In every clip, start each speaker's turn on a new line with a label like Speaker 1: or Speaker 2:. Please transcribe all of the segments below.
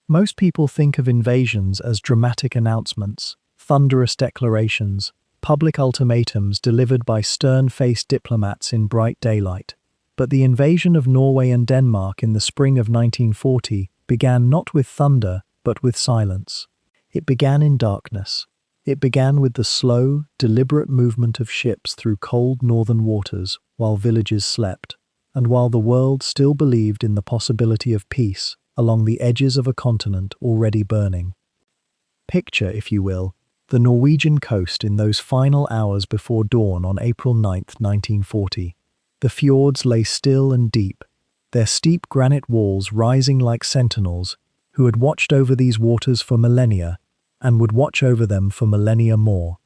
Speaker 1: Most people think of invasions as dramatic announcements, thunderous declarations, public ultimatums delivered by stern-faced diplomats in bright daylight. But the invasion of Norway and Denmark in the spring of 1940 began not with thunder, but with silence. It began in darkness. It began with the slow, deliberate movement of ships through cold northern waters while villages slept, and while the world still believed in the possibility of peace along the edges of a continent already burning. Picture, if you will, the Norwegian coast in those final hours before dawn on April 9, 1940. The fjords lay still and deep, their steep granite walls rising like sentinels who had watched over these waters for millennia and would watch over them for millennia more.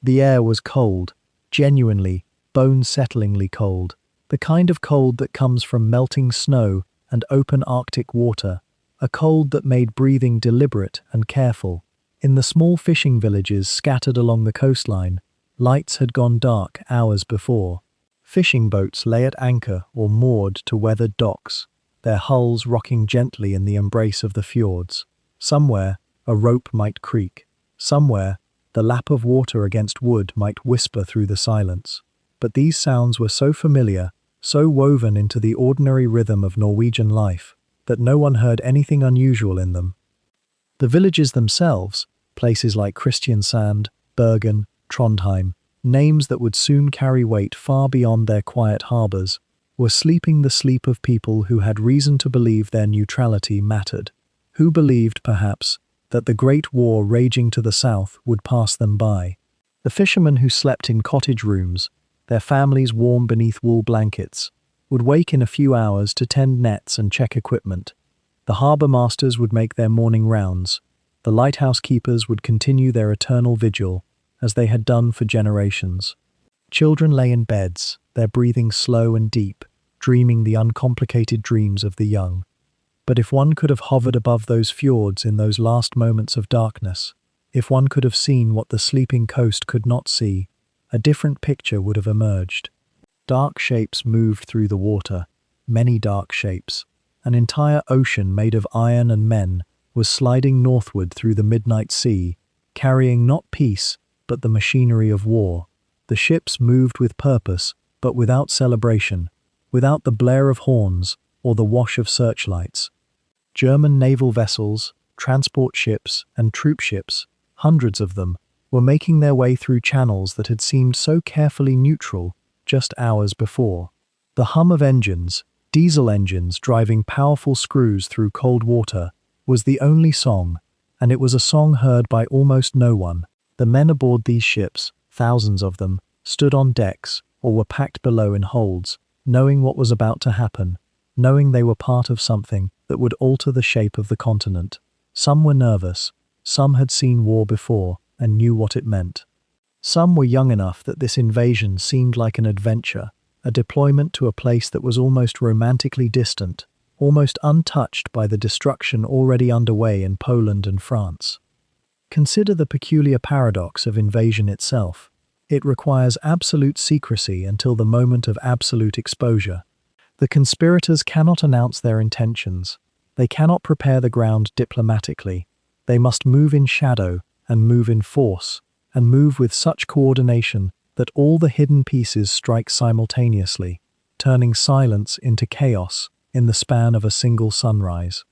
Speaker 1: The air was cold, genuinely, bone-settlingly cold, the kind of cold that comes from melting snow and open Arctic water, a cold that made breathing deliberate and careful. In the small fishing villages scattered along the coastline, lights had gone dark hours before. Fishing boats lay at anchor or moored to weathered docks, their hulls rocking gently in the embrace of the fjords. Somewhere, a rope might creak. Somewhere, the lap of water against wood might whisper through the silence. But these sounds were so familiar, so woven into the ordinary rhythm of Norwegian life, that no one heard anything unusual in them. The villages themselves, places like Kristiansand, Bergen, Trondheim, names that would soon carry weight far beyond their quiet harbours, were sleeping the sleep of people who had reason to believe their neutrality mattered, who believed, perhaps, that the Great War raging to the south would pass them by. The fishermen who slept in cottage rooms, their families warm beneath wool blankets, would wake in a few hours to tend nets and check equipment. The harbour masters would make their morning rounds. The lighthouse keepers would continue their eternal vigil, as they had done for generations. Children lay in beds, their breathing slow and deep, dreaming the uncomplicated dreams of the young. But if one could have hovered above those fjords in those last moments of darkness, if one could have seen what the sleeping coast could not see, a different picture would have emerged. Dark shapes moved through the water, many dark shapes. An entire ocean made of iron and men was sliding northward through the midnight sea, carrying not peace, but the machinery of war. The ships moved with purpose, but without celebration, without the blare of horns or the wash of searchlights. German naval vessels, transport ships, and troop ships, hundreds of them, were making their way through channels that had seemed so carefully neutral just hours before. The hum of engines, diesel engines driving powerful screws through cold water, was the only song, and it was a song heard by almost no one. The men aboard these ships, thousands of them, stood on decks or were packed below in holds, knowing what was about to happen, knowing they were part of something that would alter the shape of the continent. Some were nervous, some had seen war before and knew what it meant. Some were young enough that this invasion seemed like an adventure, a deployment to a place that was almost romantically distant, almost untouched by the destruction already underway in Poland and France. Consider the peculiar paradox of invasion itself. It requires absolute secrecy until the moment of absolute exposure. The conspirators cannot announce their intentions. They cannot prepare the ground diplomatically. They must move in shadow and move in force, and move with such coordination that all the hidden pieces strike simultaneously, turning silence into chaos in the span of a single sunrise.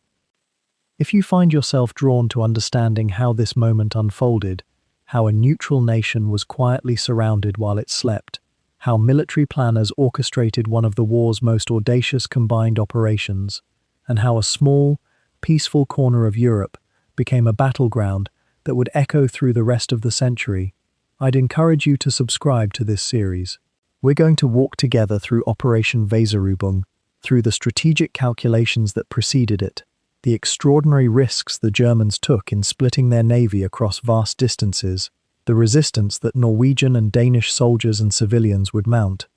Speaker 1: If you find yourself drawn to understanding how this moment unfolded, how a neutral nation was quietly surrounded while it slept, how military planners orchestrated one of the war's most audacious combined operations, and how a small, peaceful corner of Europe became a battleground that would echo through the rest of the century, I'd encourage you to subscribe to this series. We're going to walk together through Operation Weserübung, through the strategic calculations that preceded it, the extraordinary risks the Germans took in splitting their navy across vast distances, the resistance that Norwegian and Danish soldiers and civilians would mount,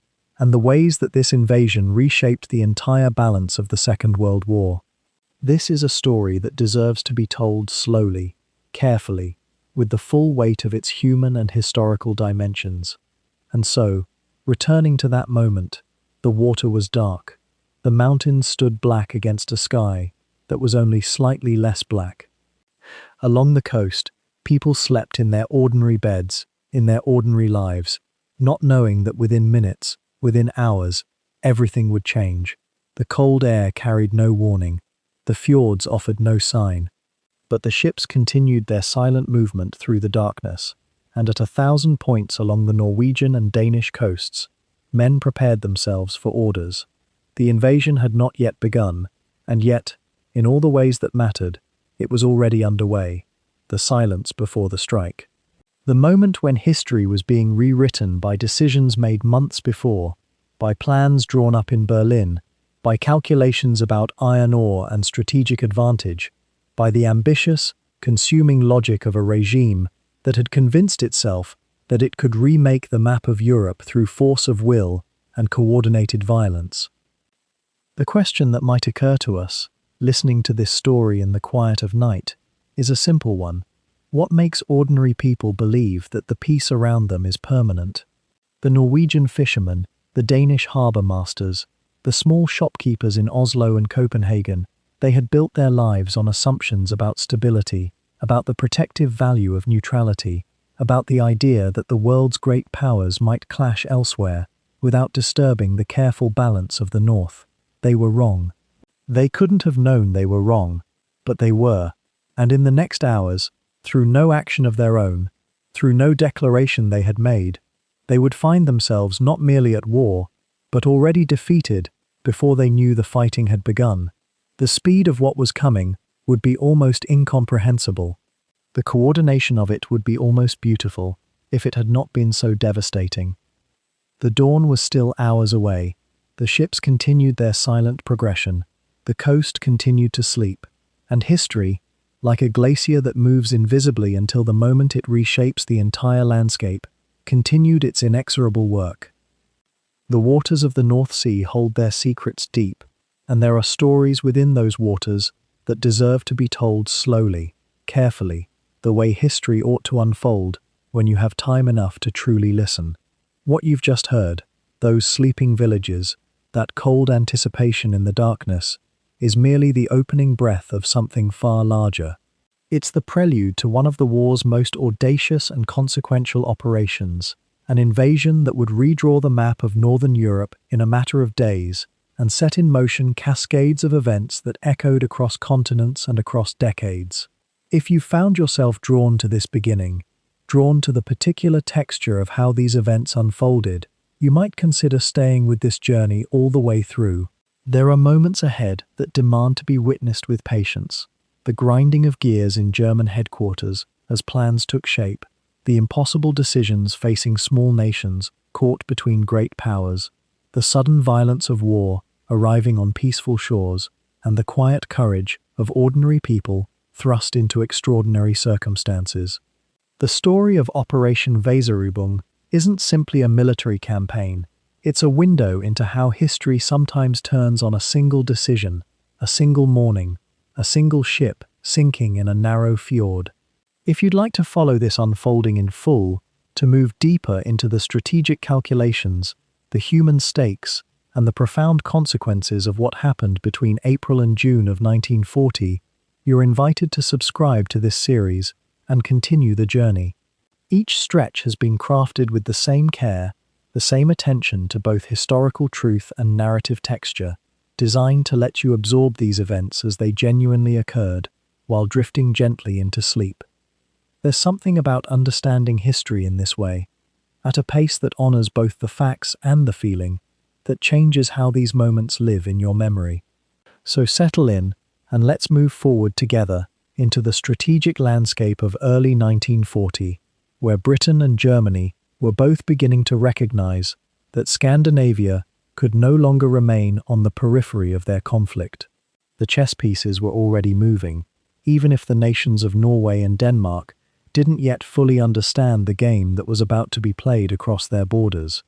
Speaker 1: and the ways that this invasion reshaped the entire balance of the Second World War. This is a story that deserves to be told slowly, carefully, with the full weight of its human and historical dimensions. And so, returning to that moment, the water was dark. The mountains stood black against a sky, that was only slightly less black. Along the coast, people slept in their ordinary beds, in their ordinary lives, not knowing that within minutes, within hours, everything would change. The cold air carried no warning. The fjords offered no sign. But the ships continued their silent movement through the darkness, and at 1,000 points along the Norwegian and Danish coasts, men prepared themselves for orders. The invasion had not yet begun, and yet, in all the ways that mattered, it was already underway, the silence before the strike. The moment when history was being rewritten by decisions made months before, by plans drawn up in Berlin, by calculations about iron ore and strategic advantage, by the ambitious, consuming logic of a regime that had convinced itself that it could remake the map of Europe through force of will and coordinated violence. The question that might occur to us, listening to this story in the quiet of night, is a simple one. What makes ordinary people believe that the peace around them is permanent? The Norwegian fishermen, the Danish harbour masters, the small shopkeepers in Oslo and Copenhagen, they had built their lives on assumptions about stability, about the protective value of neutrality, about the idea that the world's great powers might clash elsewhere without disturbing the careful balance of the North. They were wrong. They couldn't have known they were wrong, but they were, and in the next hours, through no action of their own, through no declaration they had made, they would find themselves not merely at war, but already defeated before they knew the fighting had begun. The speed of what was coming would be almost incomprehensible. The coordination of it would be almost beautiful, if it had not been so devastating. The dawn was still hours away. The ships continued their silent progression. The coast continued to sleep. And history, like a glacier that moves invisibly until the moment it reshapes the entire landscape, continued its inexorable work. The waters of the North Sea hold their secrets deep, and there are stories within those waters that deserve to be told slowly, carefully, the way history ought to unfold when you have time enough to truly listen. What you've just heard, those sleeping villages, that cold anticipation in the darkness, is merely the opening breath of something far larger. It's the prelude to one of the war's most audacious and consequential operations, an invasion that would redraw the map of Northern Europe in a matter of days and set in motion cascades of events that echoed across continents and across decades. If you found yourself drawn to this beginning, drawn to the particular texture of how these events unfolded, you might consider staying with this journey all the way through. There are moments ahead that demand to be witnessed with patience. The grinding of gears in German headquarters as plans took shape, the impossible decisions facing small nations caught between great powers, the sudden violence of war arriving on peaceful shores, and the quiet courage of ordinary people thrust into extraordinary circumstances. The story of Operation Weserübung isn't simply a military campaign. It's a window into how history sometimes turns on a single decision, a single morning, a single ship sinking in a narrow fjord. If you'd like to follow this unfolding in full, to move deeper into the strategic calculations, the human stakes, and the profound consequences of what happened between April and June of 1940, you're invited to subscribe to this series and continue the journey. Each stretch has been crafted with the same care, the same attention to both historical truth and narrative texture, designed to let you absorb these events as they genuinely occurred, while drifting gently into sleep. There's something about understanding history in this way, at a pace that honors both the facts and the feeling, that changes how these moments live in your memory. So settle in, and let's move forward together into the strategic landscape of early 1940, where Britain and Germany were both beginning to recognize that Scandinavia could no longer remain on the periphery of their conflict. The chess pieces were already moving, even if the nations of Norway and Denmark didn't yet fully understand the game that was about to be played across their borders.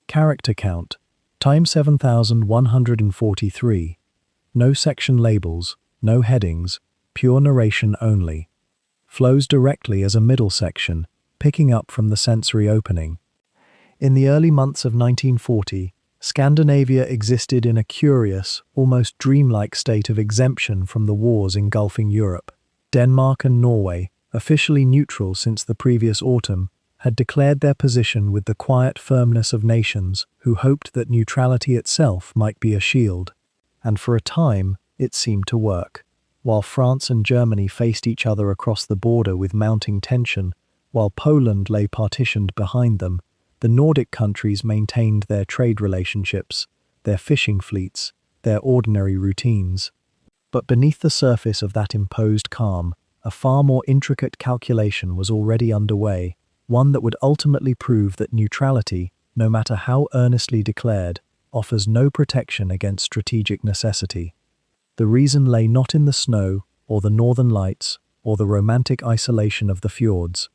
Speaker 1: Character count, time 7,143. No section labels, no headings, pure narration only. Flows directly as a middle section, picking up from the sensory opening. In the early months of 1940, Scandinavia existed in a curious, almost dreamlike state of exemption from the wars engulfing Europe. Denmark and Norway, officially neutral since the previous autumn, had declared their position with the quiet firmness of nations who hoped that neutrality itself might be a shield. And for a time, it seemed to work. While France and Germany faced each other across the border with mounting tension, while Poland lay partitioned behind them, the Nordic countries maintained their trade relationships, their fishing fleets, their ordinary routines. But beneath the surface of that imposed calm, a far more intricate calculation was already underway, one that would ultimately prove that neutrality, no matter how earnestly declared, offers no protection against strategic necessity. The reason lay not in the snow, or the northern lights, or the romantic isolation of the fjords.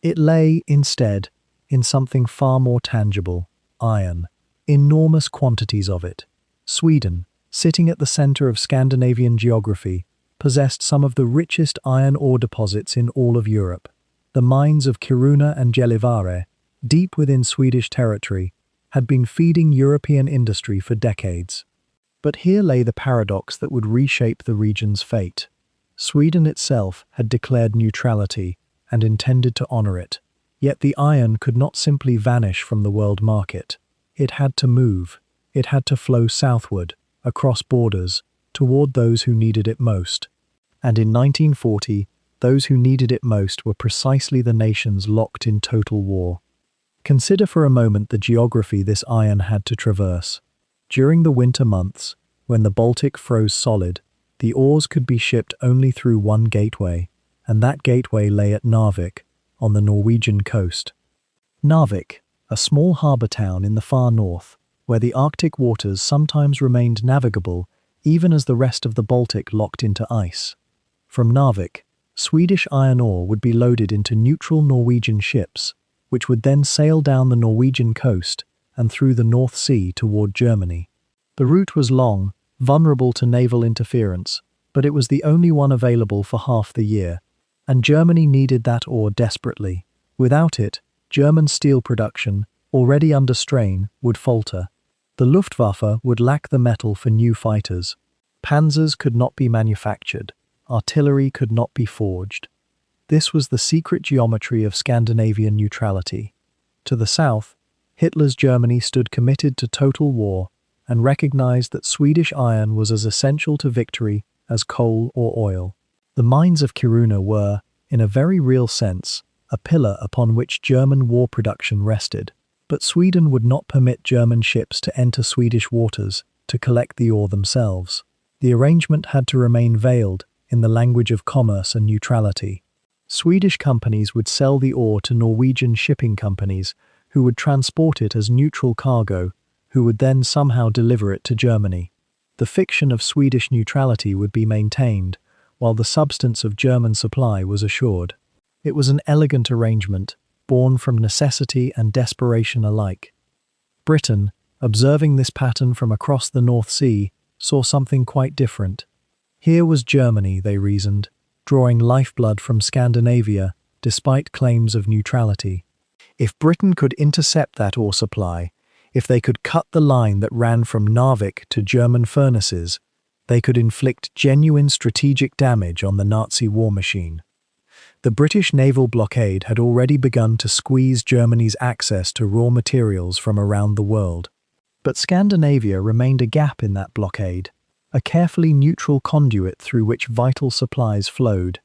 Speaker 1: It lay, instead, in something far more tangible: iron. Enormous quantities of it. Sweden, sitting at the center of Scandinavian geography, possessed some of the richest iron ore deposits in all of Europe. The mines of Kiruna and Gällivare, deep within Swedish territory, had been feeding European industry for decades. But here lay the paradox that would reshape the region's fate. Sweden itself had declared neutrality and intended to honor it. Yet the iron could not simply vanish from the world market. It had to move. It had to flow southward, across borders, toward those who needed it most. And in 1940, those who needed it most were precisely the nations locked in total war. Consider for a moment the geography this iron had to traverse. During the winter months, when the Baltic froze solid, the ores could be shipped only through one gateway, and that gateway lay at Narvik, on the Norwegian coast. Narvik, a small harbour town in the far north, where the Arctic waters sometimes remained navigable even as the rest of the Baltic locked into ice. From Narvik, Swedish iron ore would be loaded into neutral Norwegian ships, which would then sail down the Norwegian coast and through the North Sea toward Germany. The route was long, vulnerable to naval interference, but it was the only one available for half the year, and Germany needed that ore desperately. Without it, German steel production, already under strain, would falter. The Luftwaffe would lack the metal for new fighters. Panzers could not be manufactured. Artillery could not be forged. This was the secret geometry of Scandinavian neutrality. To the south, Hitler's Germany stood committed to total war and recognized that Swedish iron was as essential to victory as coal or oil. The mines of Kiruna were, in a very real sense, a pillar upon which German war production rested. But Sweden would not permit German ships to enter Swedish waters to collect the ore themselves. The arrangement had to remain veiled in the language of commerce and neutrality. Swedish companies would sell the ore to Norwegian shipping companies, who would transport it as neutral cargo, who would then somehow deliver it to Germany. The fiction of Swedish neutrality would be maintained, while the substance of German supply was assured. It was an elegant arrangement, born from necessity and desperation alike. Britain, observing this pattern from across the North Sea, saw something quite different. Here was Germany, they reasoned, drawing lifeblood from Scandinavia, despite claims of neutrality. If Britain could intercept that ore supply, if they could cut the line that ran from Narvik to German furnaces, they could inflict genuine strategic damage on the Nazi war machine. The British naval blockade had already begun to squeeze Germany's access to raw materials from around the world. But Scandinavia remained a gap in that blockade, a carefully neutral conduit through which vital supplies flowed.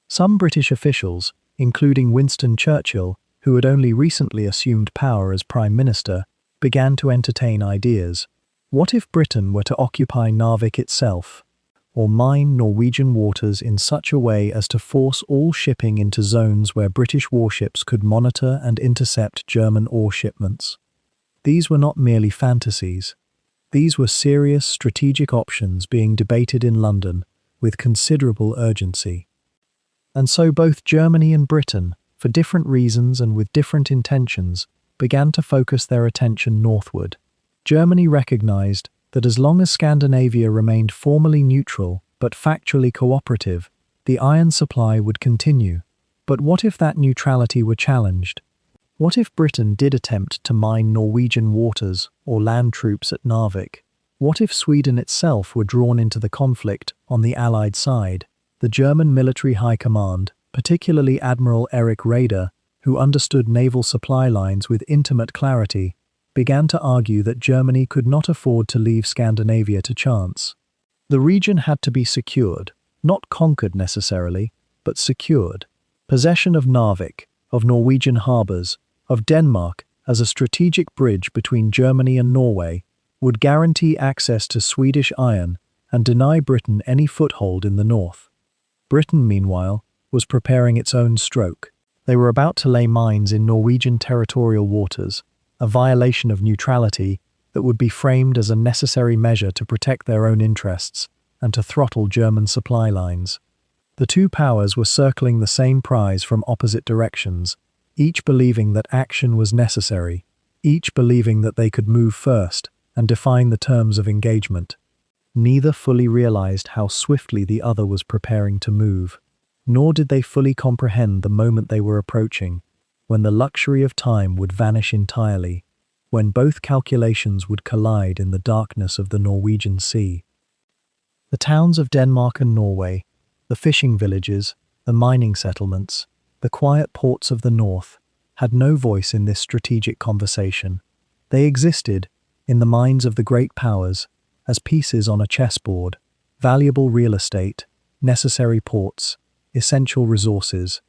Speaker 1: Some British officials, including Winston Churchill, who had only recently assumed power as Prime Minister, began to entertain ideas. What if Britain were to occupy Narvik itself, or mine Norwegian waters in such a way as to force all shipping into zones where British warships could monitor and intercept German ore shipments? These were not merely fantasies. These were serious strategic options being debated in London with considerable urgency. And so both Germany and Britain, for different reasons and with different intentions, began to focus their attention northward. Germany recognized that as long as Scandinavia remained formally neutral but factually cooperative, the iron supply would continue. But what if that neutrality were challenged? What if Britain did attempt to mine Norwegian waters or land troops at Narvik? What if Sweden itself were drawn into the conflict on the Allied side? The German military high command, particularly Admiral Erich Raeder, who understood naval supply lines with intimate clarity, began to argue that Germany could not afford to leave Scandinavia to chance. The region had to be secured, not conquered necessarily, but secured. Possession of Narvik, of Norwegian harbours, of Denmark as a strategic bridge between Germany and Norway would guarantee access to Swedish iron and deny Britain any foothold in the north. Britain, meanwhile, was preparing its own stroke. They were about to lay mines in Norwegian territorial waters, a violation of neutrality that would be framed as a necessary measure to protect their own interests and to throttle German supply lines. The two powers were circling the same prize from opposite directions, each believing that action was necessary, each believing that they could move first and define the terms of engagement. Neither fully realized how swiftly the other was preparing to move, nor did they fully comprehend the moment they were approaching, when the luxury of time would vanish entirely, when both calculations would collide in the darkness of the Norwegian Sea. The towns of Denmark and Norway, the fishing villages, the mining settlements, the quiet ports of the north, had no voice in this strategic conversation. They existed, in the minds of the great powers, as pieces on a chessboard, valuable real estate, necessary ports, essential resources.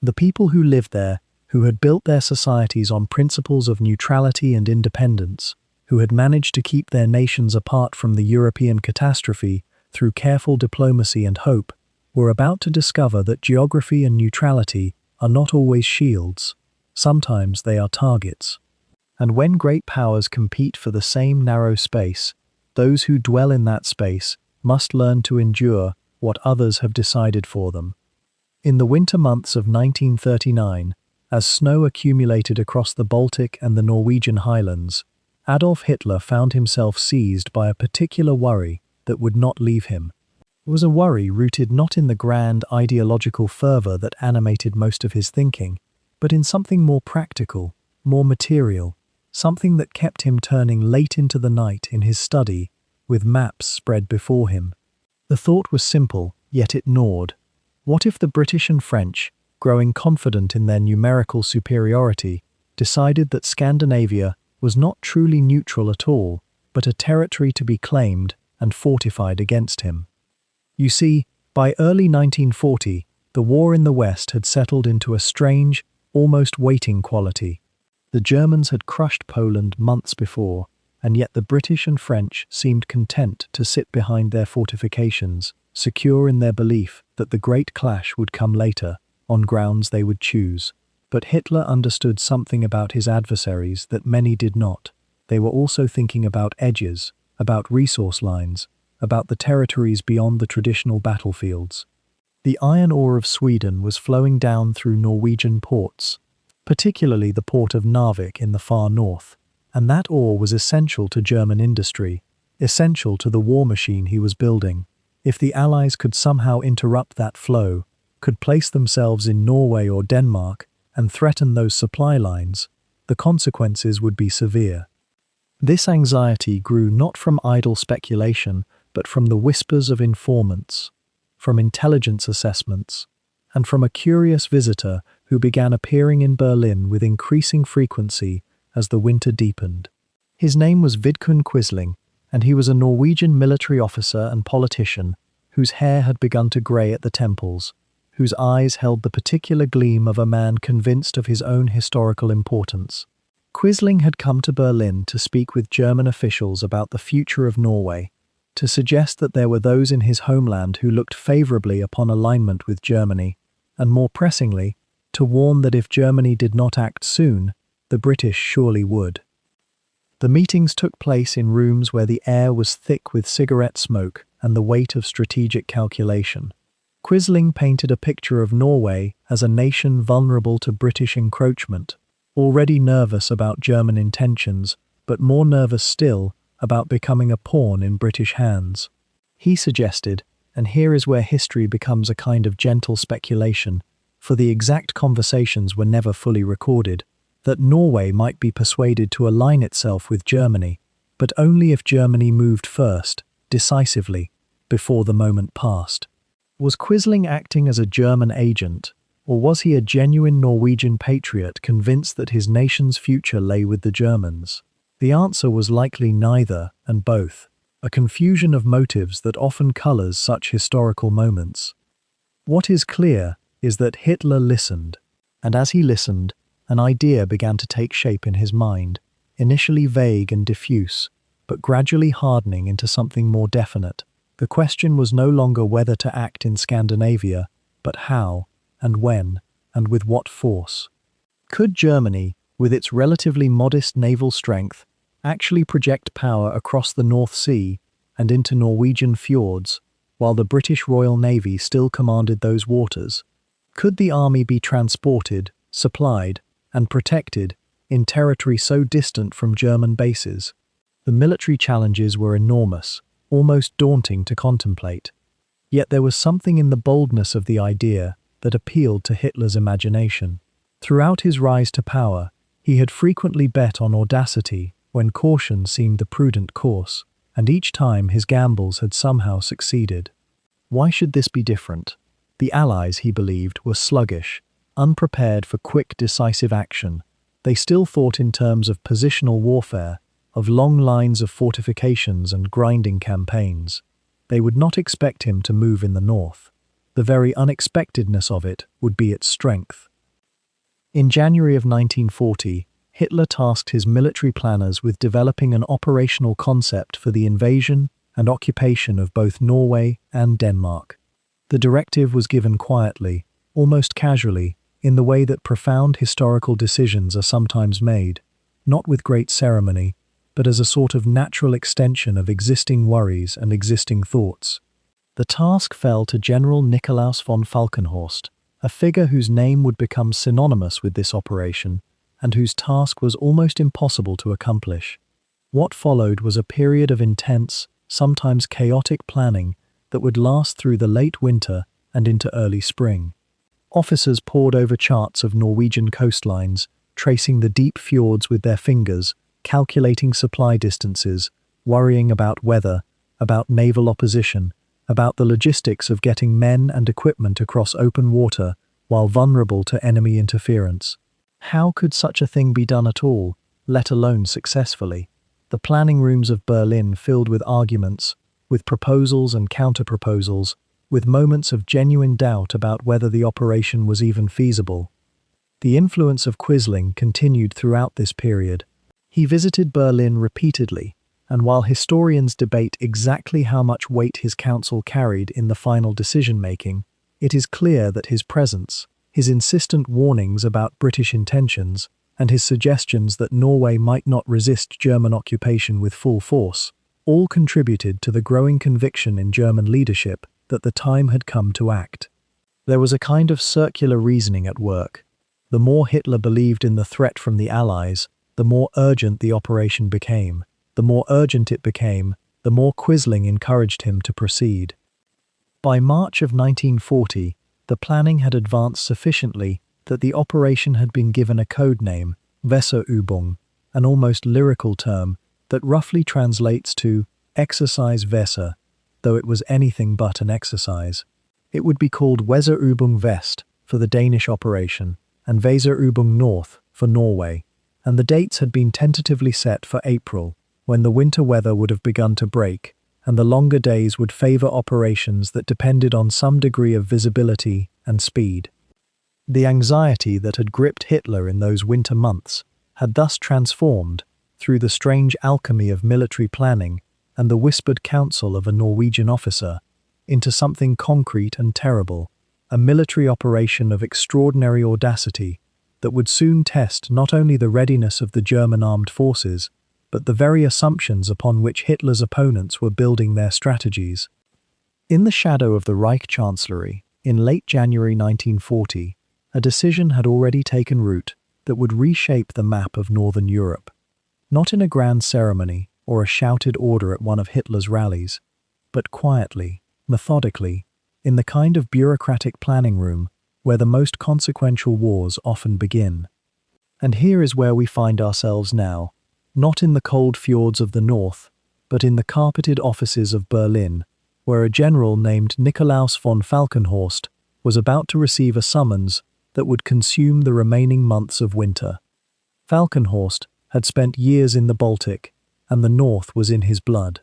Speaker 1: The people who lived there, who had built their societies on principles of neutrality and independence, who had managed to keep their nations apart from the European catastrophe through careful diplomacy and hope, were about to discover that geography and neutrality are not always shields. Sometimes they are targets. And when great powers compete for the same narrow space, those who dwell in that space must learn to endure what others have decided for them. In the winter months of 1939, as snow accumulated across the Baltic and the Norwegian highlands, Adolf Hitler found himself seized by a particular worry that would not leave him. It was a worry rooted not in the grand ideological fervor that animated most of his thinking, but in something more practical, more material, something that kept him turning late into the night in his study with maps spread before him. The thought was simple, yet it gnawed. What if the British and French, growing confident in their numerical superiority, decided that Scandinavia was not truly neutral at all, but a territory to be claimed and fortified against him? You see, by early 1940, the war in the West had settled into a strange, almost waiting quality. The Germans had crushed Poland months before, and yet the British and French seemed content to sit behind their fortifications, secure in their belief that the great clash would come later, on grounds they would choose. But Hitler understood something about his adversaries that many did not. They were also thinking about edges, about resource lines, about the territories beyond the traditional battlefields. The iron ore of Sweden was flowing down through Norwegian ports, particularly the port of Narvik in the far north, and that ore was essential to German industry, essential to the war machine he was building. If the Allies could somehow interrupt that flow, could place themselves in Norway or Denmark and threaten those supply lines, the consequences would be severe. This anxiety grew not from idle speculation, but from the whispers of informants, from intelligence assessments, and from a curious visitor who began appearing in Berlin with increasing frequency as the winter deepened. His name was Vidkun Quisling, and he was a Norwegian military officer and politician whose hair had begun to grey at the temples, whose eyes held the particular gleam of a man convinced of his own historical importance. Quisling had come to Berlin to speak with German officials about the future of Norway, to suggest that there were those in his homeland who looked favourably upon alignment with Germany, and more pressingly, to warn that if Germany did not act soon, the British surely would. The meetings took place in rooms where the air was thick with cigarette smoke and the weight of strategic calculation. Quisling painted a picture of Norway as a nation vulnerable to British encroachment, already nervous about German intentions, but more nervous still about becoming a pawn in British hands. He suggested, and here is where history becomes a kind of gentle speculation, for the exact conversations were never fully recorded, that Norway might be persuaded to align itself with Germany, but only if Germany moved first, decisively, before the moment passed. Was Quisling acting as a German agent, or was he a genuine Norwegian patriot convinced that his nation's future lay with the Germans? The answer was likely neither and both, a confusion of motives that often colors such historical moments. What is clear is that Hitler listened, and as he listened, an idea began to take shape in his mind, initially vague and diffuse, but gradually hardening into something more definite. The question was no longer whether to act in Scandinavia, but how, and when, and with what force. Could Germany, with its relatively modest naval strength, actually project power across the North Sea and into Norwegian fjords, while the British Royal Navy still commanded those waters? Could the army be transported, supplied, and protected in territory so distant from German bases? The military challenges were enormous, almost daunting to contemplate. Yet there was something in the boldness of the idea that appealed to Hitler's imagination. Throughout his rise to power, he had frequently bet on audacity when caution seemed the prudent course, and each time his gambles had somehow succeeded. Why should this be different? The Allies, he believed, were sluggish, unprepared for quick, decisive action. They still thought in terms of positional warfare, of long lines of fortifications and grinding campaigns. They would not expect him to move in the north. The very unexpectedness of it would be its strength. In January of 1940, Hitler tasked his military planners with developing an operational concept for the invasion and occupation of both Norway and Denmark. The directive was given quietly, almost casually, in the way that profound historical decisions are sometimes made, not with great ceremony, but as a sort of natural extension of existing worries and existing thoughts. The task fell to General Nikolaus von Falkenhorst, a figure whose name would become synonymous with this operation, and whose task was almost impossible to accomplish. What followed was a period of intense, sometimes chaotic planning that would last through the late winter and into early spring. Officers pored over charts of Norwegian coastlines, tracing the deep fjords with their fingers, calculating supply distances, worrying about weather, about naval opposition, about the logistics of getting men and equipment across open water while vulnerable to enemy interference. How could such a thing be done at all, let alone successfully? The planning rooms of Berlin filled with arguments, with proposals and counter-proposals, with moments of genuine doubt about whether the operation was even feasible. The influence of Quisling continued throughout this period. He visited Berlin repeatedly, and while historians debate exactly how much weight his counsel carried in the final decision-making, it is clear that his presence, his insistent warnings about British intentions, and his suggestions that Norway might not resist German occupation with full force, all contributed to the growing conviction in German leadership that the time had come to act. There was a kind of circular reasoning at work. The more Hitler believed in the threat from the Allies, the more urgent the operation became. The more urgent it became, the more Quisling encouraged him to proceed. By March of 1940, the planning had advanced sufficiently that the operation had been given a code name, Weserübung, an almost lyrical term that roughly translates to Exercise Weser, though it was anything but an exercise. It would be called Weserübung West for the Danish operation, and Weserübung North for Norway, and the dates had been tentatively set for April, when the winter weather would have begun to break, and the longer days would favor operations that depended on some degree of visibility and speed. The anxiety that had gripped Hitler in those winter months had thus transformed, through the strange alchemy of military planning and the whispered counsel of a Norwegian officer, into something concrete and terrible, a military operation of extraordinary audacity that would soon test not only the readiness of the German armed forces, but the very assumptions upon which Hitler's opponents were building their strategies. In the shadow of the Reich Chancellery, in late January 1940, a decision had already taken root that would reshape the map of Northern Europe. Not in a grand ceremony or a shouted order at one of Hitler's rallies, but quietly, methodically, in the kind of bureaucratic planning room where the most consequential wars often begin. And here is where we find ourselves now, not in the cold fjords of the north, but in the carpeted offices of Berlin, where a general named Nikolaus von Falkenhorst was about to receive a summons that would consume the remaining months of winter. Falkenhorst had spent years in the Baltic, and the north was in his blood.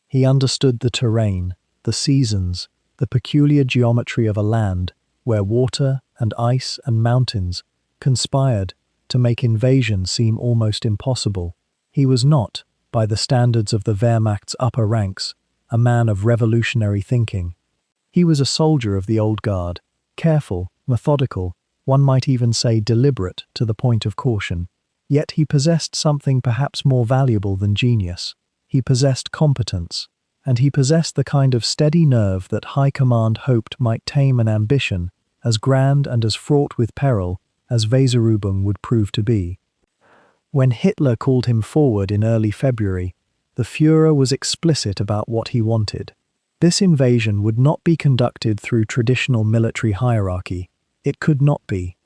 Speaker 1: He understood the terrain, the seasons, the peculiar geometry of a land where water and ice and mountains conspired to make invasion seem almost impossible. He was not, by the standards of the Wehrmacht's upper ranks, a man of revolutionary thinking. He was a soldier of the old guard, careful, methodical, one might even say deliberate to the point of caution. Yet he possessed something perhaps more valuable than genius. He possessed competence, and he possessed the kind of steady nerve that high command hoped might tame an ambition as grand and as fraught with peril as Weserübung would prove to be. When Hitler called him forward in early February, the Führer was explicit about what he wanted. This invasion would not be conducted through traditional military hierarchy. It could not be.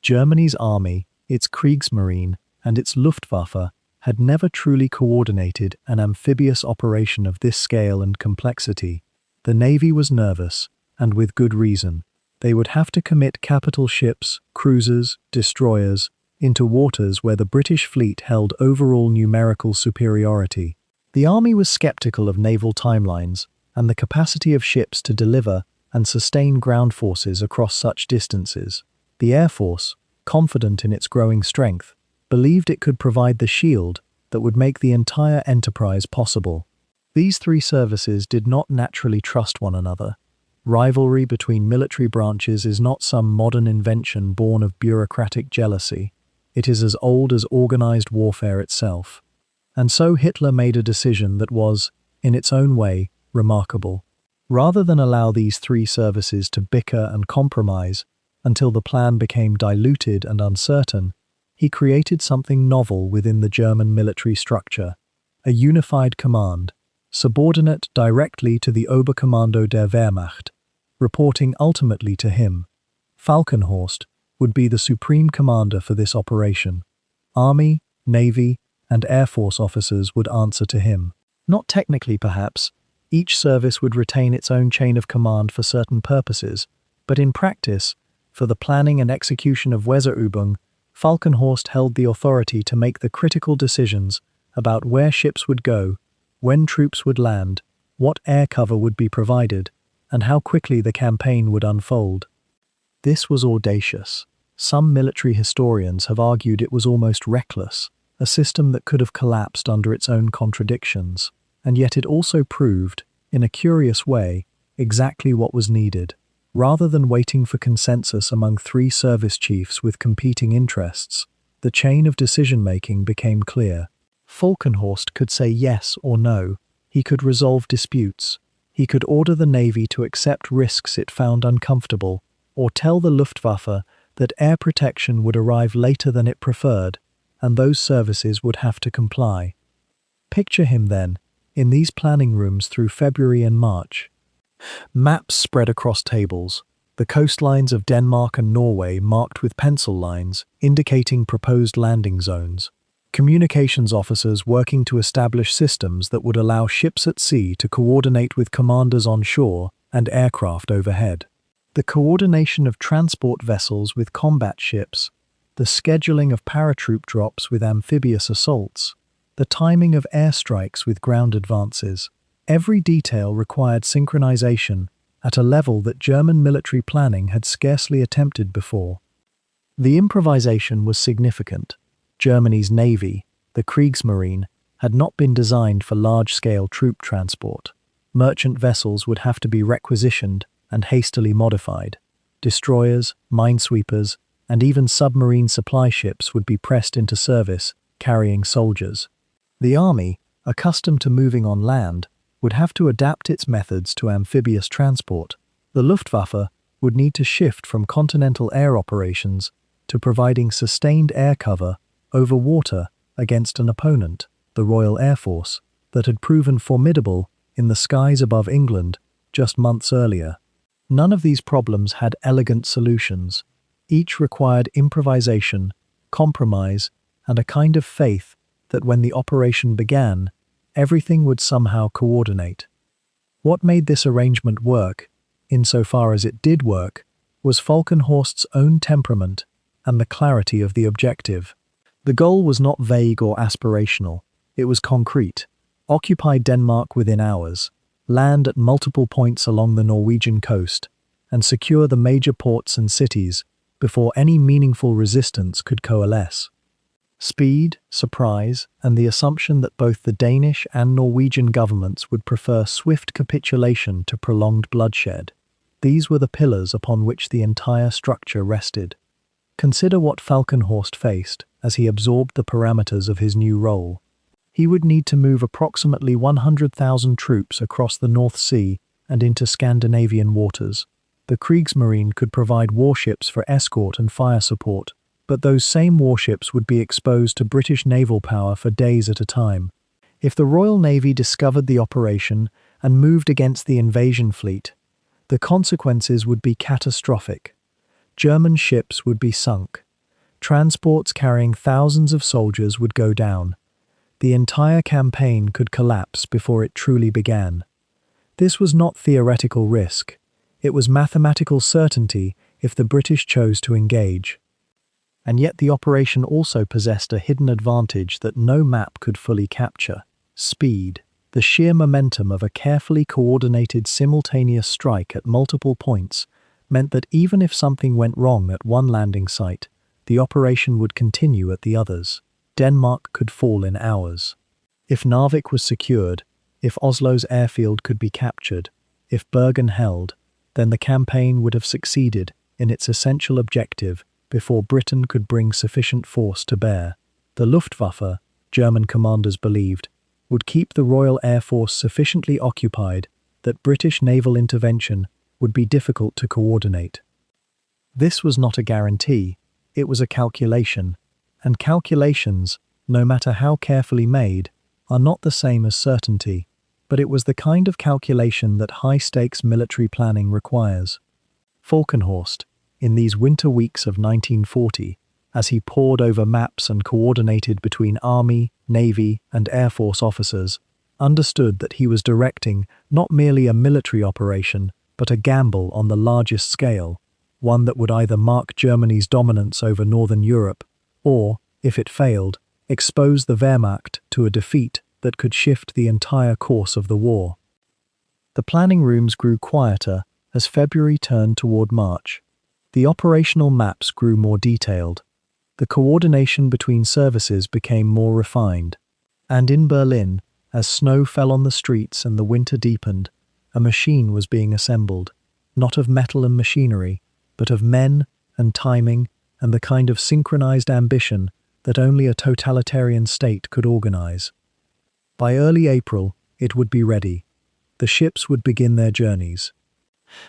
Speaker 1: Germany's army, its Kriegsmarine, and its Luftwaffe had never truly coordinated an amphibious operation of this scale and complexity. The Navy was nervous, and with good reason. They would have to commit capital ships, cruisers, destroyers, into waters where the British fleet held overall numerical superiority. The army was skeptical of naval timelines and the capacity of ships to deliver and sustain ground forces across such distances. The Air Force, confident in its growing strength, believed it could provide the shield that would make the entire enterprise possible. These three services did not naturally trust one another. Rivalry between military branches is not some modern invention born of bureaucratic jealousy. It is as old as organized warfare itself. And so Hitler made a decision that was, in its own way, remarkable. Rather than allow these three services to bicker and compromise until the plan became diluted and uncertain, he created something novel within the German military structure, a unified command, subordinate directly to the Oberkommando der Wehrmacht, reporting ultimately to him. Falkenhorst would be the supreme commander for this operation. Army, Navy, and Air Force officers would answer to him. Not technically, perhaps. Each service would retain its own chain of command for certain purposes, but in practice, for the planning and execution of Weserübung, Falkenhorst held the authority to make the critical decisions about where ships would go, when troops would land, what air cover would be provided, and how quickly the campaign would unfold. This was audacious. Some military historians have argued it was almost reckless, a system that could have collapsed under its own contradictions, and yet it also proved, in a curious way, exactly what was needed. Rather than waiting for consensus among three service chiefs with competing interests, the chain of decision-making became clear. Falkenhorst could say yes or no. He could resolve disputes. He could order the Navy to accept risks it found uncomfortable, or tell the Luftwaffe that air protection would arrive later than it preferred, and those services would have to comply. Picture him then, in these planning rooms through February and March. Maps spread across tables, the coastlines of Denmark and Norway marked with pencil lines indicating proposed landing zones. Communications officers working to establish systems that would allow ships at sea to coordinate with commanders on shore and aircraft overhead. The coordination of transport vessels with combat ships, the scheduling of paratroop drops with amphibious assaults, the timing of airstrikes with ground advances. Every detail required synchronization at a level that German military planning had scarcely attempted before. The improvisation was significant. Germany's navy, the Kriegsmarine, had not been designed for large-scale troop transport. Merchant vessels would have to be requisitioned and hastily modified. Destroyers, minesweepers, and even submarine supply ships would be pressed into service, carrying soldiers. The army, accustomed to moving on land, would have to adapt its methods to amphibious transport. The Luftwaffe would need to shift from continental air operations to providing sustained air cover over water against an opponent, the Royal Air Force, that had proven formidable in the skies above England just months earlier. None of these problems had elegant solutions. Each required improvisation compromise, and a kind of faith that when the operation began, everything would somehow coordinate. What made this arrangement work, insofar as it did work, was Falkenhorst's own temperament and the clarity of the objective. The goal was not vague or aspirational, it was concrete. Occupy Denmark within hours, land at multiple points along the Norwegian coast, and secure the major ports and cities before any meaningful resistance could coalesce. Speed, surprise, and the assumption that both the Danish and Norwegian governments would prefer swift capitulation to prolonged bloodshed. These were the pillars upon which the entire structure rested. Consider what Falkenhorst faced as he absorbed the parameters of his new role. He would need to move approximately 100,000 troops across the North Sea and into Scandinavian waters. The Kriegsmarine could provide warships for escort and fire support, but those same warships would be exposed to British naval power for days at a time. If the Royal Navy discovered the operation and moved against the invasion fleet, the consequences would be catastrophic. German ships would be sunk. Transports carrying thousands of soldiers would go down. The entire campaign could collapse before it truly began. This was not theoretical risk. It was mathematical certainty if the British chose to engage. And yet the operation also possessed a hidden advantage that no map could fully capture: speed. The sheer momentum of a carefully coordinated simultaneous strike at multiple points meant that even if something went wrong at one landing site, the operation would continue at the others. Denmark could fall in hours. If Narvik was secured, if Oslo's airfield could be captured, if Bergen held, then the campaign would have succeeded in its essential objective before Britain could bring sufficient force to bear. The Luftwaffe, German commanders believed, would keep the Royal Air Force sufficiently occupied that British naval intervention would be difficult to coordinate. This was not a guarantee, it was a calculation, and calculations, no matter how carefully made, are not the same as certainty, but it was the kind of calculation that high-stakes military planning requires. Falkenhorst, in these winter weeks of 1940, as he pored over maps and coordinated between Army, Navy, and Air Force officers, understood that he was directing not merely a military operation, but a gamble on the largest scale, one that would either mark Germany's dominance over Northern Europe, or, if it failed, expose the Wehrmacht to a defeat that could shift the entire course of the war. The planning rooms grew quieter as February turned toward March. The operational maps grew more detailed. The coordination between services became more refined. And in Berlin, as snow fell on the streets and the winter deepened, a machine was being assembled, not of metal and machinery, but of men and timing and the kind of synchronized ambition that only a totalitarian state could organize. By early April, it would be ready. The ships would begin their journeys.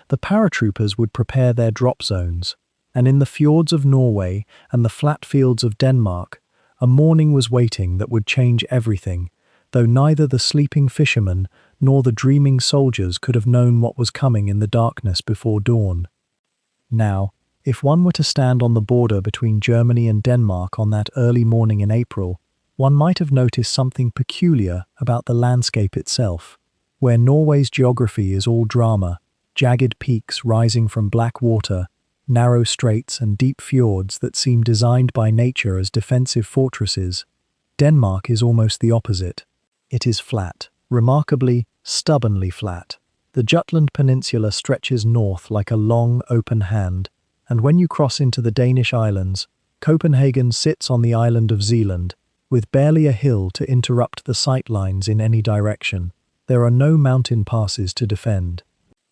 Speaker 1: The paratroopers would prepare their drop zones, and in the fjords of Norway and the flat fields of Denmark, a morning was waiting that would change everything, though neither the sleeping fishermen nor the dreaming soldiers could have known what was coming in the darkness before dawn. Now, if one were to stand on the border between Germany and Denmark on that early morning in April, one might have noticed something peculiar about the landscape itself. Where Norway's geography is all drama, jagged peaks rising from black water, narrow straits and deep fjords that seem designed by nature as defensive fortresses, Denmark is almost the opposite. It is flat, remarkably, stubbornly flat. The Jutland Peninsula stretches north like a long, open hand, and when you cross into the Danish islands, Copenhagen sits on the island of Zealand, with barely a hill to interrupt the sight lines in any direction. There are no mountain passes to defend.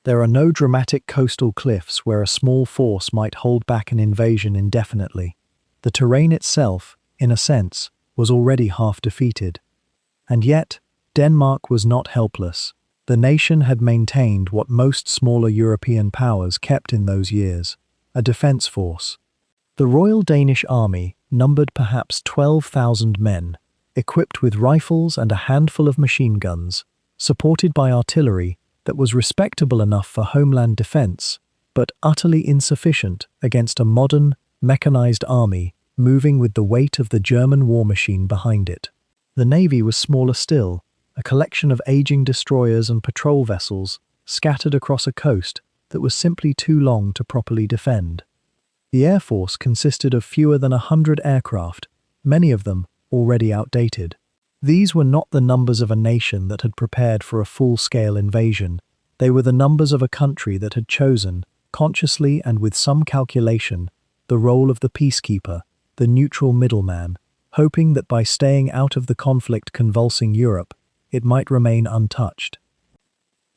Speaker 1: There are no dramatic coastal cliffs where a small force might hold back an invasion indefinitely. The terrain itself, in a sense, was already half defeated. And yet, Denmark was not helpless. The nation had maintained what most smaller European powers kept in those years, a defense force. The Royal Danish Army numbered perhaps 12,000 men, equipped with rifles and a handful of machine guns, supported by artillery that was respectable enough for homeland defense, but utterly insufficient against a modern, mechanized army moving with the weight of the German war machine behind it. The navy was smaller still, a collection of aging destroyers and patrol vessels scattered across a coast that was simply too long to properly defend. The Air Force consisted of fewer than 100 aircraft, many of them already outdated. These were not the numbers of a nation that had prepared for a full-scale invasion. They were the numbers of a country that had chosen, consciously and with some calculation, the role of the peacekeeper, the neutral middleman, hoping that by staying out of the conflict convulsing Europe, it might remain untouched.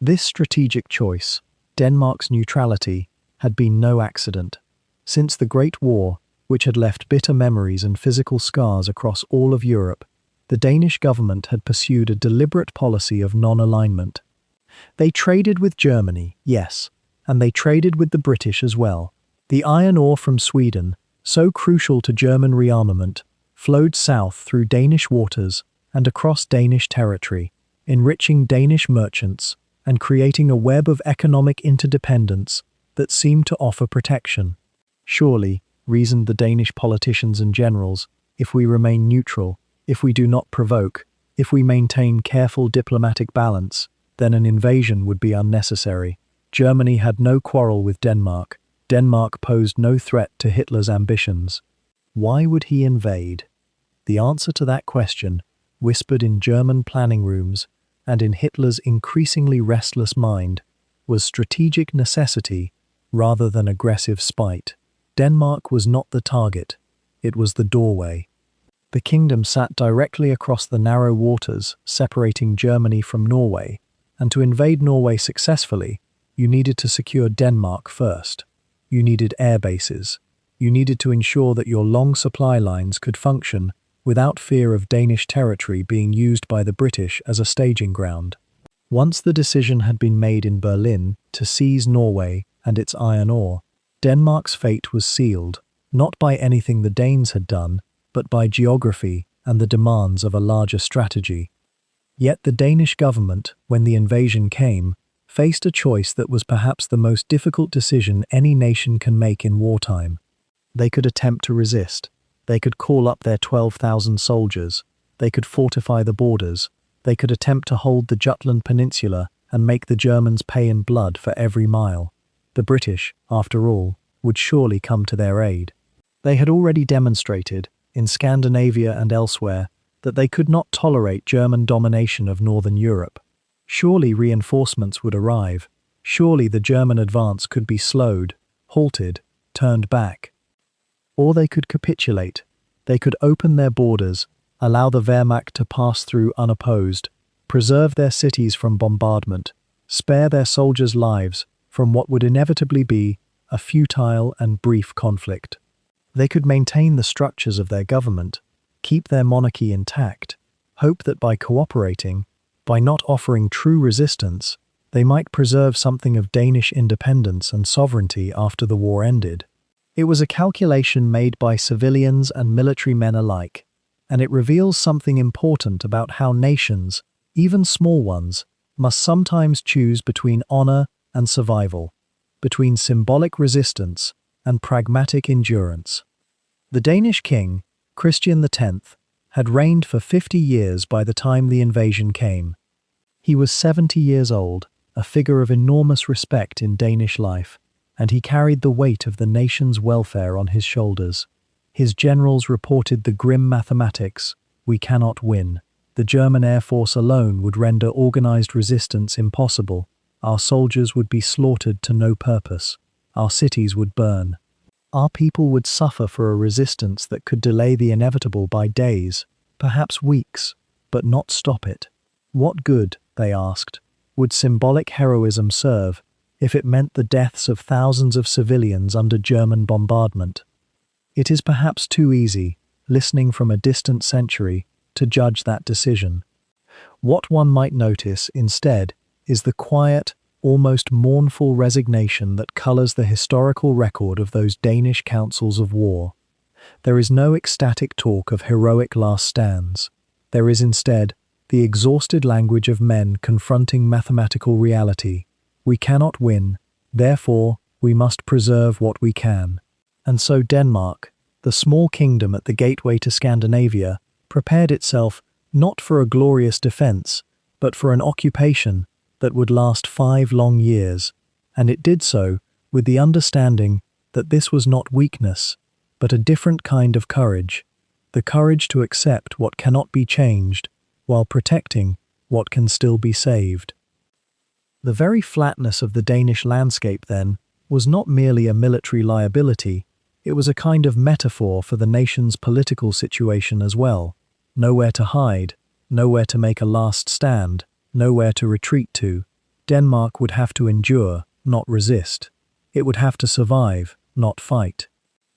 Speaker 1: This strategic choice, Denmark's neutrality, had been no accident. Since the Great War, which had left bitter memories and physical scars across all of Europe, the Danish government had pursued a deliberate policy of non-alignment. They traded with Germany, yes, and they traded with the British as well. The iron ore from Sweden, so crucial to German rearmament, flowed south through Danish waters and across Danish territory, enriching Danish merchants and creating a web of economic interdependence that seemed to offer protection. Surely, reasoned the Danish politicians and generals, if we remain neutral, if we do not provoke, if we maintain careful diplomatic balance, then an invasion would be unnecessary. Germany had no quarrel with Denmark. Denmark posed no threat to Hitler's ambitions. Why would he invade? The answer to that question, whispered in German planning rooms and in Hitler's increasingly restless mind, was strategic necessity rather than aggressive spite. Denmark was not the target, it was the doorway. The kingdom sat directly across the narrow waters separating Germany from Norway, and to invade Norway successfully, you needed to secure Denmark first. You needed air bases. You needed to ensure that your long supply lines could function without fear of Danish territory being used by the British as a staging ground. Once the decision had been made in Berlin to seize Norway and its iron ore, Denmark's fate was sealed, not by anything the Danes had done, but by geography and the demands of a larger strategy. Yet the Danish government, when the invasion came, faced a choice that was perhaps the most difficult decision any nation can make in wartime. They could attempt to resist. They could call up their 12,000 soldiers. They could fortify the borders. They could attempt to hold the Jutland Peninsula and make the Germans pay in blood for every mile. The British, after all, would surely come to their aid. They had already demonstrated, in Scandinavia and elsewhere, that they could not tolerate German domination of Northern Europe. Surely reinforcements would arrive. Surely the German advance could be slowed, halted, turned back. Or they could capitulate. They could open their borders, allow the Wehrmacht to pass through unopposed, preserve their cities from bombardment, spare their soldiers' lives from what would inevitably be a futile and brief conflict. They could maintain the structures of their government, keep their monarchy intact, hope that by cooperating, by not offering true resistance, they might preserve something of Danish independence and sovereignty after the war ended. It was a calculation made by civilians and military men alike, and it reveals something important about how nations, even small ones, must sometimes choose between honor and survival, between symbolic resistance and pragmatic endurance. The Danish king, Christian X, had reigned for 50 years by the time the invasion came. He was 70 years old, a figure of enormous respect in Danish life, and he carried the weight of the nation's welfare on his shoulders. His generals reported the grim mathematics: we cannot win. The German Air Force alone would render organized resistance impossible. Our soldiers would be slaughtered to no purpose. Our cities would burn. Our people would suffer for a resistance that could delay the inevitable by days, perhaps weeks, but not stop it. What good, they asked, would symbolic heroism serve if it meant the deaths of thousands of civilians under German bombardment? It is perhaps too easy, listening from a distant century, to judge that decision. What one might notice, instead, is the quiet, almost mournful resignation that colours the historical record of those Danish councils of war. There is no ecstatic talk of heroic last stands. There is instead the exhausted language of men confronting mathematical reality. We cannot win, therefore we must preserve what we can. And so Denmark, the small kingdom at the gateway to Scandinavia prepared itself not for a glorious defense, but for an occupation that would last 5 long years, and it did so with the understanding that this was not weakness, but a different kind of courage, the courage to accept what cannot be changed while protecting what can still be saved. The very flatness of the Danish landscape, then, was not merely a military liability, it was a kind of metaphor for the nation's political situation as well. Nowhere to hide, nowhere to make a last stand, nowhere to retreat to. Denmark would have to endure, not resist. It would have to survive, not fight.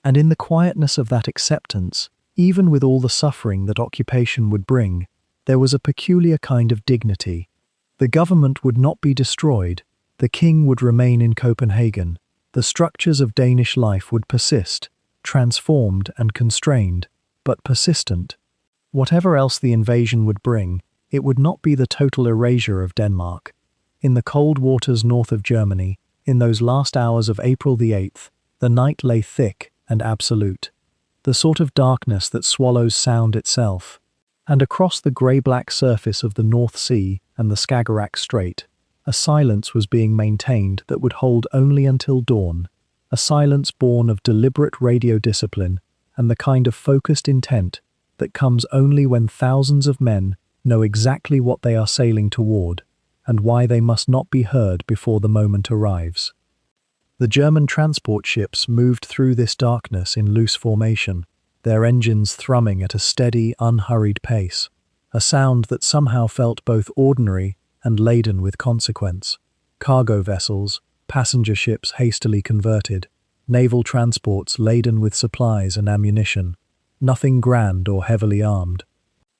Speaker 1: And in the quietness of that acceptance, even with all the suffering that occupation would bring, there was a peculiar kind of dignity. The government would not be destroyed, the king would remain in Copenhagen, the structures of Danish life would persist, transformed and constrained, but persistent. Whatever else the invasion would bring, it would not be the total erasure of Denmark. In the cold waters north of Germany, in those last hours of April the 8th, the night lay thick and absolute, the sort of darkness that swallows sound itself. And across the grey-black surface of the North Sea and the Skagerrak Strait, a silence was being maintained that would hold only until dawn, a silence born of deliberate radio discipline and the kind of focused intent that comes only when thousands of men know exactly what they are sailing toward and why they must not be heard before the moment arrives. The German transport ships moved through this darkness in loose formation, their engines thrumming at a steady, unhurried pace, a sound that somehow felt both ordinary and laden with consequence. Cargo vessels, passenger ships hastily converted, naval transports laden with supplies and ammunition, nothing grand or heavily armed.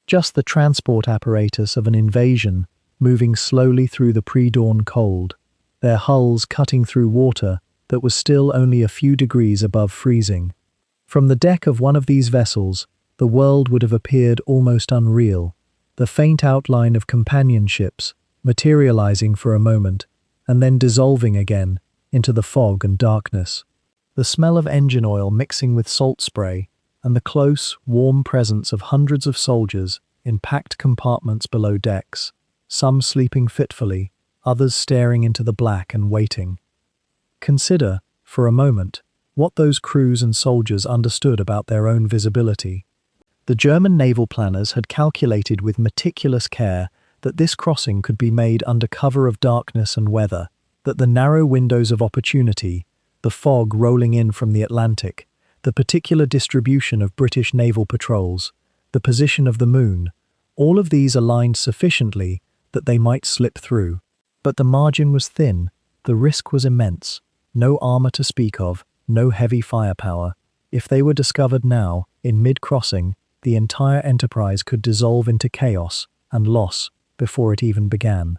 Speaker 1: Just the transport apparatus of an invasion moving slowly through the pre-dawn cold, their hulls cutting through water that was still only a few degrees above freezing. From the deck of one of these vessels, the world would have appeared almost unreal, the faint outline of companion ships materializing for a moment and then dissolving again into the fog and darkness. The smell of engine oil mixing with salt spray and the close, warm presence of hundreds of soldiers in packed compartments below decks, some sleeping fitfully, others staring into the black and waiting. Consider, for a moment, what those crews and soldiers understood about their own visibility. The German naval planners had calculated with meticulous care that this crossing could be made under cover of darkness and weather, that the narrow windows of opportunity, the fog rolling in from the Atlantic, the particular distribution of British naval patrols, the position of the moon, all of these aligned sufficiently that they might slip through. But the margin was thin, the risk was immense, no armor to speak of, no heavy firepower. If they were discovered now, in mid-crossing, the entire enterprise could dissolve into chaos and loss before it even began.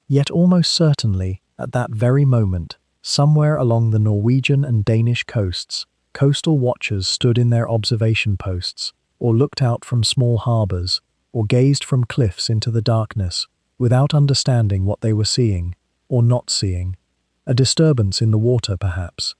Speaker 1: Yet almost certainly, at that very moment, somewhere along the Norwegian and Danish coasts, coastal watchers stood in their observation posts, or looked out from small harbours, or gazed from cliffs into the darkness, without understanding what they were seeing, or not seeing. A disturbance in the water, perhaps.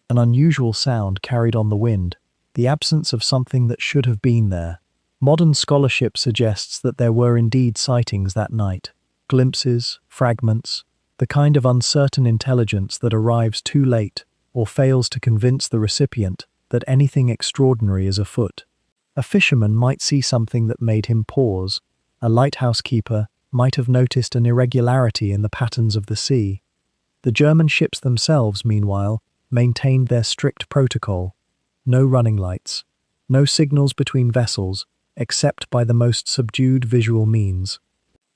Speaker 1: An unusual sound carried on the wind, the absence of something that should have been there. Modern scholarship suggests that there were indeed sightings that night, glimpses, fragments, the kind of uncertain intelligence that arrives too late or fails to convince the recipient that anything extraordinary is afoot. A fisherman might see something that made him pause. A lighthouse keeper might have noticed an irregularity in the patterns of the sea. The German ships themselves, meanwhile, maintained their strict protocol. No running lights, no signals between vessels, except by the most subdued visual means.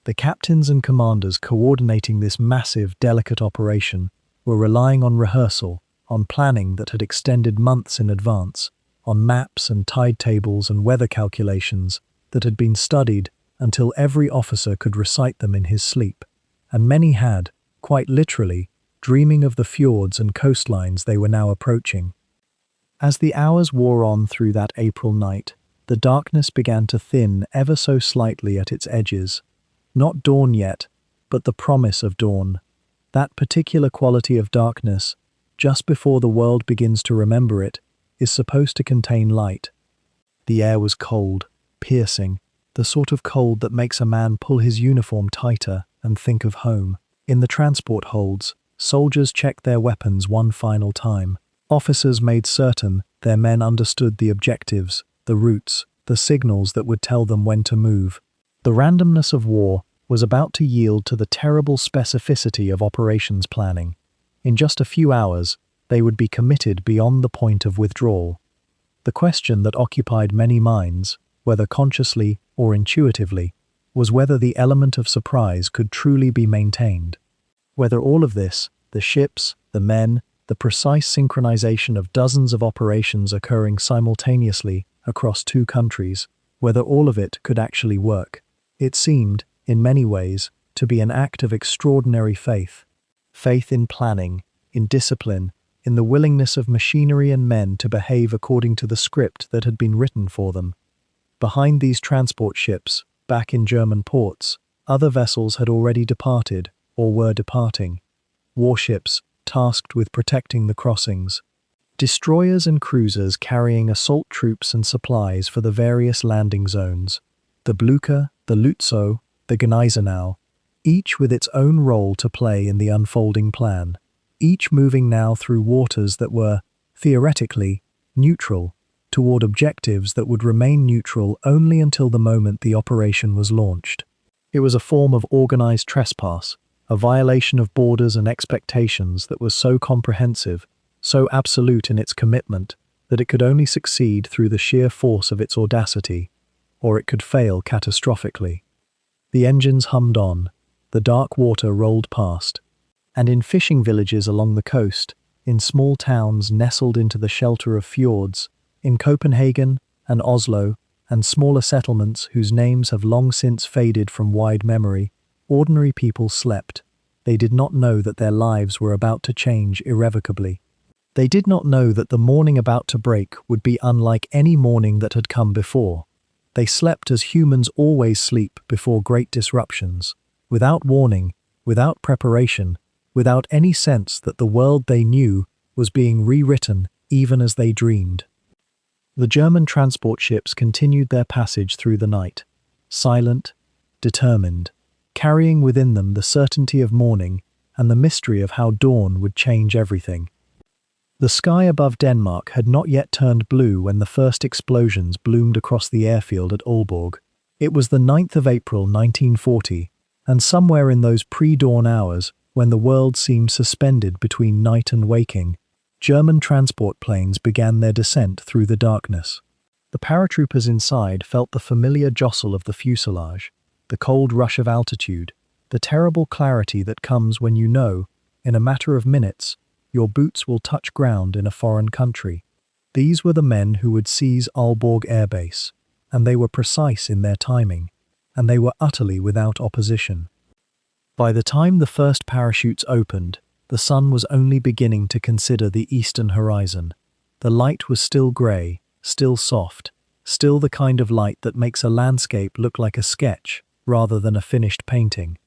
Speaker 1: The captains and commanders coordinating this massive, delicate operation were relying on rehearsal, on planning that had extended months in advance, on maps and tide tables and weather calculations that had been studied until every officer could recite them in his sleep, and many had, quite literally, dreaming of the fjords and coastlines they were now approaching. As the hours wore on through that April night, the darkness began to thin ever so slightly at its edges. Not dawn yet, but the promise of dawn. That particular quality of darkness, just before the world begins to remember it, is supposed to contain light. The air was cold, piercing, the sort of cold that makes a man pull his uniform tighter and think of home. In the transport holds, soldiers checked their weapons one final time. Officers made certain their men understood the objectives, the routes, the signals that would tell them when to move. The randomness of war was about to yield to the terrible specificity of operations planning. In just a few hours, they would be committed beyond the point of withdrawal. The question that occupied many minds, whether consciously or intuitively, was whether the element of surprise could truly be maintained. Whether all of this, the ships, the men, the precise synchronization of dozens of operations occurring simultaneously across two countries, whether all of it could actually work. It seemed, in many ways, to be an act of extraordinary faith. Faith in planning, in discipline, in the willingness of machinery and men to behave according to the script that had been written for them. Behind these transport ships, back in German ports, other vessels had already departed, or were departing. Warships, tasked with protecting the crossings. Destroyers and cruisers carrying assault troops and supplies for the various landing zones. The Blucher, the Lützow, the Gneisenau, each with its own role to play in the unfolding plan. Each moving now through waters that were, theoretically, neutral, toward objectives that would remain neutral only until the moment the operation was launched. It was a form of organized trespass, a violation of borders and expectations that was so comprehensive, so absolute in its commitment, that it could only succeed through the sheer force of its audacity, or it could fail catastrophically. The engines hummed on, the dark water rolled past, and in fishing villages along the coast, in small towns nestled into the shelter of fjords, in Copenhagen and Oslo, and smaller settlements whose names have long since faded from wide memory, ordinary people slept. They did not know that their lives were about to change irrevocably. They did not know that the morning about to break would be unlike any morning that had come before. They slept as humans always sleep before great disruptions, without warning, without preparation, without any sense that the world they knew was being rewritten even as they dreamed. The German transport ships continued their passage through the night, silent, determined, carrying within them the certainty of morning and the mystery of how dawn would change everything. The sky above Denmark had not yet turned blue when the first explosions bloomed across the airfield at Aalborg. It was the 9th of April 1940, and somewhere in those pre-dawn hours, when the world seemed suspended between night and waking, German transport planes began their descent through the darkness. The paratroopers inside felt the familiar jostle of the fuselage, the cold rush of altitude, the terrible clarity that comes when you know, in a matter of minutes, your boots will touch ground in a foreign country. These were the men who would seize Aalborg Air Base, and they were precise in their timing, and they were utterly without opposition. By the time the first parachutes opened, the sun was only beginning to consider the eastern horizon. The light was still grey, still soft, still the kind of light that makes a landscape look like a sketch rather than a finished painting.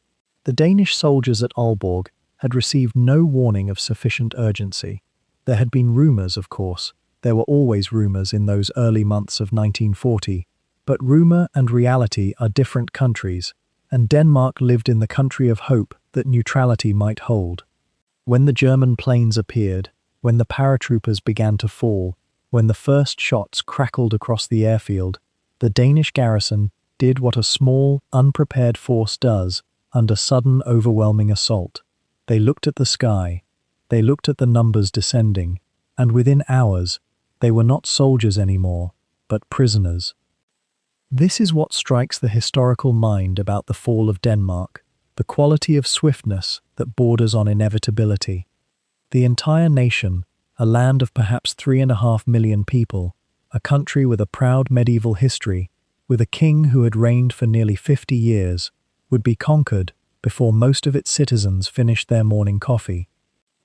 Speaker 1: The Danish soldiers at Aalborg had received no warning of sufficient urgency. There had been rumours, of course. There were always rumours in those early months of 1940. But rumour and reality are different countries, and Denmark lived in the country of hope that neutrality might hold. When the German planes appeared, when the paratroopers began to fall, when the first shots crackled across the airfield, the Danish garrison did what a small, unprepared force does under sudden, overwhelming assault. They looked at the sky, they looked at the numbers descending, and within hours, they were not soldiers anymore, but prisoners. This is what strikes the historical mind about the fall of Denmark, the quality of swiftness that borders on inevitability. The entire nation, a land of perhaps 3.5 million people, a country with a proud medieval history, with a king who had reigned for nearly 50 years, would be conquered before most of its citizens finished their morning coffee.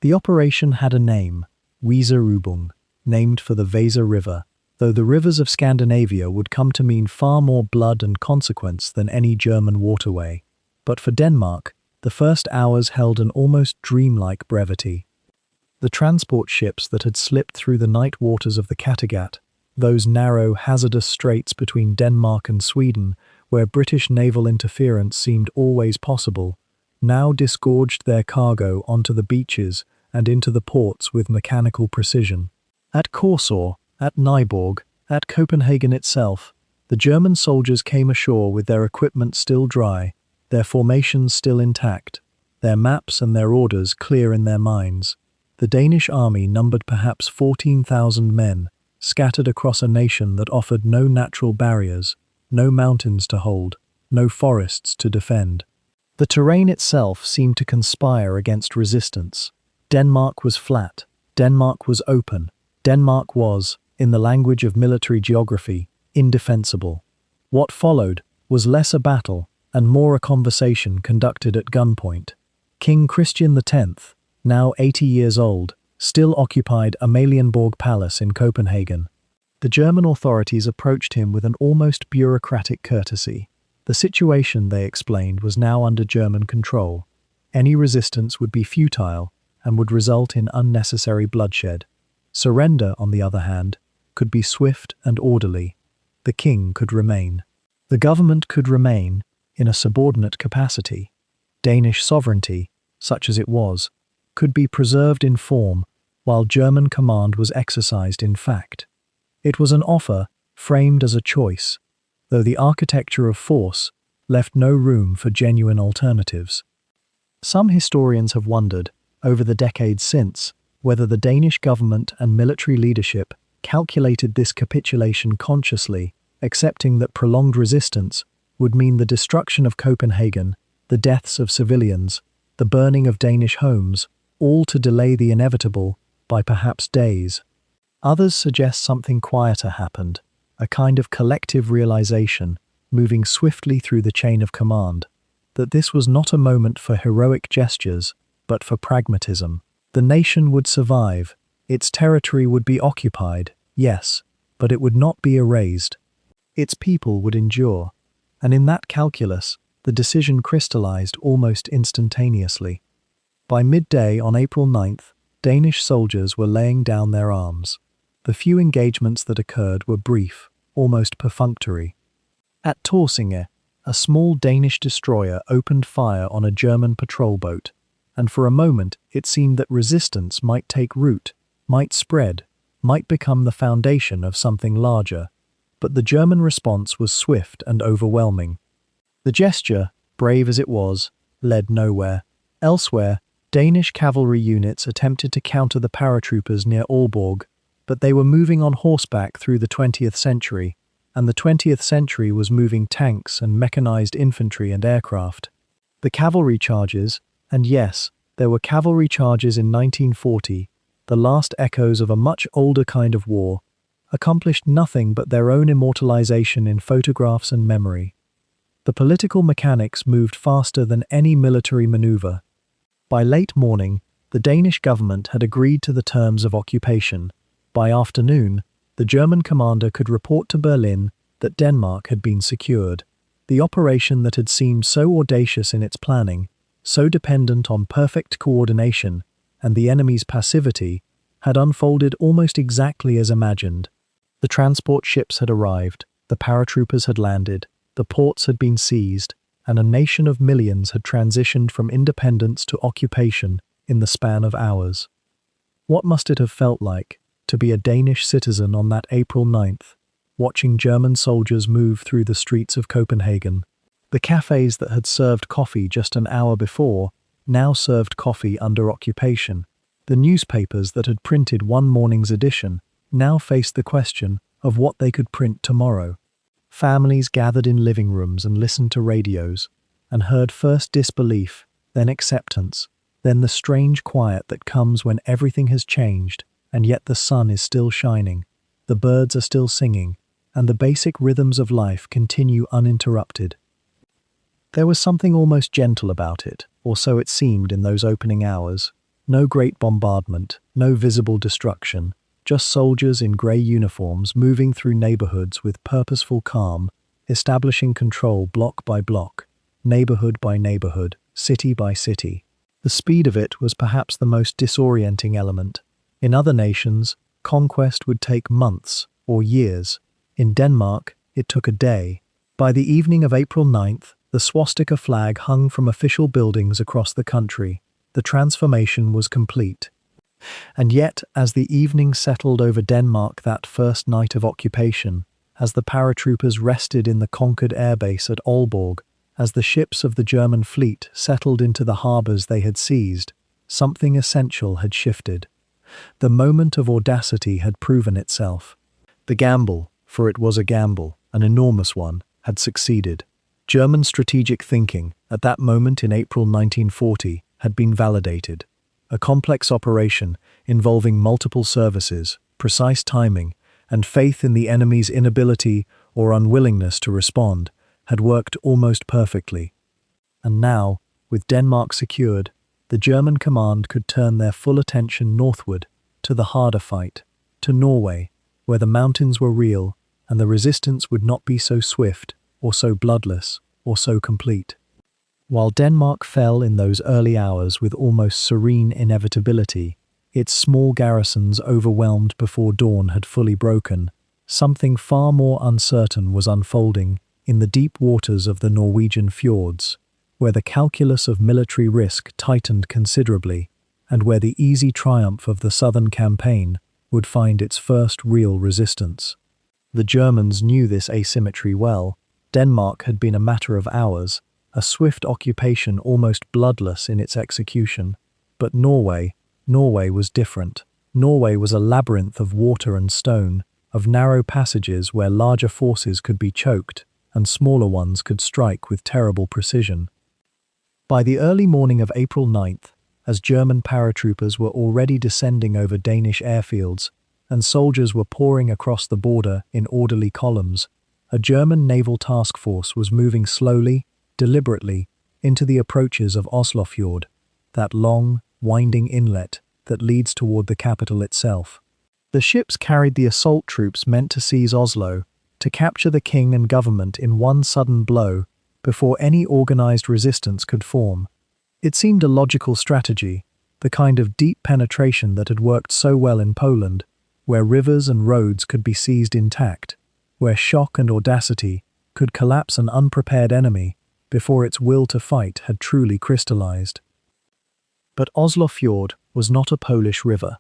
Speaker 1: The operation had a name, Weserübung, named for the Weser River, though the rivers of Scandinavia would come to mean far more blood and consequence than any German waterway. But for Denmark, the first hours held an almost dreamlike brevity. The transport ships that had slipped through the night waters of the Kattegat, those narrow, hazardous straits between Denmark and Sweden, where British naval interference seemed always possible, now disgorged their cargo onto the beaches and into the ports with mechanical precision. At Korsør, at Nyborg, at Copenhagen itself, the German soldiers came ashore with their equipment still dry, their formations still intact, their maps and their orders clear in their minds. The Danish army numbered perhaps 14,000 men, scattered across a nation that offered no natural barriers, no mountains to hold, no forests to defend. The terrain itself seemed to conspire against resistance. Denmark was flat. Denmark was open. Denmark was, in the language of military geography, indefensible. What followed was less a battle and more a conversation conducted at gunpoint. King Christian X, now 80 years old, still occupied Amalienborg Palace in Copenhagen. The German authorities approached him with an almost bureaucratic courtesy. The situation, they explained, was now under German control. Any resistance would be futile and would result in unnecessary bloodshed. Surrender, on the other hand, could be swift and orderly. The king could remain. The government could remain in a subordinate capacity. Danish sovereignty, such as it was, could be preserved in form while German command was exercised in fact. It was an offer framed as a choice, though the architecture of force left no room for genuine alternatives. Some historians have wondered, over the decades since, whether the Danish government and military leadership calculated this capitulation consciously, accepting that prolonged resistance would mean the destruction of Copenhagen, the deaths of civilians, the burning of Danish homes, all to delay the inevitable by perhaps days. Others suggest something quieter happened, a kind of collective realization, moving swiftly through the chain of command, that this was not a moment for heroic gestures, but for pragmatism. The nation would survive, its territory would be occupied, yes, but it would not be erased. Its people would endure, and in that calculus, the decision crystallized almost instantaneously. By midday on April 9th, Danish soldiers were laying down their arms. The few engagements that occurred were brief, almost perfunctory. At Torsinge, a small Danish destroyer opened fire on a German patrol boat, and for a moment it seemed that resistance might take root, might spread, might become the foundation of something larger. But the German response was swift and overwhelming. The gesture, brave as it was, led nowhere. Elsewhere, Danish cavalry units attempted to counter the paratroopers near Aalborg, but they were moving on horseback through the 20th century, and the 20th century was moving tanks and mechanized infantry and aircraft. The cavalry charges, and yes, there were cavalry charges in 1940, the last echoes of a much older kind of war, accomplished nothing but their own immortalization in photographs and memory. The political mechanics moved faster than any military maneuver. By late morning, the Danish government had agreed to the terms of occupation. By afternoon, the German commander could report to Berlin that Denmark had been secured. The operation that had seemed so audacious in its planning, so dependent on perfect coordination and the enemy's passivity, had unfolded almost exactly as imagined. The transport ships had arrived, the paratroopers had landed, the ports had been seized, and a nation of millions had transitioned from independence to occupation in the span of hours. What must it have felt like to be a Danish citizen on that April 9th, watching German soldiers move through the streets of Copenhagen? The cafes that had served coffee just an hour before now served coffee under occupation. The newspapers that had printed one morning's edition now faced the question of what they could print tomorrow. Families gathered in living rooms and listened to radios, and heard first disbelief, then acceptance, then the strange quiet that comes when everything has changed, and yet the sun is still shining, the birds are still singing, and the basic rhythms of life continue uninterrupted. There was something almost gentle about it, or so it seemed in those opening hours. No great bombardment, no visible destruction, just soldiers in grey uniforms moving through neighborhoods with purposeful calm, establishing control block by block, neighborhood by neighborhood, city by city. The speed of it was perhaps the most disorienting element. In other nations, conquest would take months or years. In Denmark, it took a day. By the evening of April 9th, the swastika flag hung from official buildings across the country. The transformation was complete. And yet, as the evening settled over Denmark that first night of occupation, as the paratroopers rested in the conquered airbase at Aalborg, as the ships of the German fleet settled into the harbours they had seized, something essential had shifted. The moment of audacity had proven itself. The gamble, for it was a gamble, an enormous one, had succeeded. German strategic thinking, at that moment in April 1940, had been validated. A complex operation involving multiple services, precise timing, and faith in the enemy's inability or unwillingness to respond had worked almost perfectly. And now, with Denmark secured, the German command could turn their full attention northward, to the harder fight, to Norway, where the mountains were real and the resistance would not be so swift, or so bloodless, or so complete. While Denmark fell in those early hours with almost serene inevitability, its small garrisons overwhelmed before dawn had fully broken, something far more uncertain was unfolding in the deep waters of the Norwegian fjords, where the calculus of military risk tightened considerably, and where the easy triumph of the southern campaign would find its first real resistance. The Germans knew this asymmetry well. Denmark had been a matter of hours, a swift occupation almost bloodless in its execution. But Norway was different. Norway was a labyrinth of water and stone, of narrow passages where larger forces could be choked and smaller ones could strike with terrible precision. By the early morning of April 9th, as German paratroopers were already descending over Danish airfields and soldiers were pouring across the border in orderly columns, a German naval task force was moving slowly, deliberately, into the approaches of Oslofjord, that long, winding inlet that leads toward the capital itself. The ships carried the assault troops meant to seize Oslo, to capture the king and government in one sudden blow before any organized resistance could form. It seemed a logical strategy, the kind of deep penetration that had worked so well in Poland, where rivers and roads could be seized intact, where shock and audacity could collapse an unprepared enemy before its will to fight had truly crystallized. But Oslofjord was not a Polish river.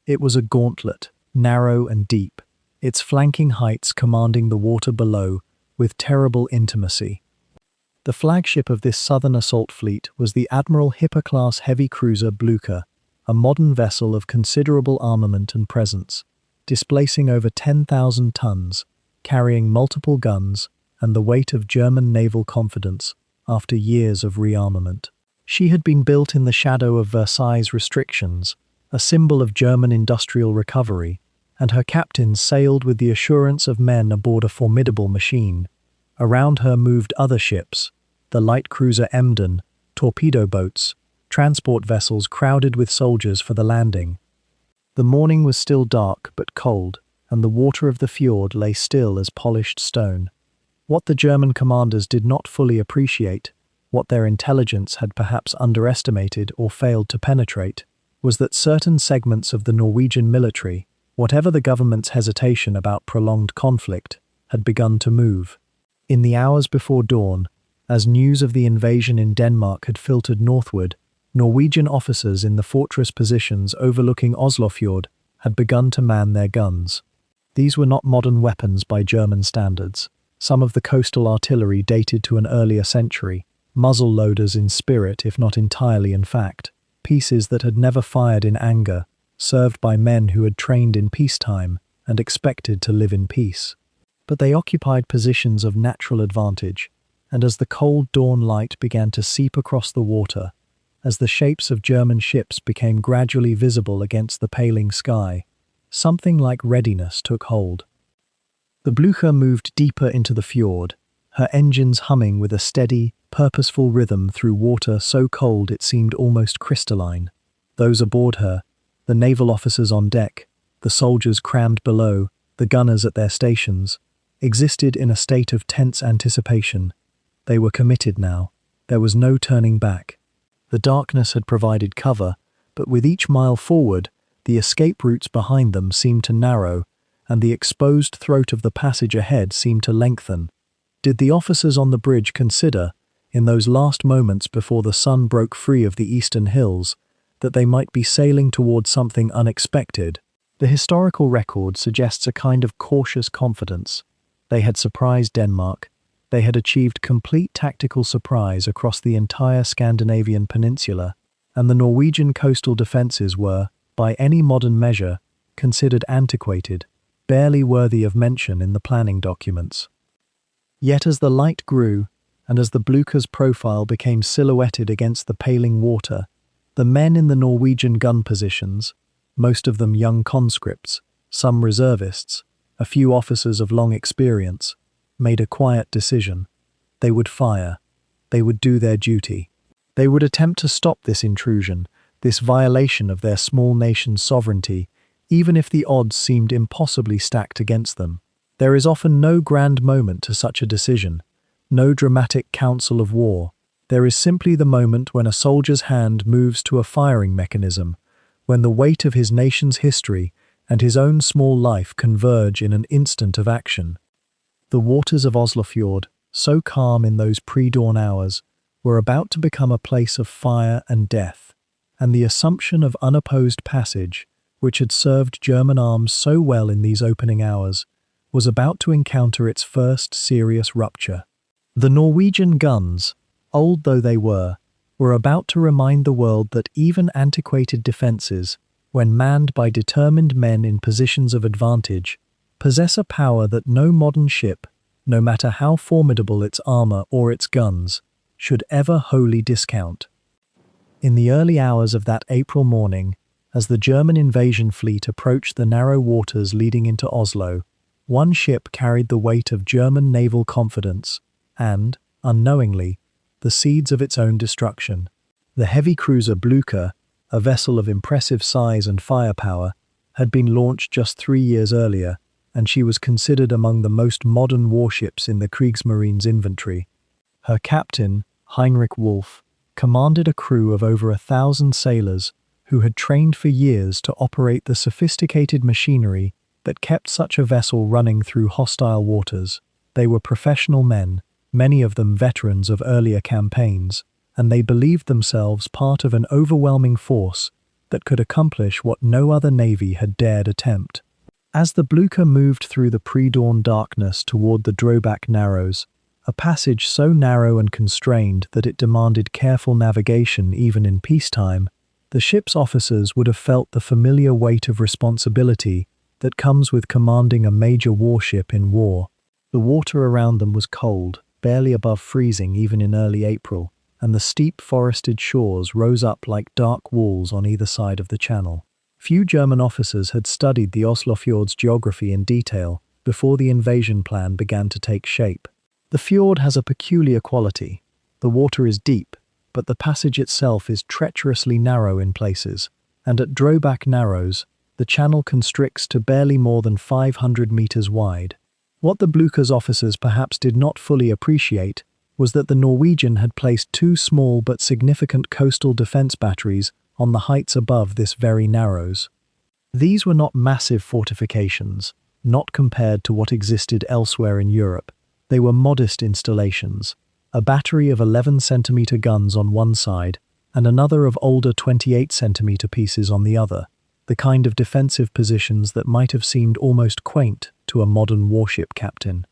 Speaker 1: It was a gauntlet, narrow and deep, its flanking heights commanding the water below with terrible intimacy. The flagship of this southern assault fleet was the Admiral Hipper-class heavy cruiser Blücher, a modern vessel of considerable armament and presence, displacing over 10,000 tons, carrying multiple guns and the weight of German naval confidence after years of rearmament. She had been built in the shadow of Versailles restrictions, a symbol of German industrial recovery, and her captains sailed with the assurance of men aboard a formidable machine. Around her moved other ships, the light cruiser Emden, torpedo boats, transport vessels crowded with soldiers for the landing. The morning was still dark but cold, and the water of the fjord lay still as polished stone. What the German commanders did not fully appreciate, what their intelligence had perhaps underestimated or failed to penetrate, was that certain segments of the Norwegian military, whatever the government's hesitation about prolonged conflict, had begun to move. In the hours before dawn, as news of the invasion in Denmark had filtered northward, Norwegian officers in the fortress positions overlooking Oslofjord had begun to man their guns. These were not modern weapons by German standards. Some of the coastal artillery dated to an earlier century, muzzle loaders in spirit if not entirely in fact, pieces that had never fired in anger, served by men who had trained in peacetime and expected to live in peace. But they occupied positions of natural advantage, and as the cold dawn light began to seep across the water, as the shapes of German ships became gradually visible against the paling sky, something like readiness took hold. The Blücher moved deeper into the fjord, her engines humming with a steady, purposeful rhythm through water so cold it seemed almost crystalline. Those aboard her, the naval officers on deck, the soldiers crammed below, the gunners at their stations, existed in a state of tense anticipation. They were committed now. There was no turning back. The darkness had provided cover, but with each mile forward, the escape routes behind them seemed to narrow, and the exposed throat of the passage ahead seemed to lengthen. Did the officers on the bridge consider, in those last moments before the sun broke free of the eastern hills, that they might be sailing towards something unexpected? The historical record suggests a kind of cautious confidence. They had surprised Denmark. They had achieved complete tactical surprise across the entire Scandinavian peninsula, and the Norwegian coastal defences were, by any modern measure, considered antiquated, barely worthy of mention in the planning documents. Yet as the light grew, and as the Blucher's profile became silhouetted against the paling water, the men in the Norwegian gun positions, most of them young conscripts, some reservists, a few officers of long experience, made a quiet decision. They would fire. They would do their duty. They would attempt to stop this intrusion, this violation of their small nation's sovereignty, even if the odds seemed impossibly stacked against them. There is often no grand moment to such a decision, no dramatic council of war. There is simply the moment when a soldier's hand moves to a firing mechanism, when the weight of his nation's history and his own small life converge in an instant of action. The waters of Oslofjord, so calm in those pre-dawn hours, were about to become a place of fire and death, and the assumption of unopposed passage, which had served German arms so well in these opening hours, was about to encounter its first serious rupture. The Norwegian guns, old though they were about to remind the world that even antiquated defences, when manned by determined men in positions of advantage, possess a power that no modern ship, no matter how formidable its armour or its guns, should ever wholly discount. In the early hours of that April morning, as the German invasion fleet approached the narrow waters leading into Oslo, one ship carried the weight of German naval confidence and, unknowingly, the seeds of its own destruction. The heavy cruiser Blucher, a vessel of impressive size and firepower, had been launched just 3 years earlier, and she was considered among the most modern warships in the Kriegsmarine's inventory. Her captain, Heinrich Wolff, commanded a crew of over 1,000 sailors who had trained for years to operate the sophisticated machinery that kept such a vessel running through hostile waters. They were professional men, many of them veterans of earlier campaigns, and they believed themselves part of an overwhelming force that could accomplish what no other navy had dared attempt. As the Blucher moved through the pre-dawn darkness toward the Drobak Narrows, a passage so narrow and constrained that it demanded careful navigation even in peacetime, the ship's officers would have felt the familiar weight of responsibility that comes with commanding a major warship in war. The water around them was cold, barely above freezing even in early April, and the steep forested shores rose up like dark walls on either side of the channel. Few German officers had studied the Oslofjord's geography in detail before the invasion plan began to take shape. The fjord has a peculiar quality. The water is deep, but the passage itself is treacherously narrow in places, and at Drobak Narrows, the channel constricts to barely more than 500 meters wide. What the Blucher's officers perhaps did not fully appreciate was that the Norwegian had placed 2 small but significant coastal defense batteries on the heights above this very narrows. These were not massive fortifications, not compared to what existed elsewhere in Europe. They were modest installations, a battery of 11-centimeter guns on one side and another of older 28-centimeter pieces on the other, the kind of defensive positions that might have seemed almost quaint to a modern warship captain.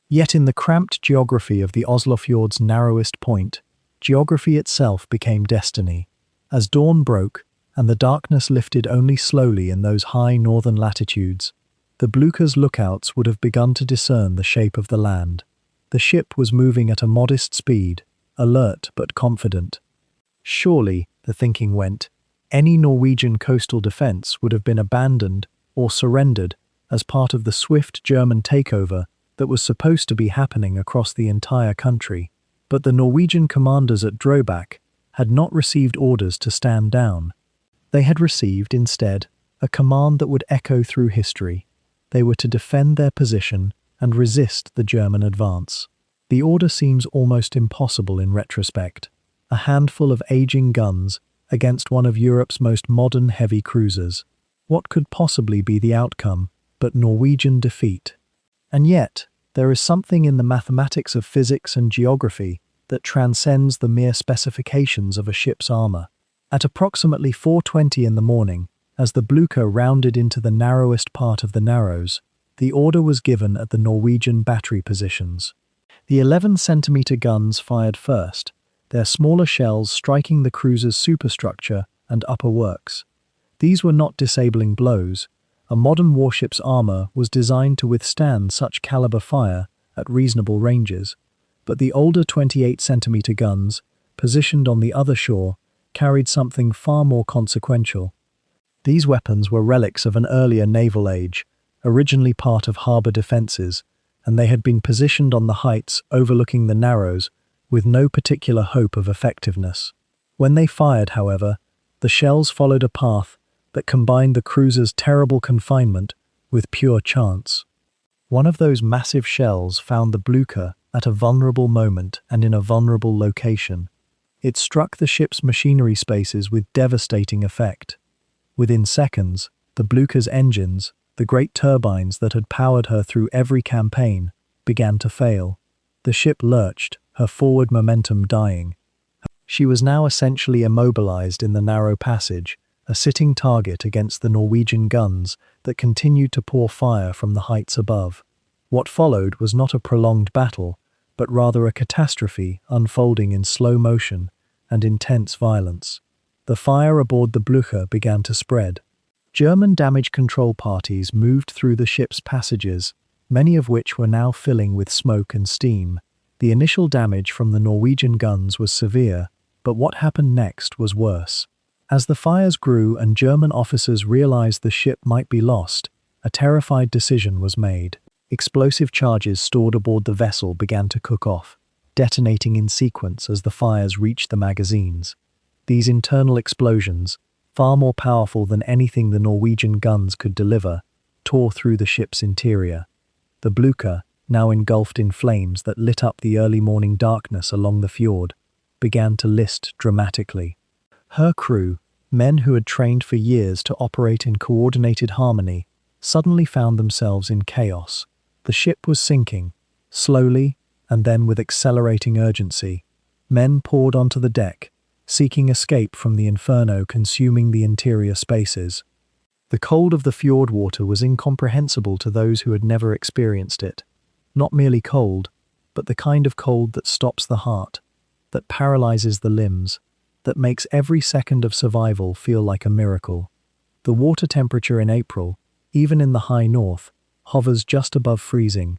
Speaker 1: Yet in the cramped geography of the Oslofjord's narrowest point, geography itself became destiny. As dawn broke, and the darkness lifted only slowly in those high northern latitudes, the Blucher's lookouts would have begun to discern the shape of the land. The ship was moving at a modest speed, alert but confident. Surely, the thinking went, any Norwegian coastal defense would have been abandoned or surrendered as part of the swift German takeover that was supposed to be happening across the entire country. But the Norwegian commanders at Drobak had not received orders to stand down. They had received, instead, a command that would echo through history. They were to defend their position and resist the German advance. The order seems almost impossible in retrospect. a handful of aging guns against one of Europe's most modern heavy cruisers. What could possibly be the outcome but Norwegian defeat? And yet, there is something in the mathematics of physics and geography that transcends the mere specifications of a ship's armor. At approximately 4:20 in the morning, as the Blucher rounded into the narrowest part of the Narrows, the order was given at the Norwegian battery positions. The 11-centimeter guns fired first, their smaller shells striking the cruiser's superstructure and upper works. These were not disabling blows. A modern warship's armor was designed to withstand such caliber fire at reasonable ranges, but the older 28-centimeter guns, positioned on the other shore, carried something far more consequential. These weapons were relics of an earlier naval age, originally part of harbor defenses, and they had been positioned on the heights overlooking the Narrows with no particular hope of effectiveness. When they fired, however, the shells followed a path that combined the cruiser's terrible confinement with pure chance. One of those massive shells found the Blucher at a vulnerable moment and in a vulnerable location. It struck the ship's machinery spaces with devastating effect. Within seconds, the Blucher's engines, the great turbines that had powered her through every campaign, began to fail. The ship lurched, her forward momentum dying. She was now essentially immobilized in the narrow passage, a sitting target against the Norwegian guns that continued to pour fire from the heights above. What followed was not a prolonged battle, but rather a catastrophe unfolding in slow motion and intense violence. The fire aboard the Blucher began to spread. German damage control parties moved through the ship's passages, many of which were now filling with smoke and steam. The initial damage from the Norwegian guns was severe, but what happened next was worse. As the fires grew and German officers realized the ship might be lost, a terrified decision was made. Explosive charges stored aboard the vessel began to cook off, detonating in sequence as the fires reached the magazines. These internal explosions, far more powerful than anything the Norwegian guns could deliver, tore through the ship's interior. The Blucher, now engulfed in flames that lit up the early morning darkness along the fjord, began to list dramatically. Her crew, men who had trained for years to operate in coordinated harmony, suddenly found themselves in chaos. The ship was sinking, slowly and then with accelerating urgency. Men poured onto the deck, seeking escape from the inferno consuming the interior spaces. The cold of the fjord water was incomprehensible to those who had never experienced it. Not merely cold, but the kind of cold that stops the heart, that paralyzes the limbs, that makes every second of survival feel like a miracle. The water temperature in April, even in the high north, hovers just above freezing.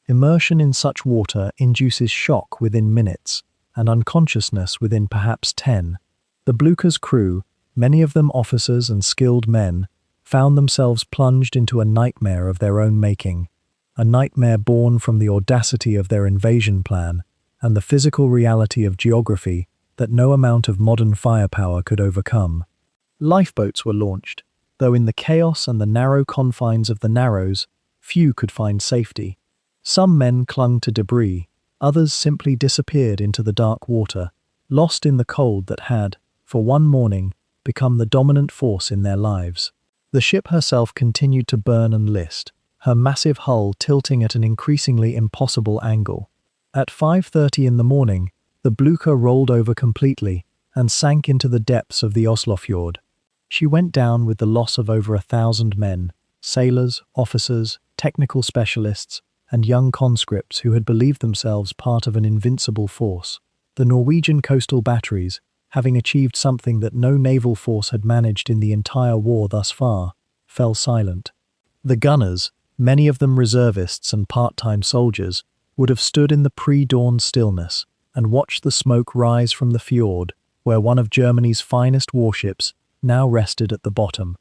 Speaker 1: Immersion in such water induces shock within minutes, and unconsciousness within perhaps 10. The Blucher's crew, many of them officers and skilled men, found themselves plunged into a nightmare of their own making, a nightmare born from the audacity of their invasion plan and the physical reality of geography that no amount of modern firepower could overcome. Lifeboats were launched, though in the chaos and the narrow confines of the Narrows, few could find safety. Some men clung to debris, others simply disappeared into the dark water, lost in the cold that had, for one morning, become the dominant force in their lives. The ship herself continued to burn and list, her massive hull tilting at an increasingly impossible angle. At 5:30 in the morning, the Blucher rolled over completely and sank into the depths of the Oslo fjord. She went down with the loss of over 1,000 men, sailors, officers, technical specialists, and young conscripts who had believed themselves part of an invincible force. The Norwegian coastal batteries, having achieved something that no naval force had managed in the entire war thus far, fell silent. The gunners, many of them reservists and part-time soldiers, would have stood in the pre-dawn stillness and watched the smoke rise from the fjord, where one of Germany's finest warships now rested at the bottom.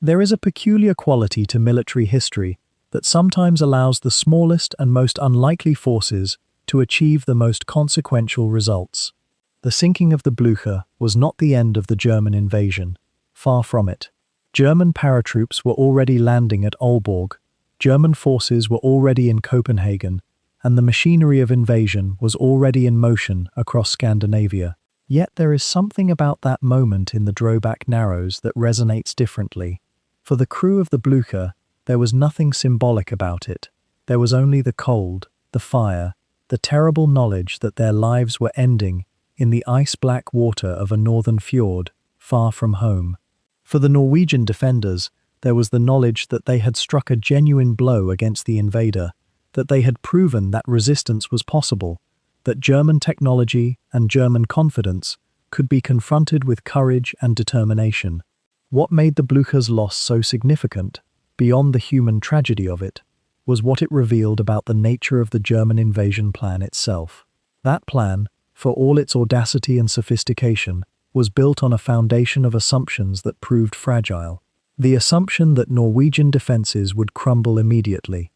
Speaker 1: There is a peculiar quality to military history that sometimes allows the smallest and most unlikely forces to achieve the most consequential results. The sinking of the Blucher was not the end of the German invasion. Far from it. German paratroops were already landing at Aalborg, German forces were already in Copenhagen, and the machinery of invasion was already in motion across Scandinavia. Yet there is something about that moment in the Drøbak Narrows that resonates differently. For the crew of the Blücher, there was nothing symbolic about it. There was only the cold, the fire, the terrible knowledge that their lives were ending in the ice-black water of a northern fjord, far from home. For the Norwegian defenders, there was the knowledge that they had struck a genuine blow against the invader, that they had proven that resistance was possible, that German technology and German confidence could be confronted with courage and determination. What made the Blücher's loss so significant, beyond the human tragedy of it, was what it revealed about the nature of the German invasion plan itself. That plan, for all its audacity and sophistication, was built on a foundation of assumptions that proved fragile. The assumption that Norwegian defenses would crumble immediately.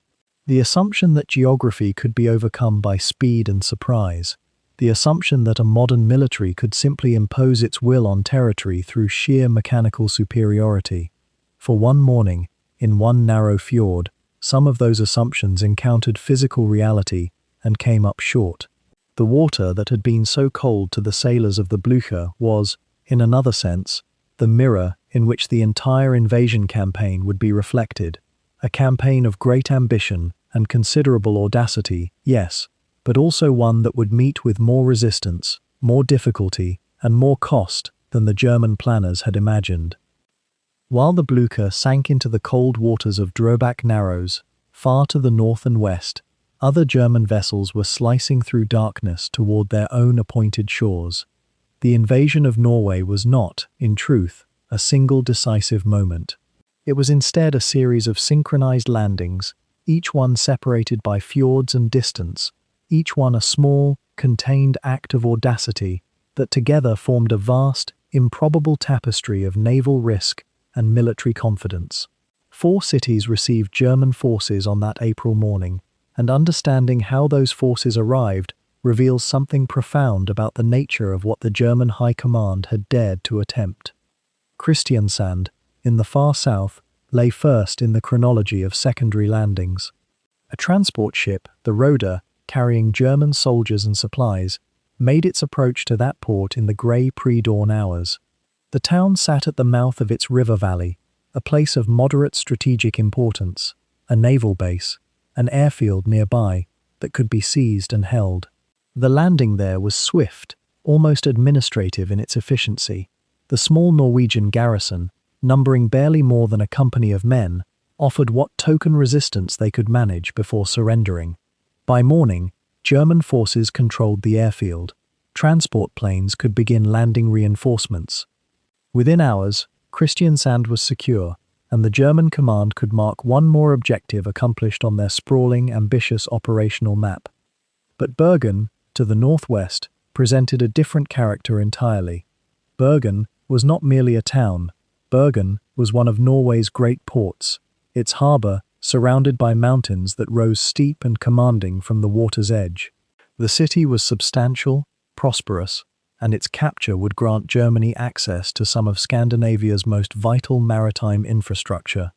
Speaker 1: The assumption that geography could be overcome by speed and surprise. The assumption that a modern military could simply impose its will on territory through sheer mechanical superiority. For one morning, in one narrow fjord, some of those assumptions encountered physical reality and came up short. The water that had been so cold to the sailors of the Blücher was, in another sense, the mirror in which the entire invasion campaign would be reflected. A campaign of great ambition and considerable audacity, yes, but also one that would meet with more resistance, more difficulty, and more cost than the German planners had imagined. While the Blücher sank into the cold waters of Drøbak Narrows, far to the north and west, other German vessels were slicing through darkness toward their own appointed shores. The invasion of Norway was not, in truth, a single decisive moment. It was instead a series of synchronized landings, each one separated by fjords and distance, each one a small, contained act of audacity that together formed a vast, improbable tapestry of naval risk and military confidence. 4 cities received German forces on that April morning, and understanding how those forces arrived reveals something profound about the nature of what the German High Command had dared to attempt. Kristiansand, in the far south, lay first in the chronology of secondary landings. A transport ship, the Roda, carrying German soldiers and supplies, made its approach to that port in the grey pre-dawn hours. The town sat at the mouth of its river valley, a place of moderate strategic importance, a naval base, an airfield nearby that could be seized and held. The landing there was swift, almost administrative in its efficiency. The small Norwegian garrison, numbering barely more than a company of men, offered what token resistance they could manage before surrendering. By morning, German forces controlled the airfield. Transport planes could begin landing reinforcements. Within hours, Kristiansand was secure, and the German command could mark one more objective accomplished on their sprawling, ambitious operational map. But Bergen, to the northwest, presented a different character entirely. Bergen was not merely a town. Bergen was one of Norway's great ports, its harbour surrounded by mountains that rose steep and commanding from the water's edge. The city was substantial, prosperous, and its capture would grant Germany access to some of Scandinavia's most vital maritime infrastructure.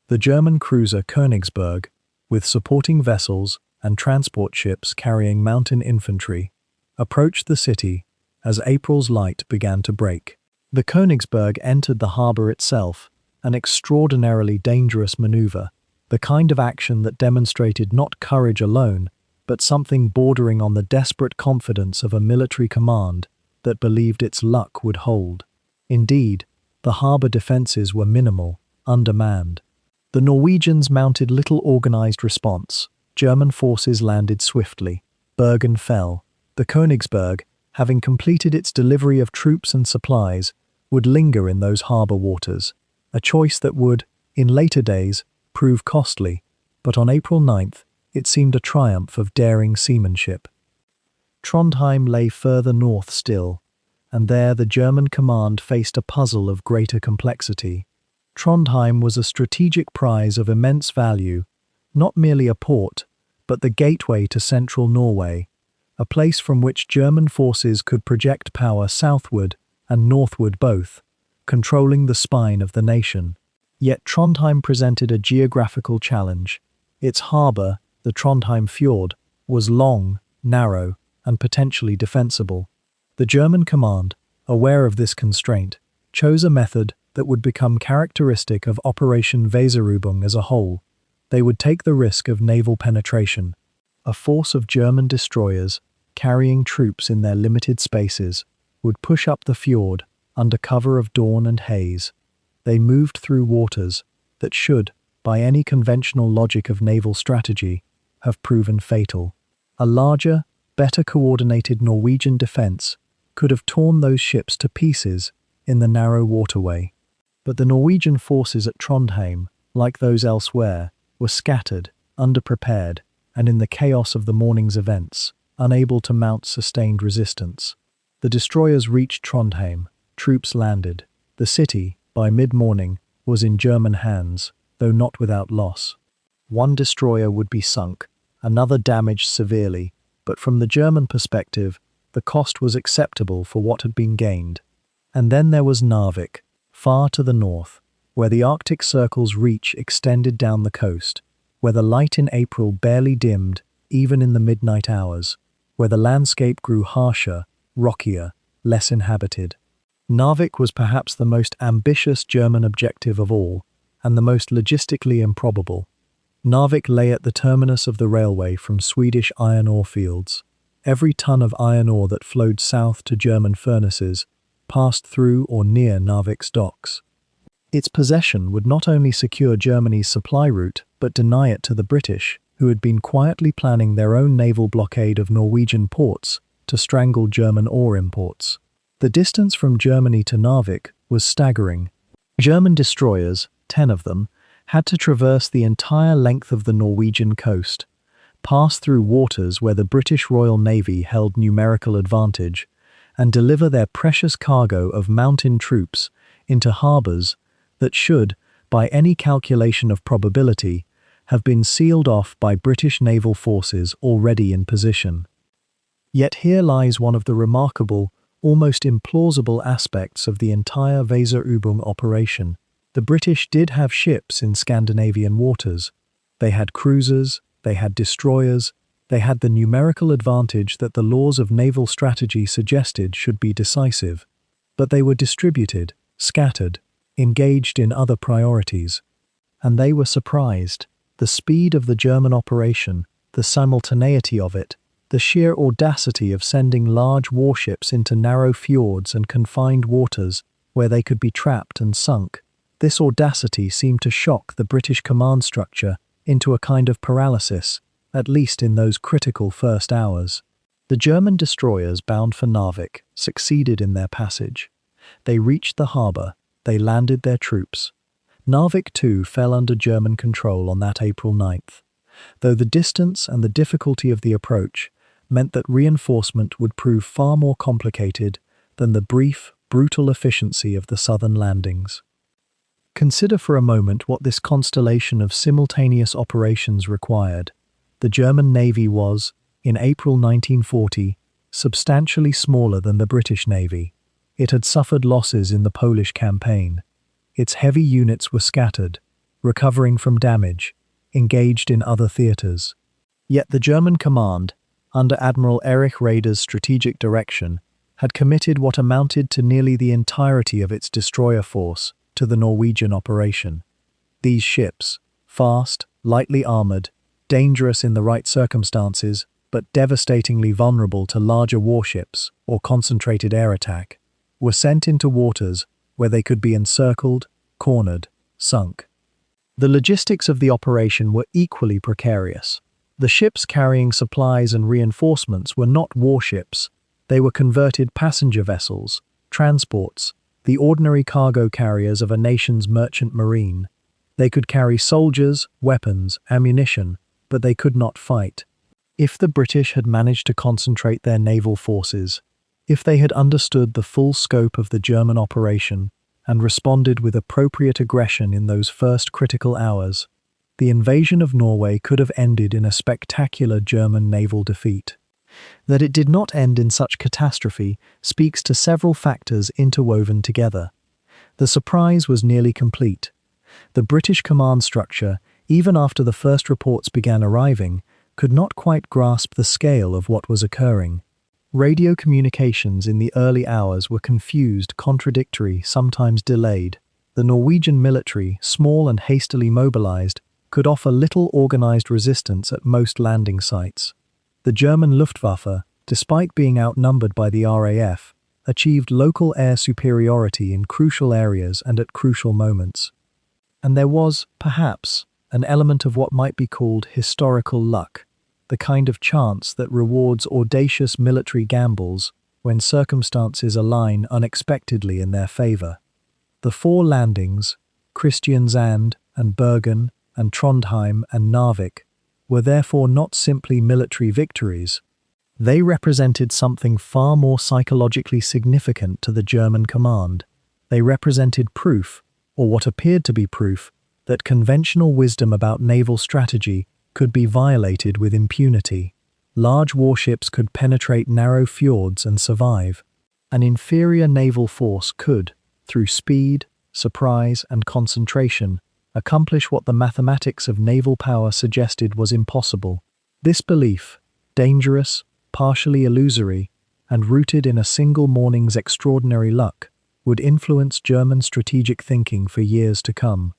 Speaker 1: The German cruiser Königsberg, with supporting vessels and transport ships carrying mountain infantry, approached the city as April's light began to break. The Königsberg entered the harbour itself, an extraordinarily dangerous maneuver, the kind of action that demonstrated not courage alone, but something bordering on the desperate confidence of a military command that believed its luck would hold. Indeed, the harbour defences were minimal, undermanned. The Norwegians mounted little organised response. German forces landed swiftly. Bergen fell. The Königsberg, having completed its delivery of troops and supplies, would linger in those harbour waters, a choice that would, in later days, prove costly, but on April 9th, it seemed a triumph of daring seamanship. Trondheim lay further north still, and there the German command faced a puzzle of greater complexity. Trondheim was a strategic prize of immense value, not merely a port, but the gateway to central Norway, a place from which German forces could project power southward and northward both, controlling the spine of the nation. Yet Trondheim presented a geographical challenge. Its harbour, the Trondheim fjord, was long, narrow, and potentially defensible. The German command, aware of this constraint, chose a method that would become characteristic of Operation Weserübung as a whole. They would take the risk of naval penetration. A force of German destroyers, carrying troops in their limited spaces, would push up the fjord under cover of dawn and haze. They moved through waters that should, by any conventional logic of naval strategy, have proven fatal. A larger, better coordinated Norwegian defense could have torn those ships to pieces in the narrow waterway. But the Norwegian forces at Trondheim, like those elsewhere, were scattered, underprepared, and in the chaos of the morning's events, unable to mount sustained resistance. The destroyers reached Trondheim, troops landed. The city, by mid-morning, was in German hands, though not without loss. One destroyer would be sunk, another damaged severely, but from the German perspective, the cost was acceptable for what had been gained. And then there was Narvik, far to the north, where the Arctic Circle's reach extended down the coast, where the light in April barely dimmed, even in the midnight hours, where the landscape grew harsher, rockier, less inhabited. Narvik was perhaps the most ambitious German objective of all, and the most logistically improbable. Narvik lay at the terminus of the railway from Swedish iron ore fields. Every ton of iron ore that flowed south to German furnaces passed through or near Narvik's docks. Its possession would not only secure Germany's supply route, but deny it to the British, who had been quietly planning their own naval blockade of Norwegian ports to strangle German ore imports. The distance from Germany to Narvik was staggering. German destroyers, 10 of them, had to traverse the entire length of the Norwegian coast, pass through waters where the British Royal Navy held numerical advantage, and deliver their precious cargo of mountain troops into harbours that should, by any calculation of probability, have been sealed off by British naval forces already in position. Yet here lies one of the remarkable, almost implausible aspects of the entire Weserübung operation. The British did have ships in Scandinavian waters. They had cruisers, they had destroyers, they had the numerical advantage that the laws of naval strategy suggested should be decisive. But they were distributed, scattered, engaged in other priorities. And they were surprised. The speed of the German operation, the simultaneity of it, the sheer audacity of sending large warships into narrow fjords and confined waters where they could be trapped and sunk. This audacity seemed to shock the British command structure into a kind of paralysis, at least in those critical first hours. The German destroyers bound for Narvik succeeded in their passage. They reached the harbour, they landed their troops. Narvik too fell under German control on that April 9th, though the distance and the difficulty of the approach meant that reinforcement would prove far more complicated than the brief, brutal efficiency of the southern landings. Consider for a moment what this constellation of simultaneous operations required. The German Navy was, in April 1940, substantially smaller than the British Navy. It had suffered losses in the Polish campaign. Its heavy units were scattered, recovering from damage, engaged in other theatres. Yet the German command, under Admiral Erich Raeder's strategic direction, had committed what amounted to nearly the entirety of its destroyer force to the Norwegian operation. These ships, fast, lightly armoured, dangerous in the right circumstances, but devastatingly vulnerable to larger warships or concentrated air attack, were sent into waters where they could be encircled, cornered, sunk. The logistics of the operation were equally precarious. The ships carrying supplies and reinforcements were not warships. They were converted passenger vessels, transports, the ordinary cargo carriers of a nation's merchant marine. They could carry soldiers, weapons, ammunition, but they could not fight. If the British had managed to concentrate their naval forces, if they had understood the full scope of the German operation and responded with appropriate aggression in those first critical hours, the invasion of Norway could have ended in a spectacular German naval defeat. That it did not end in such catastrophe speaks to several factors interwoven together. The surprise was nearly complete. The British command structure, even after the first reports began arriving, could not quite grasp the scale of what was occurring. Radio communications in the early hours were confused, contradictory, sometimes delayed. The Norwegian military, small and hastily mobilized, could offer little organized resistance at most landing sites. The German Luftwaffe, despite being outnumbered by the RAF, achieved local air superiority in crucial areas and at crucial moments. And there was, perhaps, an element of what might be called historical luck, the kind of chance that rewards audacious military gambles when circumstances align unexpectedly in their favor. The four landings, Kristiansand and Bergen and Trondheim and Narvik, were therefore not simply military victories. They represented something far more psychologically significant to the German command. They represented proof, or what appeared to be proof, that conventional wisdom about naval strategy could be violated with impunity. Large warships could penetrate narrow fjords and survive. An inferior naval force could, through speed, surprise, and concentration, accomplish what the mathematics of naval power suggested was impossible. This belief, dangerous, partially illusory, and rooted in a single morning's extraordinary luck, would influence German strategic thinking for years to come.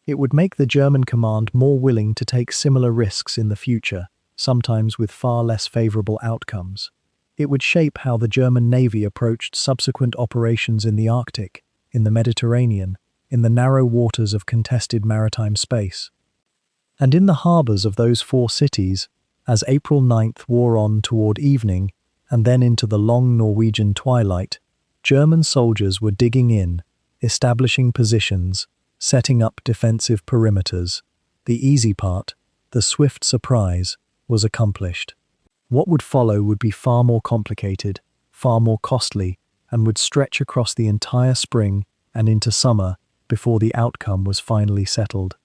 Speaker 1: It would make the German command more willing to take similar risks in the future, sometimes with far less favorable outcomes. It would shape how the German Navy approached subsequent operations in the Arctic, in the Mediterranean, in the narrow waters of contested maritime space. And in the harbours of those four cities, as April 9th wore on toward evening, and then into the long Norwegian twilight, German soldiers were digging in, establishing positions, setting up defensive perimeters. The easy part, the swift surprise, was accomplished. What would follow would be far more complicated, far more costly, and would stretch across the entire spring and into summer before the outcome was finally settled.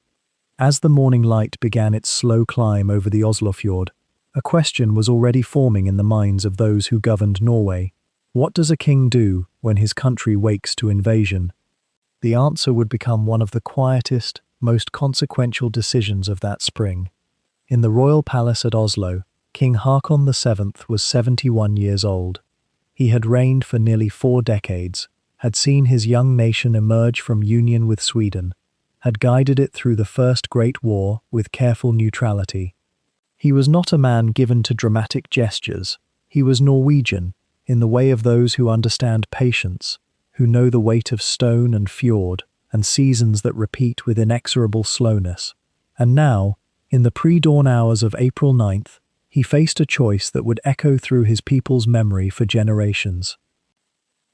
Speaker 1: As the morning light began its slow climb over the Oslo fjord, a question was already forming in the minds of those who governed Norway. What does a king do when his country wakes to invasion? The answer would become one of the quietest, most consequential decisions of that spring. In the royal palace at Oslo, King Haakon VII was 71 years old. He had reigned for nearly 4 decades, had seen his young nation emerge from union with Sweden, had guided it through the First Great War with careful neutrality. He was not a man given to dramatic gestures. He was Norwegian, in the way of those who understand patience, who know the weight of stone and fjord, and seasons that repeat with inexorable slowness. And now, in the pre-dawn hours of April 9th, he faced a choice that would echo through his people's memory for generations.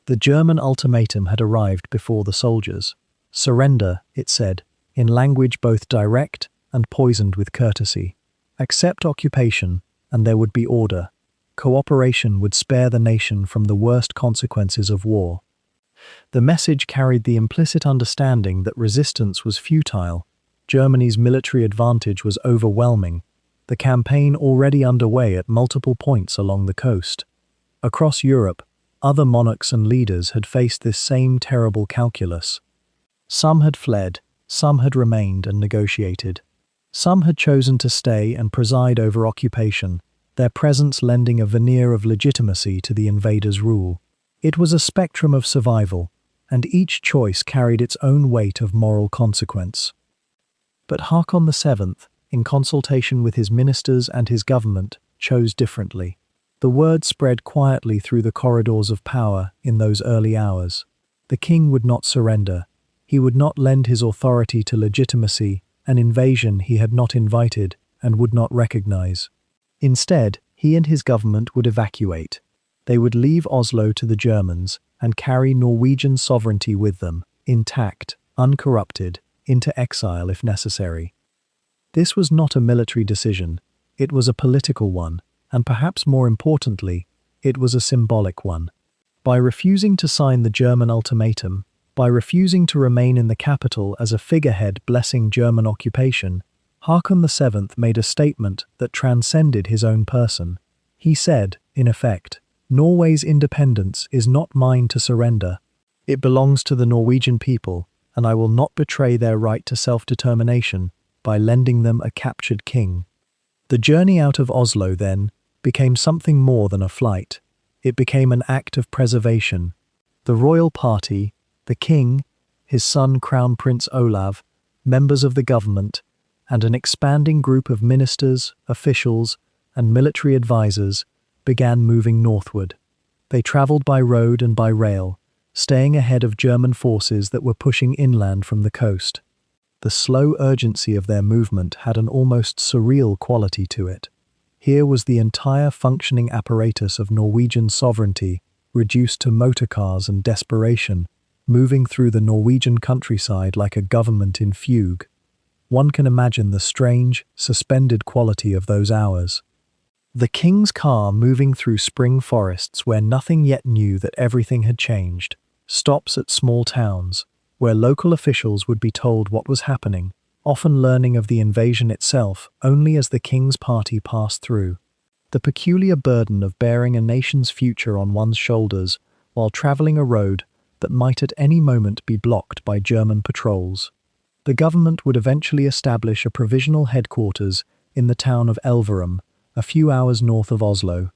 Speaker 1: The German ultimatum had arrived before the soldiers. Surrender, it said, in language both direct and poisoned with courtesy. Accept occupation, and there would be order. Cooperation would spare the nation from the worst consequences of war. The message carried the implicit understanding that resistance was futile. Germany's military advantage was overwhelming, the campaign already underway at multiple points along the coast. Across Europe, other monarchs and leaders had faced this same terrible calculus. Some had fled, some had remained and negotiated. Some had chosen to stay and preside over occupation, their presence lending a veneer of legitimacy to the invaders' rule. It was a spectrum of survival, and each choice carried its own weight of moral consequence. But Haakon VII, in consultation with his ministers and his government, chose differently. The word spread quietly through the corridors of power in those early hours. The king would not surrender. He would not lend his authority to legitimacy, an invasion he had not invited and would not recognize. Instead, he and his government would evacuate. They would leave Oslo to the Germans and carry Norwegian sovereignty with them, intact, uncorrupted, into exile if necessary. This was not a military decision, it was a political one, and perhaps more importantly, it was a symbolic one. By refusing to sign the German ultimatum, by refusing to remain in the capital as a figurehead blessing German occupation, Haakon VII made a statement that transcended his own person. He said, in effect, Norway's independence is not mine to surrender. It belongs to the Norwegian people, and I will not betray their right to self-determination by lending them a captured king. The journey out of Oslo, then, became something more than a flight. It became an act of preservation. The royal party, the king, his son Crown Prince Olav, members of the government, and an expanding group of ministers, officials, and military advisors began moving northward. They traveled by road and by rail, staying ahead of German forces that were pushing inland from the coast. The slow urgency of their movement had an almost surreal quality to it. Here was the entire functioning apparatus of Norwegian sovereignty reduced to motor cars and desperation, moving through the Norwegian countryside like a government in fugue. One can imagine the strange, suspended quality of those hours. The king's car moving through spring forests where nothing yet knew that everything had changed, stops at small towns, where local officials would be told what was happening, often learning of the invasion itself only as the king's party passed through. The peculiar burden of bearing a nation's future on one's shoulders while traveling a road that might at any moment be blocked by German patrols. The government would eventually establish a provisional headquarters in the town of Elverum, a few hours north of Oslo.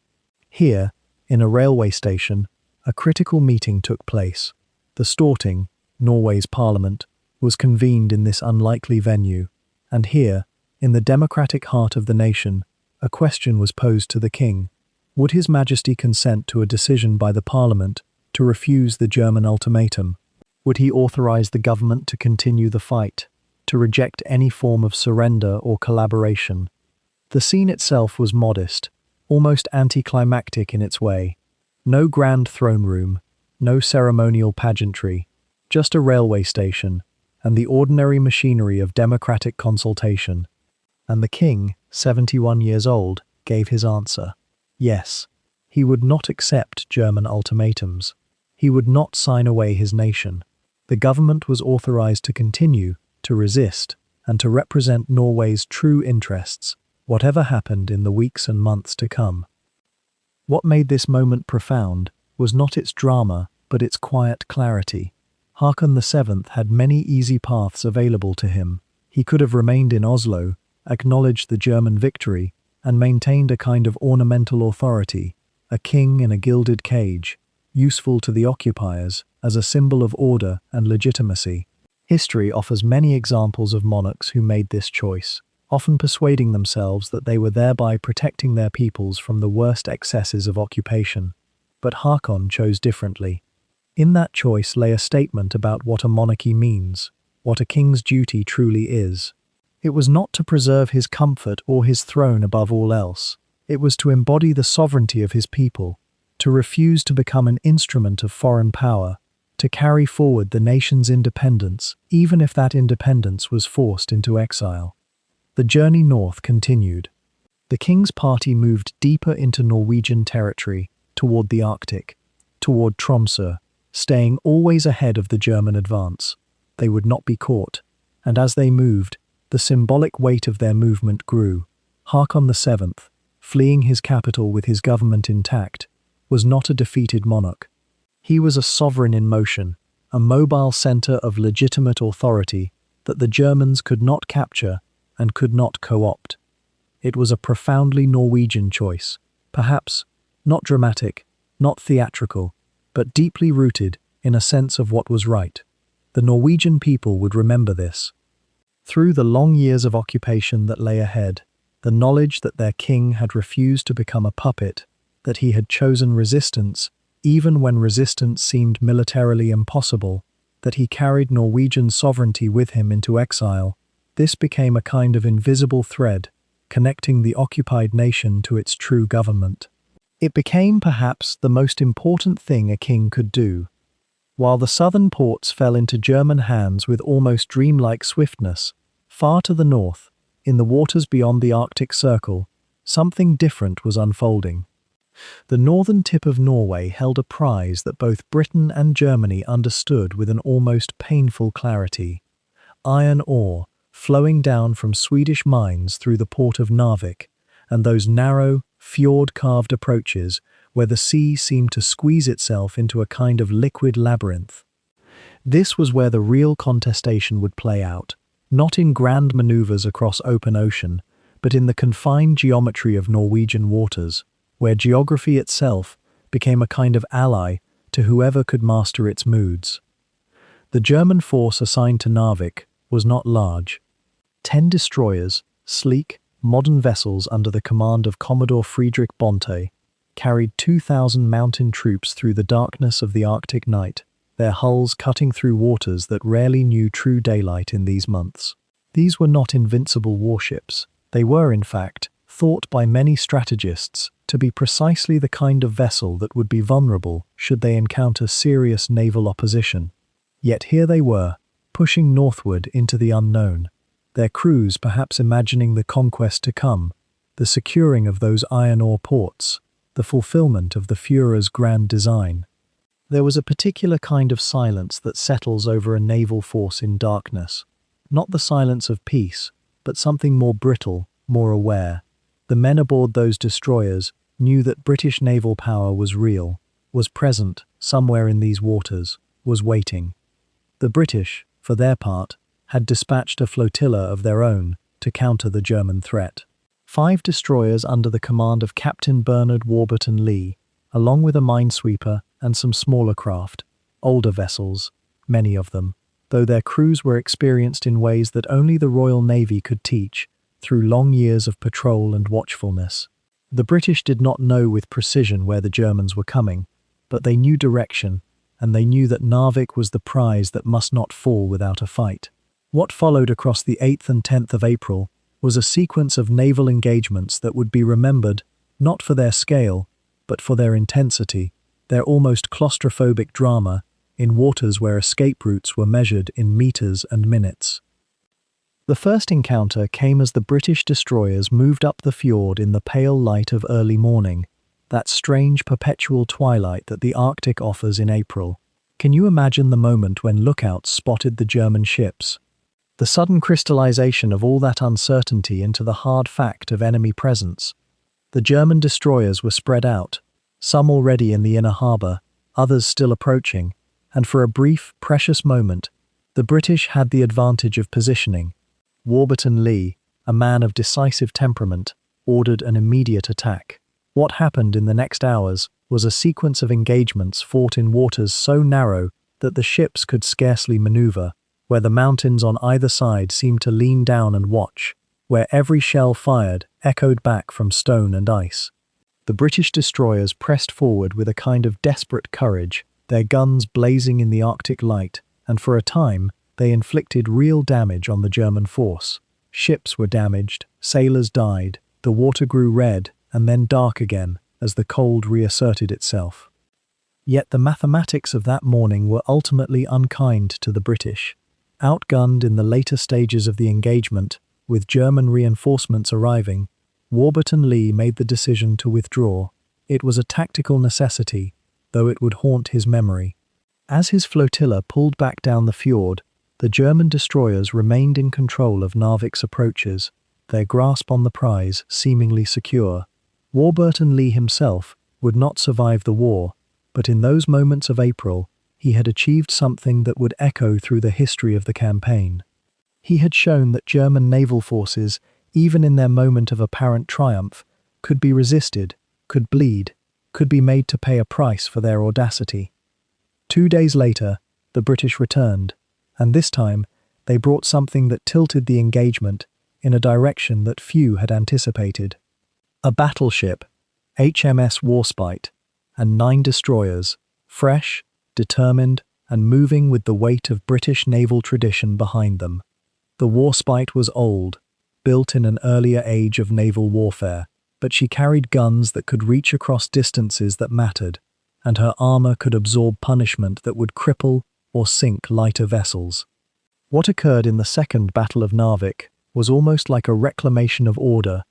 Speaker 1: Here, in a railway station, a critical meeting took place. The Storting, Norway's parliament, was convened in this unlikely venue, and here, in the democratic heart of the nation, a question was posed to the king. Would His Majesty consent to a decision by the parliament to refuse the German ultimatum? Would he authorize the government to continue the fight, to reject any form of surrender or collaboration? The scene itself was modest, almost anticlimactic in its way. No grand throne room, no ceremonial pageantry, just a railway station and the ordinary machinery of democratic consultation. And the king, 71 years old, gave his answer. Yes, he would not accept German ultimatums. He would not sign away his nation. The government was authorized to continue, to resist, and to represent Norway's true interests, whatever happened in the weeks and months to come. What made this moment profound was not its drama, but its quiet clarity. Haakon VII had many easy paths available to him. He could have remained in Oslo, acknowledged the German victory, and maintained a kind of ornamental authority, a king in a gilded cage, useful to the occupiers as a symbol of order and legitimacy. History offers many examples of monarchs who made this choice, often persuading themselves that they were thereby protecting their peoples from the worst excesses of occupation. But Haakon chose differently. In that choice lay a statement about what a monarchy means, what a king's duty truly is. It was not to preserve his comfort or his throne above all else. It was to embody the sovereignty of his people, to refuse to become an instrument of foreign power, to carry forward the nation's independence, even if that independence was forced into exile. The journey north continued. The king's party moved deeper into Norwegian territory, toward the Arctic, toward Tromsø, staying always ahead of the German advance. They would not be caught, and as they moved, the symbolic weight of their movement grew. Haakon VII, fleeing his capital with his government intact, was not a defeated monarch. He was a sovereign in motion, a mobile center of legitimate authority that the Germans could not capture and could not co-opt. It was a profoundly Norwegian choice, perhaps not dramatic, not theatrical, but deeply rooted in a sense of what was right. The Norwegian people would remember this. Through the long years of occupation that lay ahead, the knowledge that their king had refused to become a puppet, that he had chosen resistance, even when resistance seemed militarily impossible, that he carried Norwegian sovereignty with him into exile, this became a kind of invisible thread, connecting the occupied nation to its true government. It became perhaps the most important thing a king could do. While the southern ports fell into German hands with almost dreamlike swiftness, far to the north, in the waters beyond the Arctic Circle, something different was unfolding. The northern tip of Norway held a prize that both Britain and Germany understood with an almost painful clarity. Iron ore, flowing down from Swedish mines through the port of Narvik, and those narrow, fjord-carved approaches where the sea seemed to squeeze itself into a kind of liquid labyrinth. This was where the real contestation would play out, not in grand maneuvers across open ocean, but in the confined geometry of Norwegian waters, where geography itself became a kind of ally to whoever could master its moods. The German force assigned to Narvik was not large. 10 destroyers, sleek, modern vessels under the command of Commodore Friedrich Bonte, carried 2,000 mountain troops through the darkness of the Arctic night, their hulls cutting through waters that rarely knew true daylight in these months. These were not invincible warships. They were, in fact, thought by many strategists to be precisely the kind of vessel that would be vulnerable should they encounter serious naval opposition. Yet here they were, pushing northward into the unknown, their crews perhaps imagining the conquest to come, the securing of those iron ore ports, the fulfillment of the Führer's grand design. There was a particular kind of silence that settles over a naval force in darkness. Not the silence of peace, but something more brittle, more aware. The men aboard those destroyers knew that British naval power was real, was present somewhere in these waters, was waiting. The British, for their part, had dispatched a flotilla of their own to counter the German threat. 5 destroyers under the command of Captain Bernard Warburton Lee, along with a minesweeper and some smaller craft, older vessels, many of them, though their crews were experienced in ways that only the Royal Navy could teach, through long years of patrol and watchfulness. The British did not know with precision where the Germans were coming, but they knew direction, and they knew that Narvik was the prize that must not fall without a fight. What followed across the 8th and 10th of April was a sequence of naval engagements that would be remembered, not for their scale, but for their intensity, their almost claustrophobic drama, in waters where escape routes were measured in meters and minutes. The first encounter came as the British destroyers moved up the fjord in the pale light of early morning, that strange perpetual twilight that the Arctic offers in April. Can you imagine the moment when lookouts spotted the German ships? The sudden crystallization of all that uncertainty into the hard fact of enemy presence. The German destroyers were spread out, some already in the inner harbour, others still approaching, and for a brief, precious moment, the British had the advantage of positioning. Warburton Lee, a man of decisive temperament, ordered an immediate attack. What happened in the next hours was a sequence of engagements fought in waters so narrow that the ships could scarcely maneuver, where the mountains on either side seemed to lean down and watch, where every shell fired echoed back from stone and ice. The British destroyers pressed forward with a kind of desperate courage, their guns blazing in the Arctic light, and for a time they inflicted real damage on the German force. Ships were damaged, sailors died, the water grew red and then dark again as the cold reasserted itself. Yet the mathematics of that morning were ultimately unkind to the British. Outgunned in the later stages of the engagement, with German reinforcements arriving, Warburton Lee made the decision to withdraw. It was a tactical necessity, though it would haunt his memory. As his flotilla pulled back down the fjord, the German destroyers remained in control of Narvik's approaches, their grasp on the prize seemingly secure. Warburton Lee himself would not survive the war, but in those moments of April, he had achieved something that would echo through the history of the campaign. He had shown that German naval forces, even in their moment of apparent triumph, could be resisted, could bleed, could be made to pay a price for their audacity. 2 days later, the British returned, and this time they brought something that tilted the engagement in a direction that few had anticipated. A battleship, HMS Warspite, and 9 destroyers, fresh, determined, and moving with the weight of British naval tradition behind them. The Warspite was old, built in an earlier age of naval warfare, but she carried guns that could reach across distances that mattered, and her armour could absorb punishment that would cripple or sink lighter vessels. What occurred in the Second Battle of Narvik was almost like a reclamation of order,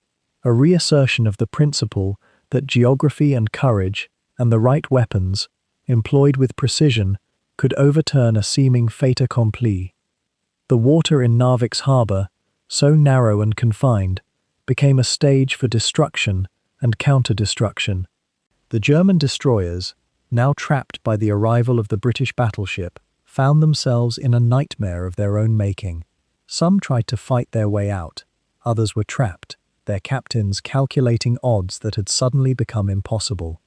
Speaker 1: a reassertion of the principle that geography and courage, and the right weapons, employed with precision, could overturn a seeming fait accompli. The water in Narvik's harbour, so narrow and confined, became a stage for destruction and counter-destruction. The German destroyers, now trapped by the arrival of the British battleship, found themselves in a nightmare of their own making. Some tried to fight their way out, others were trapped, their captains calculating odds that had suddenly become impossible.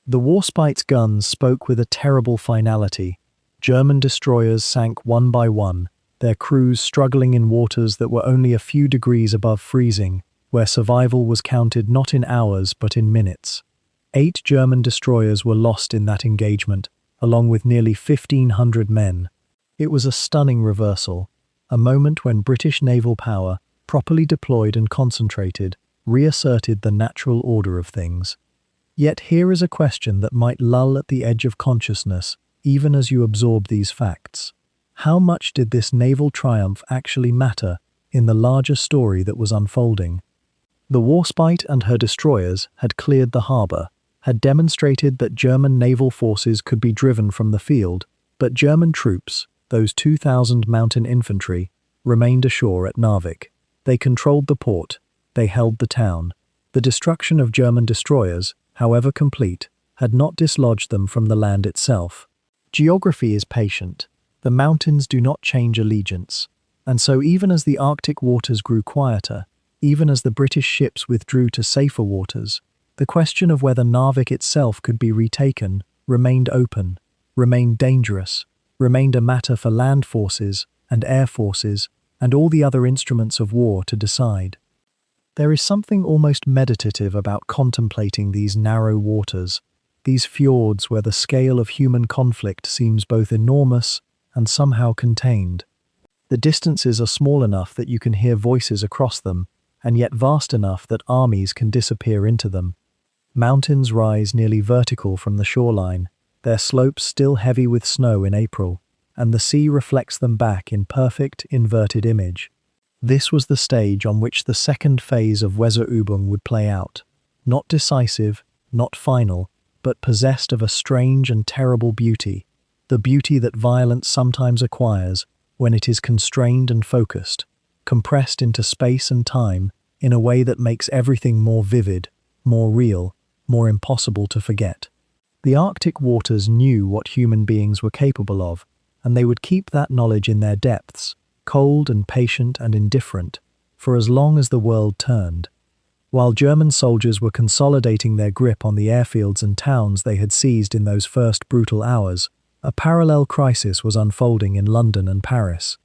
Speaker 1: The Warspite's guns spoke with a terrible finality. German destroyers sank one by one, their crews struggling in waters that were only a few degrees above freezing, where survival was counted not in hours but in minutes. 8 German destroyers were lost in that engagement, along with nearly 1,500 men. It was a stunning reversal, a moment when British naval power, properly deployed and concentrated, reasserted the natural order of things. Yet here is a question that might lull at the edge of consciousness, even as you absorb these facts. How much did this naval triumph actually matter in the larger story that was unfolding? The Warspite and her destroyers had cleared the harbour, had demonstrated that German naval forces could be driven from the field, but German troops, those 2,000 mountain infantry, remained ashore at Narvik. They controlled the port, they held the town. The destruction of German destroyers, however complete, had not dislodged them from the land itself. Geography is patient. The mountains do not change allegiance. And so even as the Arctic waters grew quieter, even as the British ships withdrew to safer waters, the question of whether Narvik itself could be retaken remained open, remained dangerous, remained a matter for land forces and air forces and all the other instruments of war to decide. There is something almost meditative about contemplating these narrow waters, these fjords where the scale of human conflict seems both enormous and somehow contained. The distances are small enough that you can hear voices across them, and yet vast enough that armies can disappear into them. Mountains rise nearly vertical from the shoreline, their slopes still heavy with snow in April, and the sea reflects them back in perfect inverted image. This was the stage on which the second phase of Weserübung would play out, not decisive, not final, but possessed of a strange and terrible beauty, the beauty that violence sometimes acquires when it is constrained and focused, compressed into space and time in a way that makes everything more vivid, more real, more impossible to forget. The Arctic waters knew what human beings were capable of, and they would keep that knowledge in their depths, cold and patient and indifferent, for as long as the world turned. While German soldiers were consolidating their grip on the airfields and towns they had seized in those first brutal hours, a parallel crisis was unfolding in London and Paris.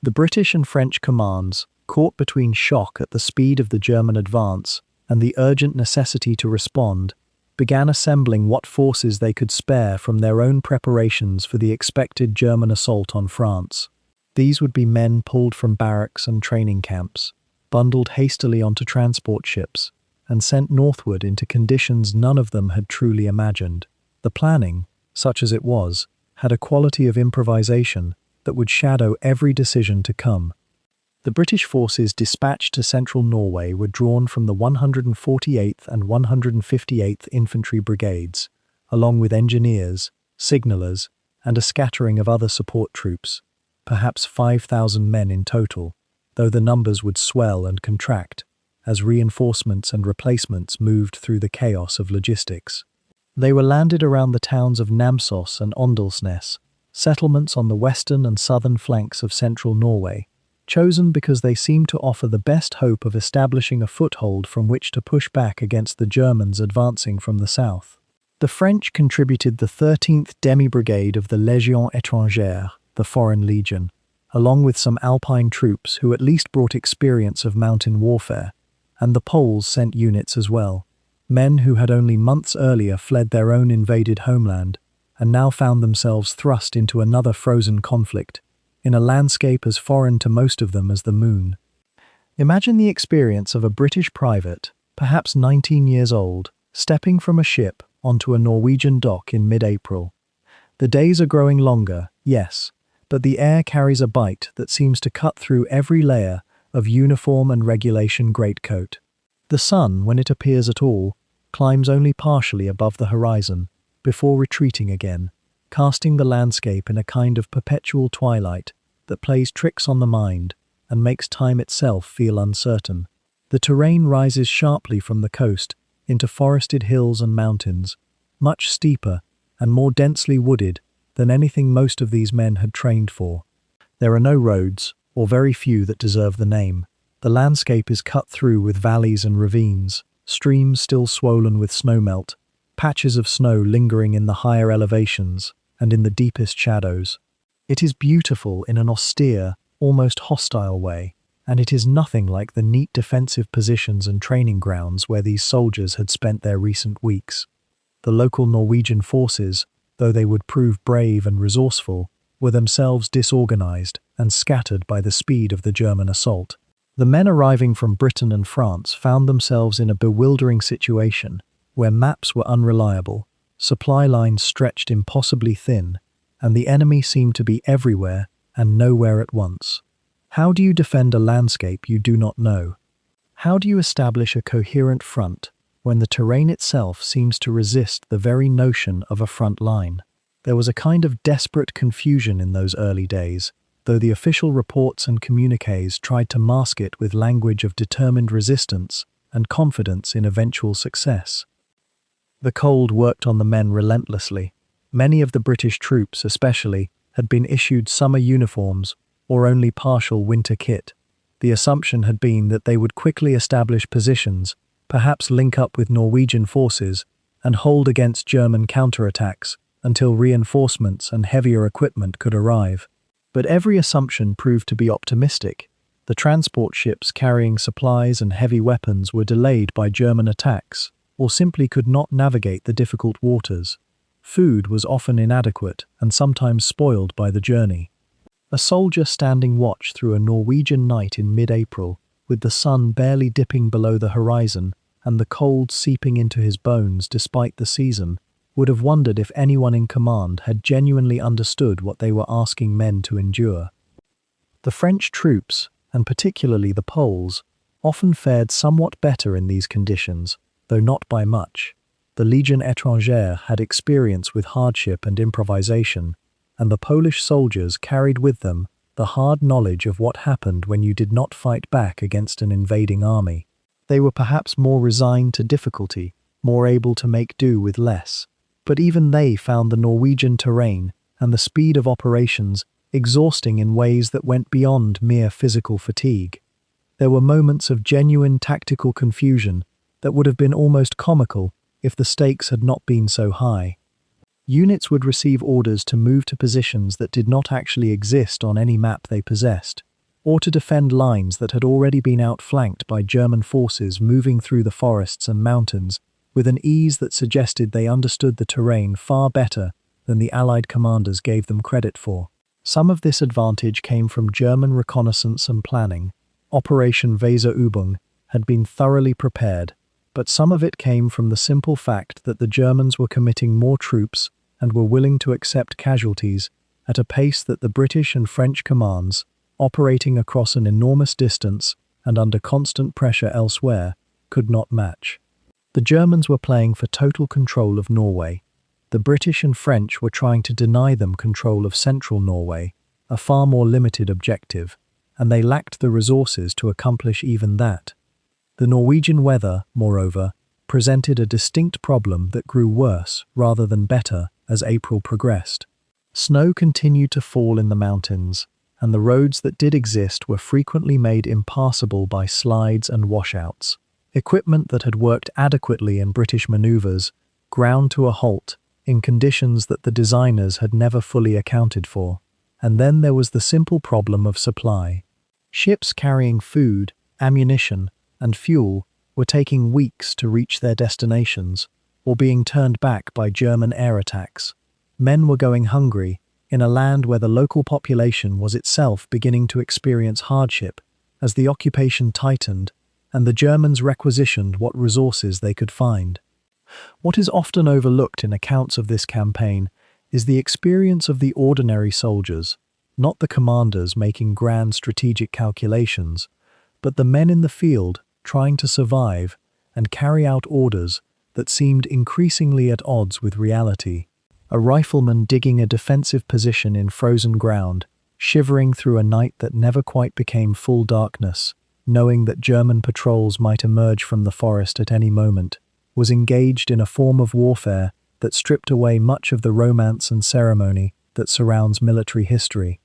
Speaker 1: The British and French commands, caught between shock at the speed of the German advance and the urgent necessity to respond, began assembling what forces they could spare from their own preparations for the expected German assault on France. These would be men pulled from barracks and training camps, bundled hastily onto transport ships, and sent northward into conditions none of them had truly imagined. The planning, such as it was, had a quality of improvisation that would shadow every decision to come. The British forces dispatched to central Norway were drawn from the 148th and 158th Infantry Brigades, along with engineers, signallers, and a scattering of other support troops, perhaps 5,000 men in total, though the numbers would swell and contract as reinforcements and replacements moved through the chaos of logistics. They were landed around the towns of Namsos and Åndalsnes, settlements on the western and southern flanks of central Norway, chosen because they seemed to offer the best hope of establishing a foothold from which to push back against the Germans advancing from the south. The French contributed the 13th Demi-Brigade of the Légion étrangère, the Foreign Legion, along with some Alpine troops who at least brought experience of mountain warfare, and the Poles sent units as well, men who had only months earlier fled their own invaded homeland and now found themselves thrust into another frozen conflict, in a landscape as foreign to most of them as the moon. Imagine the experience of a British private, perhaps 19 years old, stepping from a ship onto a Norwegian dock in mid-April. The days are growing longer, yes, but the air carries a bite that seems to cut through every layer of uniform and regulation greatcoat. The sun, when it appears at all, climbs only partially above the horizon, before retreating again, casting the landscape in a kind of perpetual twilight that plays tricks on the mind and makes time itself feel uncertain. The terrain rises sharply from the coast into forested hills and mountains, much steeper and more densely wooded than anything most of these men had trained for. There are no roads, or very few that deserve the name. The landscape is cut through with valleys and ravines, streams still swollen with snowmelt, patches of snow lingering in the higher elevations and in the deepest shadows. It is beautiful in an austere, almost hostile way, and it is nothing like the neat defensive positions and training grounds where these soldiers had spent their recent weeks. The local Norwegian forces, though they would prove brave and resourceful, were themselves disorganized and scattered by the speed of the German assault. The men arriving from Britain and France found themselves in a bewildering situation where maps were unreliable, supply lines stretched impossibly thin, and the enemy seemed to be everywhere and nowhere at once. How do you defend a landscape you do not know? How do you establish a coherent front when the terrain itself seems to resist the very notion of a front line? There was a kind of desperate confusion in those early days, though the official reports and communiques tried to mask it with language of determined resistance and confidence in eventual success. The cold worked on the men relentlessly. Many of the British troops, especially, had been issued summer uniforms or only partial winter kit. The assumption had been that they would quickly establish positions, perhaps link up with Norwegian forces, and hold against German counterattacks until reinforcements and heavier equipment could arrive. But every assumption proved to be optimistic. The transport ships carrying supplies and heavy weapons were delayed by German attacks, or simply could not navigate the difficult waters. Food was often inadequate and sometimes spoiled by the journey. A soldier standing watch through a Norwegian night in mid-April, with the sun barely dipping below the horizon and the cold seeping into his bones despite the season, would have wondered if anyone in command had genuinely understood what they were asking men to endure. The French troops, and particularly the Poles, often fared somewhat better in these conditions, though not by much. The Légion étrangère had experience with hardship and improvisation, and the Polish soldiers carried with them the hard knowledge of what happened when you did not fight back against an invading army. They were perhaps more resigned to difficulty, more able to make do with less. But even they found the Norwegian terrain and the speed of operations exhausting in ways that went beyond mere physical fatigue. There were moments of genuine tactical confusion that would have been almost comical if the stakes had not been so high. Units would receive orders to move to positions that did not actually exist on any map they possessed, or to defend lines that had already been outflanked by German forces moving through the forests and mountains with an ease that suggested they understood the terrain far better than the Allied commanders gave them credit for. Some of this advantage came from German reconnaissance and planning. Operation Weserübung had been thoroughly prepared, but some of it came from the simple fact that the Germans were committing more troops and were willing to accept casualties at a pace that the British and French commands, operating across an enormous distance and under constant pressure elsewhere, could not match. The Germans were playing for total control of Norway. The British and French were trying to deny them control of central Norway, a far more limited objective, and they lacked the resources to accomplish even that. The Norwegian weather, moreover, presented a distinct problem that grew worse rather than better as April progressed. Snow continued to fall in the mountains, and the roads that did exist were frequently made impassable by slides and washouts. Equipment that had worked adequately in British maneuvers ground to a halt in conditions that the designers had never fully accounted for. And then there was the simple problem of supply. Ships carrying food, ammunition, and fuel were taking weeks to reach their destinations, or being turned back by German air attacks. Men were going hungry in a land where the local population was itself beginning to experience hardship as the occupation tightened and the Germans requisitioned what resources they could find. What is often overlooked in accounts of this campaign is the experience of the ordinary soldiers, not the commanders making grand strategic calculations, but the men in the field trying to survive and carry out orders that seemed increasingly at odds with reality. A rifleman digging a defensive position in frozen ground, shivering through a night that never quite became full darkness, knowing that German patrols might emerge from the forest at any moment, was engaged in a form of warfare that stripped away much of the romance and ceremony that surrounds military history.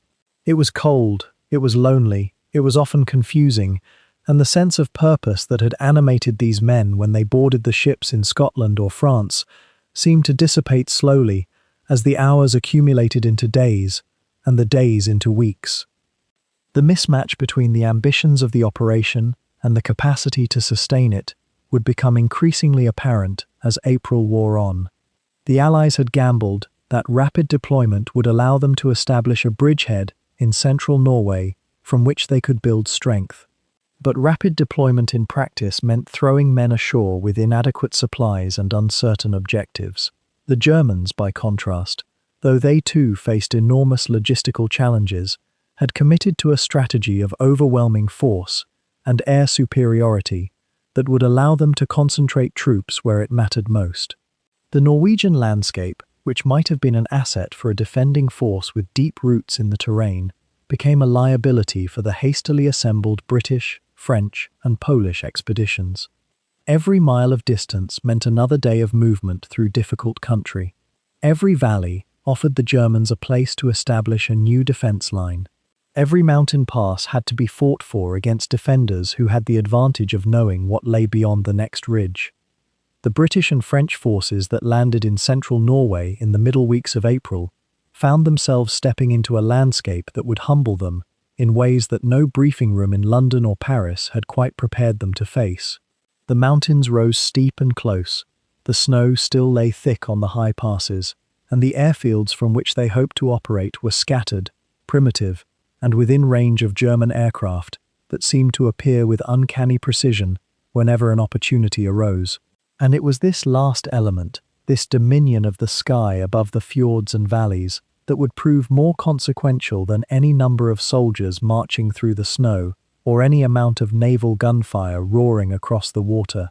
Speaker 1: It was cold, it was lonely, it was often confusing, and the sense of purpose that had animated these men when they boarded the ships in Scotland or France seemed to dissipate slowly as the hours accumulated into days and the days into weeks. The mismatch between the ambitions of the operation and the capacity to sustain it would become increasingly apparent as April wore on. The Allies had gambled that rapid deployment would allow them to establish a bridgehead in central Norway from which they could build strength. But rapid deployment in practice meant throwing men ashore with inadequate supplies and uncertain objectives. The Germans, by contrast, though they too faced enormous logistical challenges, had committed to a strategy of overwhelming force and air superiority that would allow them to concentrate troops where it mattered most. The Norwegian landscape, which might have been an asset for a defending force with deep roots in the terrain, became a liability for the hastily assembled British, French, and Polish expeditions. Every mile of distance meant another day of movement through difficult country. Every valley offered the Germans a place to establish a new defense line. Every mountain pass had to be fought for against defenders who had the advantage of knowing what lay beyond the next ridge. The British and French forces that landed in central Norway in the middle weeks of April found themselves stepping into a landscape that would humble them in ways that no briefing room in London or Paris had quite prepared them to face. The mountains rose steep and close, the snow still lay thick on the high passes, and the airfields from which they hoped to operate were scattered, primitive, and within range of German aircraft that seemed to appear with uncanny precision whenever an opportunity arose. And it was this last element, this dominion of the sky above the fjords and valleys, that would prove more consequential than any number of soldiers marching through the snow or any amount of naval gunfire roaring across the water.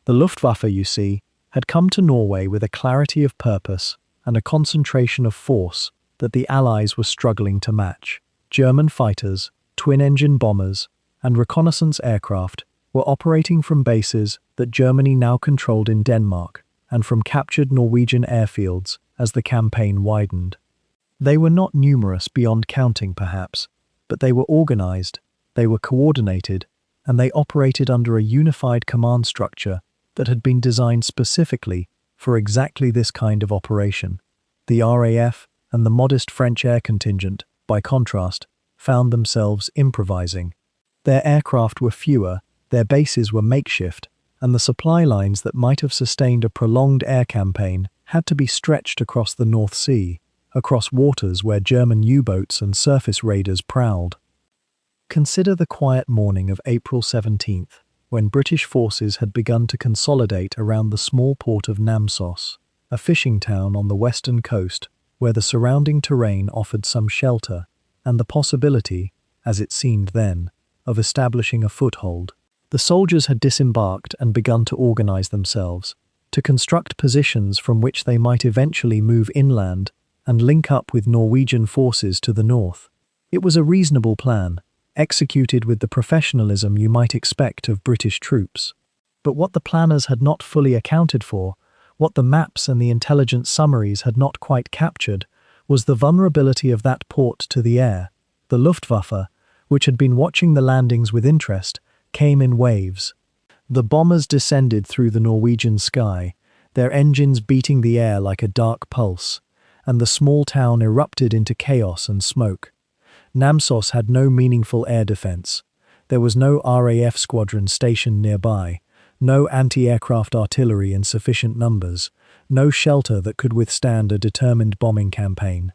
Speaker 1: The Luftwaffe, you see, had come to Norway with a clarity of purpose and a concentration of force that the Allies were struggling to match. German fighters, twin-engine bombers, and reconnaissance aircraft were operating from bases that Germany now controlled in Denmark and from captured Norwegian airfields as the campaign widened. They were not numerous beyond counting, perhaps, but they were organized, they were coordinated, and they operated under a unified command structure that had been designed specifically for exactly this kind of operation. The RAF and the modest French air contingent, by contrast, found themselves improvising. Their aircraft were fewer, their bases were makeshift, and the supply lines that might have sustained a prolonged air campaign had to be stretched across the North Sea, across waters where German U-boats and surface raiders prowled. Consider the quiet morning of April 17th, when British forces had begun to consolidate around the small port of Namsos, a fishing town on the western coast where the surrounding terrain offered some shelter and the possibility, as it seemed then, of establishing a foothold. The soldiers had disembarked and begun to organize themselves, to construct positions from which they might eventually move inland and link up with Norwegian forces to the north. It was a reasonable plan, executed with the professionalism you might expect of British troops. But what the planners had not fully accounted for, what the maps and the intelligence summaries had not quite captured, was the vulnerability of that port to the air. The Luftwaffe, which had been watching the landings with interest, came in waves. The bombers descended through the Norwegian sky, their engines beating the air like a dark pulse, and the small town erupted into chaos and smoke. Namsos had no meaningful air defense. There was no RAF squadron stationed nearby, no anti-aircraft artillery in sufficient numbers, no shelter that could withstand a determined bombing campaign.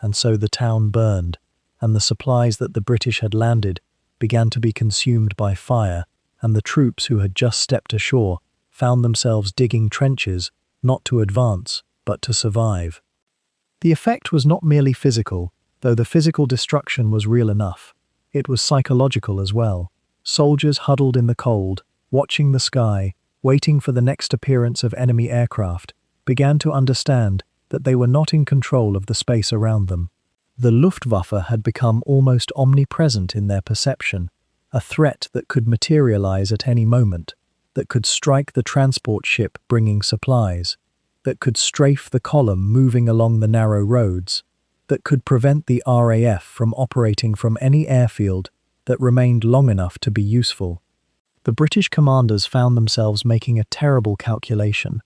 Speaker 1: And so the town burned, and the supplies that the British had landed began to be consumed by fire, and the troops who had just stepped ashore found themselves digging trenches, not to advance, but to survive. The effect was not merely physical, though the physical destruction was real enough. It was psychological as well. Soldiers huddled in the cold, watching the sky, waiting for the next appearance of enemy aircraft, began to understand that they were not in control of the space around them. The Luftwaffe had become almost omnipresent in their perception, a threat that could materialize at any moment, that could strike the transport ship bringing supplies, that could strafe the column moving along the narrow roads, that could prevent the RAF from operating from any airfield that remained long enough to be useful. The British commanders found themselves making a terrible calculation.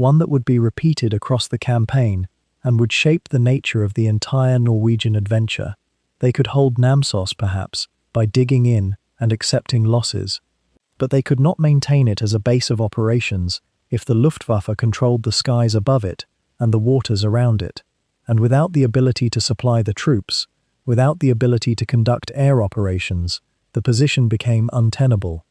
Speaker 1: one that would be repeated across the campaign and would shape the nature of the entire Norwegian adventure. They could hold Namsos, perhaps, by digging in and accepting losses. But they could not maintain it as a base of operations if the Luftwaffe controlled the skies above it and the waters around it. And without the ability to supply the troops, without the ability to conduct air operations, the position became untenable.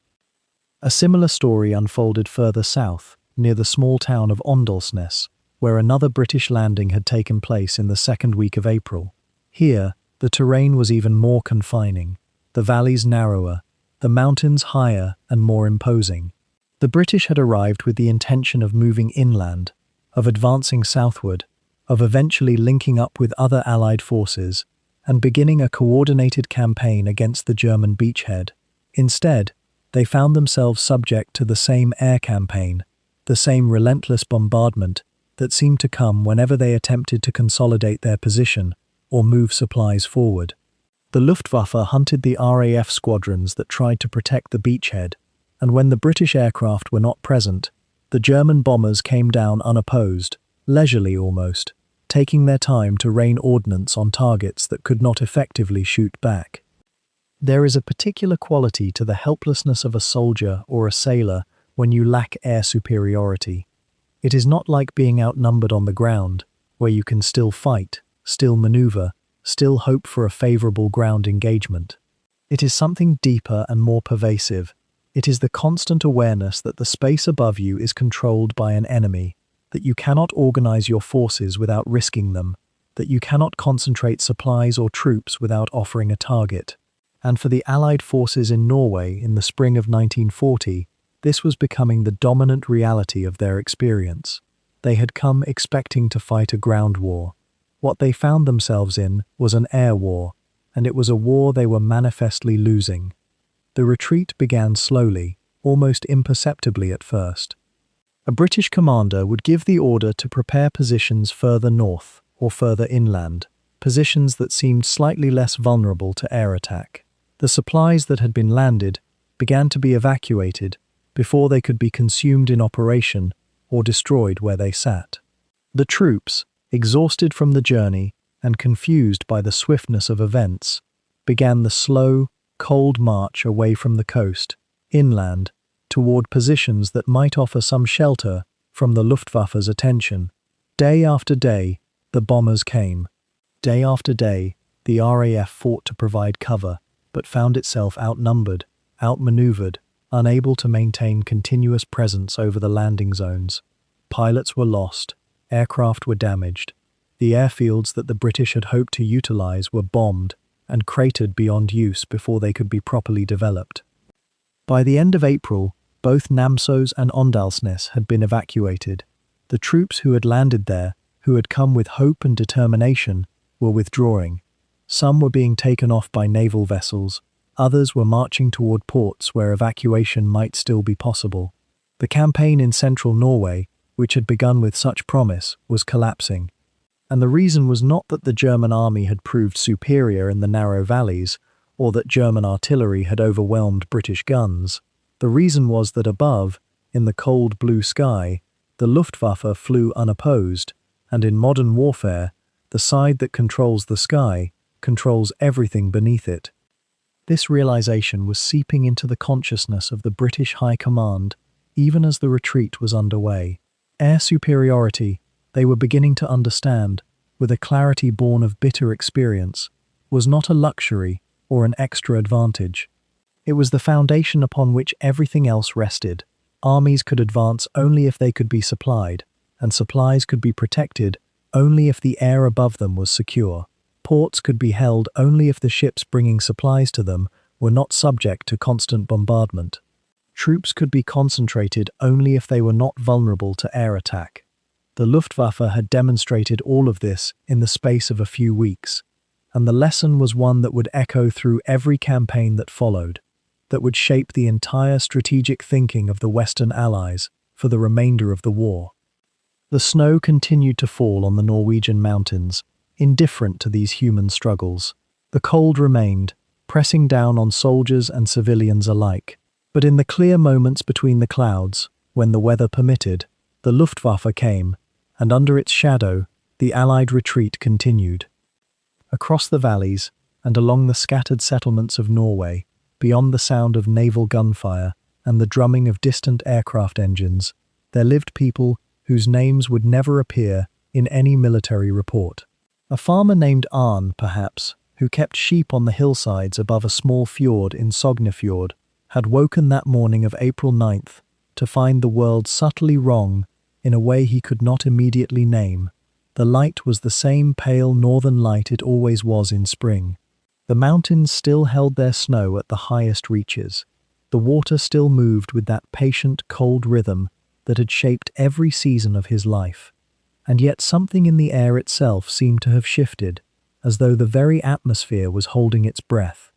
Speaker 1: A similar story unfolded further south, near the small town of Åndalsnes, where another British landing had taken place in the second week of April. Here, the terrain was even more confining, the valleys narrower, the mountains higher and more imposing. The British had arrived with the intention of moving inland, of advancing southward, of eventually linking up with other Allied forces, and beginning a coordinated campaign against the German beachhead. Instead, they found themselves subject to the same air campaign, the same relentless bombardment that seemed to come whenever they attempted to consolidate their position or move supplies forward. The Luftwaffe hunted the RAF squadrons that tried to protect the beachhead, and when the British aircraft were not present, the German bombers came down unopposed, leisurely almost, taking their time to rain ordnance on targets that could not effectively shoot back. There is a particular quality to the helplessness of a soldier or a sailor when you lack air superiority. It is not like being outnumbered on the ground, where you can still fight, still maneuver, still hope for a favorable ground engagement. It is something deeper and more pervasive. It is the constant awareness that the space above you is controlled by an enemy, that you cannot organize your forces without risking them, that you cannot concentrate supplies or troops without offering a target. And for the Allied forces in Norway in the spring of 1940, this was becoming the dominant reality of their experience. They had come expecting to fight a ground war. What they found themselves in was an air war, and it was a war they were manifestly losing. The retreat began slowly, almost imperceptibly at first. A British commander would give the order to prepare positions further north or further inland, positions that seemed slightly less vulnerable to air attack. The supplies that had been landed began to be evacuated before they could be consumed in operation or destroyed where they sat. The troops, exhausted from the journey and confused by the swiftness of events, began the slow, cold march away from the coast, inland, toward positions that might offer some shelter from the Luftwaffe's attention. Day after day, the bombers came. Day after day, the RAF fought to provide cover, but found itself outnumbered, outmaneuvered, unable to maintain continuous presence over the landing zones. Pilots were lost, aircraft were damaged. The airfields that the British had hoped to utilize were bombed and cratered beyond use before they could be properly developed. By the end of April, both Namsos and Åndalsnes had been evacuated. The troops who had landed there, who had come with hope and determination, were withdrawing. Some were being taken off by naval vessels, others were marching toward ports where evacuation might still be possible. The campaign in central Norway, which had begun with such promise, was collapsing. And the reason was not that the German army had proved superior in the narrow valleys, or that German artillery had overwhelmed British guns. The reason was that above, in the cold blue sky, the Luftwaffe flew unopposed, and in modern warfare, the side that controls the sky controls everything beneath it. This realization was seeping into the consciousness of the British High Command, even as the retreat was underway. Air superiority, they were beginning to understand, with a clarity born of bitter experience, was not a luxury or an extra advantage. It was the foundation upon which everything else rested. Armies could advance only if they could be supplied, and supplies could be protected only if the air above them was secure. Ports could be held only if the ships bringing supplies to them were not subject to constant bombardment. Troops could be concentrated only if they were not vulnerable to air attack. The Luftwaffe had demonstrated all of this in the space of a few weeks, and the lesson was one that would echo through every campaign that followed, that would shape the entire strategic thinking of the Western Allies for the remainder of the war. The snow continued to fall on the Norwegian mountains, indifferent to these human struggles. The cold remained, pressing down on soldiers and civilians alike. But in the clear moments between the clouds, when the weather permitted, the Luftwaffe came, and under its shadow, the Allied retreat continued. Across the valleys, and along the scattered settlements of Norway, beyond the sound of naval gunfire and the drumming of distant aircraft engines, there lived people whose names would never appear in any military report. A farmer named Arne, perhaps, who kept sheep on the hillsides above a small fjord in Sognefjord, had woken that morning of April 9th to find the world subtly wrong in a way he could not immediately name. The light was the same pale northern light it always was in spring. The mountains still held their snow at the highest reaches. The water still moved with that patient, cold rhythm that had shaped every season of his life. And yet something in the air itself seemed to have shifted, as though the very atmosphere was holding its breath.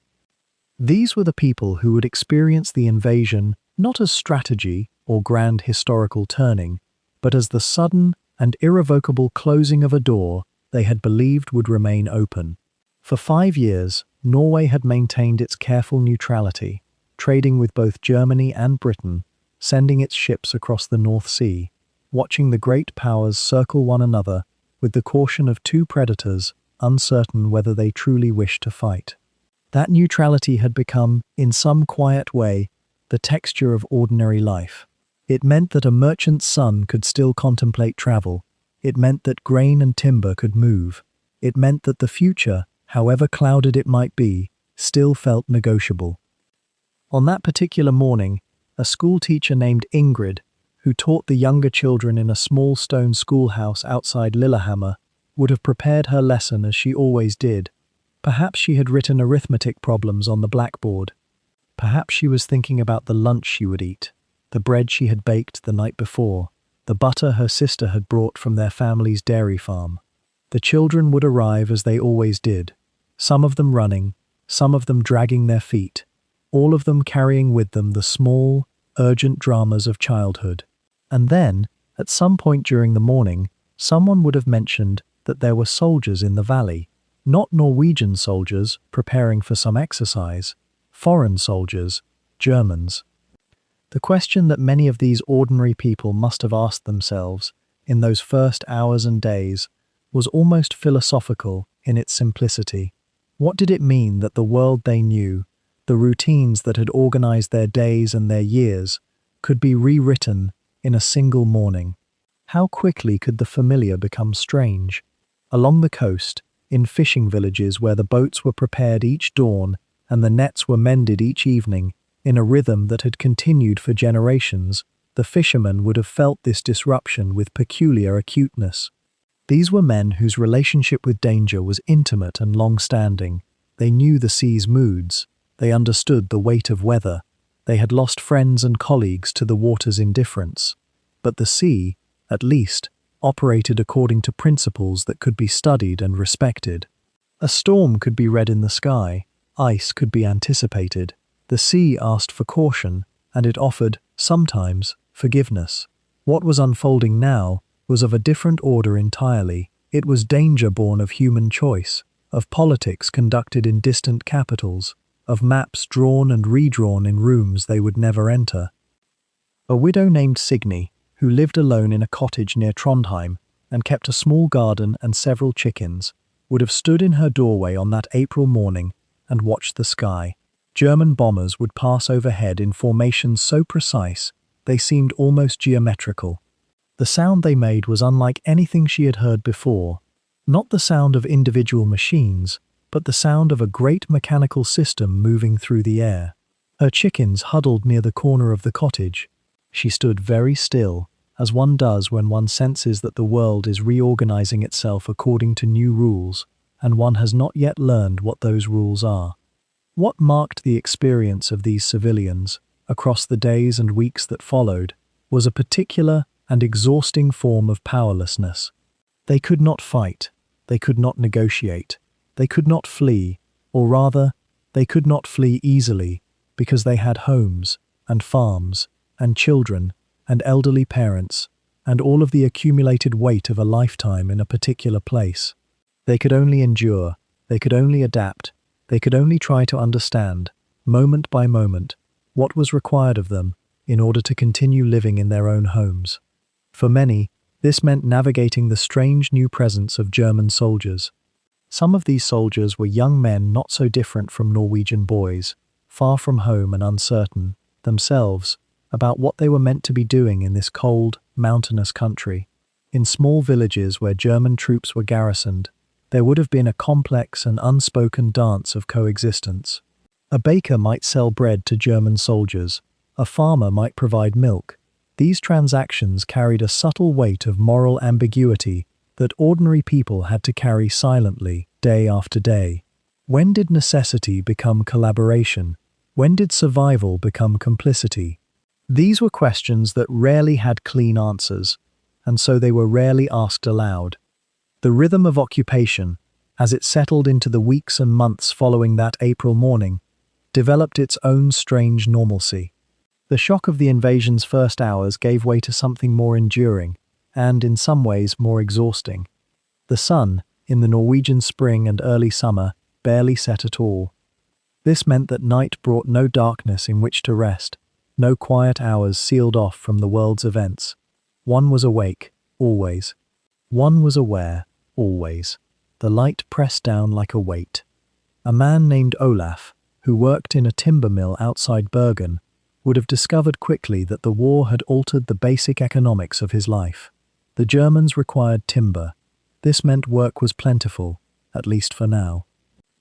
Speaker 1: These were the people who would experience the invasion not as strategy or grand historical turning, but as the sudden and irrevocable closing of a door they had believed would remain open. For 5 years, Norway had maintained its careful neutrality, trading with both Germany and Britain, sending its ships across the North Sea, watching the great powers circle one another with the caution of two predators uncertain whether they truly wished to fight. That neutrality had become, in some quiet way, the texture of ordinary life. It meant that a merchant's son could still contemplate travel. It meant that grain and timber could move. It meant that the future, however clouded it might be, still felt negotiable. On that particular morning, a schoolteacher named Ingrid, who taught the younger children in a small stone schoolhouse outside Lillehammer, would have prepared her lesson as she always did. Perhaps she had written arithmetic problems on the blackboard. Perhaps she was thinking about the lunch she would eat, the bread she had baked the night before, the butter her sister had brought from their family's dairy farm. The children would arrive as they always did, some of them running, some of them dragging their feet, all of them carrying with them the small, urgent dramas of childhood. And then, at some point during the morning, someone would have mentioned that there were soldiers in the valley, not Norwegian soldiers preparing for some exercise, foreign soldiers, Germans. The question that many of these ordinary people must have asked themselves in those first hours and days was almost philosophical in its simplicity. What did it mean that the world they knew, the routines that had organized their days and their years, could be rewritten in a single morning? How quickly could the familiar become strange? Along the coast, in fishing villages where the boats were prepared each dawn and the nets were mended each evening, in a rhythm that had continued for generations, the fishermen would have felt this disruption with peculiar acuteness. These were men whose relationship with danger was intimate and long-standing. They knew the sea's moods. They understood the weight of weather. They had lost friends and colleagues to the water's indifference. But the sea, at least, operated according to principles that could be studied and respected. A storm could be read in the sky. Ice could be anticipated. The sea asked for caution, and it offered, sometimes, forgiveness. What was unfolding now was of a different order entirely. It was danger born of human choice, of politics conducted in distant capitals, of maps drawn and redrawn in rooms they would never enter. A widow named Signy, who lived alone in a cottage near Trondheim and kept a small garden and several chickens, would have stood in her doorway on that April morning and watched the sky. German bombers would pass overhead in formations so precise they seemed almost geometrical. The sound they made was unlike anything she had heard before, not the sound of individual machines, but the sound of a great mechanical system moving through the air. Her chickens huddled near the corner of the cottage. She stood very still, as one does when one senses that the world is reorganizing itself according to new rules, and one has not yet learned what those rules are. What marked the experience of these civilians, across the days and weeks that followed, was a particular and exhausting form of powerlessness. They could not fight, they could not negotiate, they could not flee, or rather, they could not flee easily, because they had homes, and farms, and children, and elderly parents, and all of the accumulated weight of a lifetime in a particular place. They could only endure, they could only adapt, they could only try to understand, moment by moment, what was required of them in order to continue living in their own homes. For many, this meant navigating the strange new presence of German soldiers. Some of these soldiers were young men not so different from Norwegian boys, far from home and uncertain, themselves, about what they were meant to be doing in this cold, mountainous country. In small villages where German troops were garrisoned, there would have been a complex and unspoken dance of coexistence. A baker might sell bread to German soldiers, a farmer might provide milk. These transactions carried a subtle weight of moral ambiguity that ordinary people had to carry silently, day after day. When did necessity become collaboration? When did survival become complicity? These were questions that rarely had clean answers, and so they were rarely asked aloud. The rhythm of occupation, as it settled into the weeks and months following that April morning, developed its own strange normalcy. The shock of the invasion's first hours gave way to something more enduring, and, in some ways, more exhausting. The sun, in the Norwegian spring and early summer, barely set at all. This meant that night brought no darkness in which to rest, no quiet hours sealed off from the world's events. One was awake, always. One was aware, always. The light pressed down like a weight. A man named Olaf, who worked in a timber mill outside Bergen, would have discovered quickly that the war had altered the basic economics of his life. The Germans required timber. This meant work was plentiful, at least for now.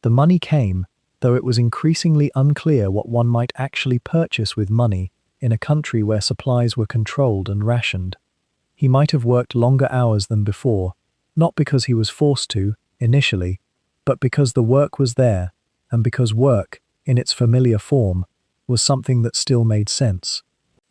Speaker 1: The money came, though it was increasingly unclear what one might actually purchase with money in a country where supplies were controlled and rationed. He might have worked longer hours than before, not because he was forced to, initially, but because the work was there, and because work, in its familiar form, was something that still made sense.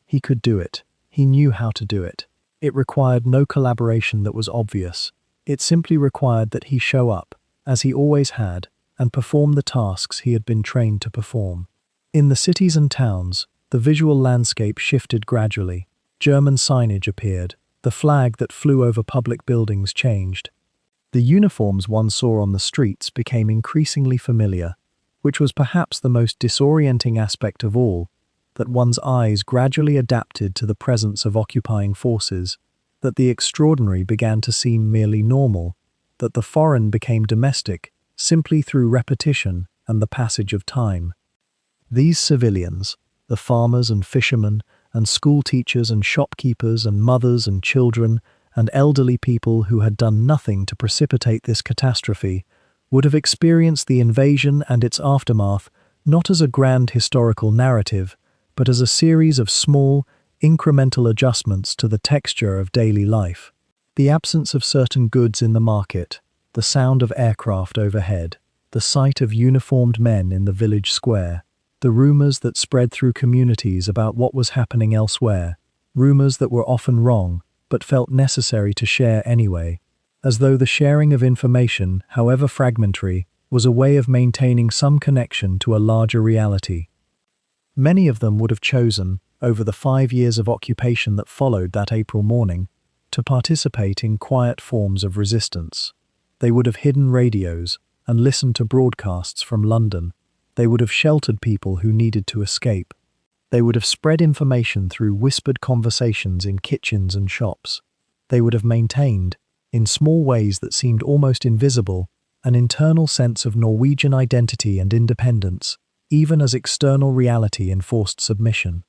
Speaker 1: He could do it. He knew how to do it. It required no collaboration that was obvious. It simply required that he show up, as he always had, and perform the tasks he had been trained to perform. In the cities and towns, the visual landscape shifted gradually. German signage appeared. The flag that flew over public buildings changed. The uniforms one saw on the streets became increasingly familiar, which was perhaps the most disorienting aspect of all, that one's eyes gradually adapted to the presence of occupying forces, that the extraordinary began to seem merely normal, that the foreign became domestic simply through repetition and the passage of time. These civilians, the farmers and fishermen, and school teachers and shopkeepers and mothers and children and elderly people who had done nothing to precipitate this catastrophe, would have experienced the invasion and its aftermath not as a grand historical narrative, but as a series of small, incremental adjustments to the texture of daily life. The absence of certain goods in the market, the sound of aircraft overhead, the sight of uniformed men in the village square, the rumors that spread through communities about what was happening elsewhere, rumors that were often wrong, but felt necessary to share anyway, as though the sharing of information, however fragmentary, was a way of maintaining some connection to a larger reality. Many of them would have chosen, over the 5 years of occupation that followed that April morning, to participate in quiet forms of resistance. They would have hidden radios and listened to broadcasts from London. They would have sheltered people who needed to escape. They would have spread information through whispered conversations in kitchens and shops. They would have maintained, in small ways that seemed almost invisible, an internal sense of Norwegian identity and independence, even as external reality enforced submission.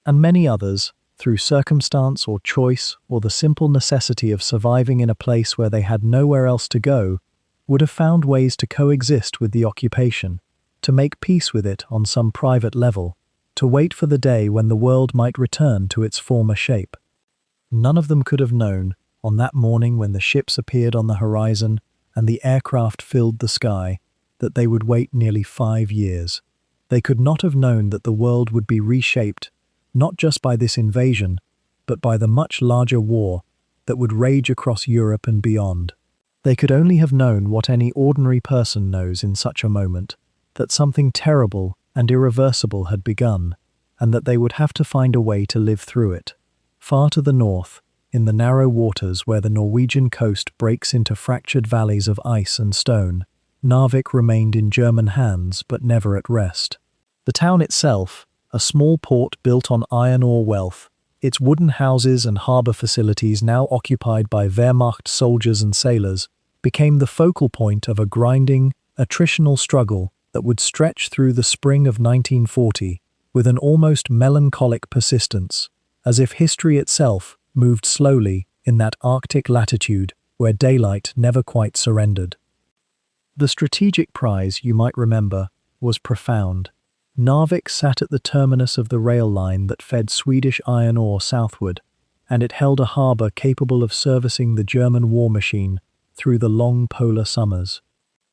Speaker 1: And many others, through circumstance or choice or the simple necessity of surviving in a place where they had nowhere else to go, would have found ways to coexist with the occupation, to make peace with it on some private level, to wait for the day when the world might return to its former shape. None of them could have known, on that morning when the ships appeared on the horizon and the aircraft filled the sky, that they would wait nearly 5 years. They could not have known that the world would be reshaped, not just by this invasion, but by the much larger war that would rage across Europe and beyond. They could only have known what any ordinary person knows in such a moment, that something terrible and irreversible had begun, and that they would have to find a way to live through it. Far to the north, in the narrow waters where the Norwegian coast breaks into fractured valleys of ice and stone, Narvik remained in German hands but never at rest. The town itself, a small port built on iron ore wealth, its wooden houses and harbour facilities now occupied by Wehrmacht soldiers and sailors, became the focal point of a grinding, attritional struggle that would stretch through the spring of 1940 with an almost melancholic persistence, as if history itself moved slowly in that Arctic latitude where daylight never quite surrendered. The strategic prize, you might remember, was profound. Narvik sat at the terminus of the rail line that fed Swedish iron ore southward, and it held a harbour capable of servicing the German war machine through the long polar summers.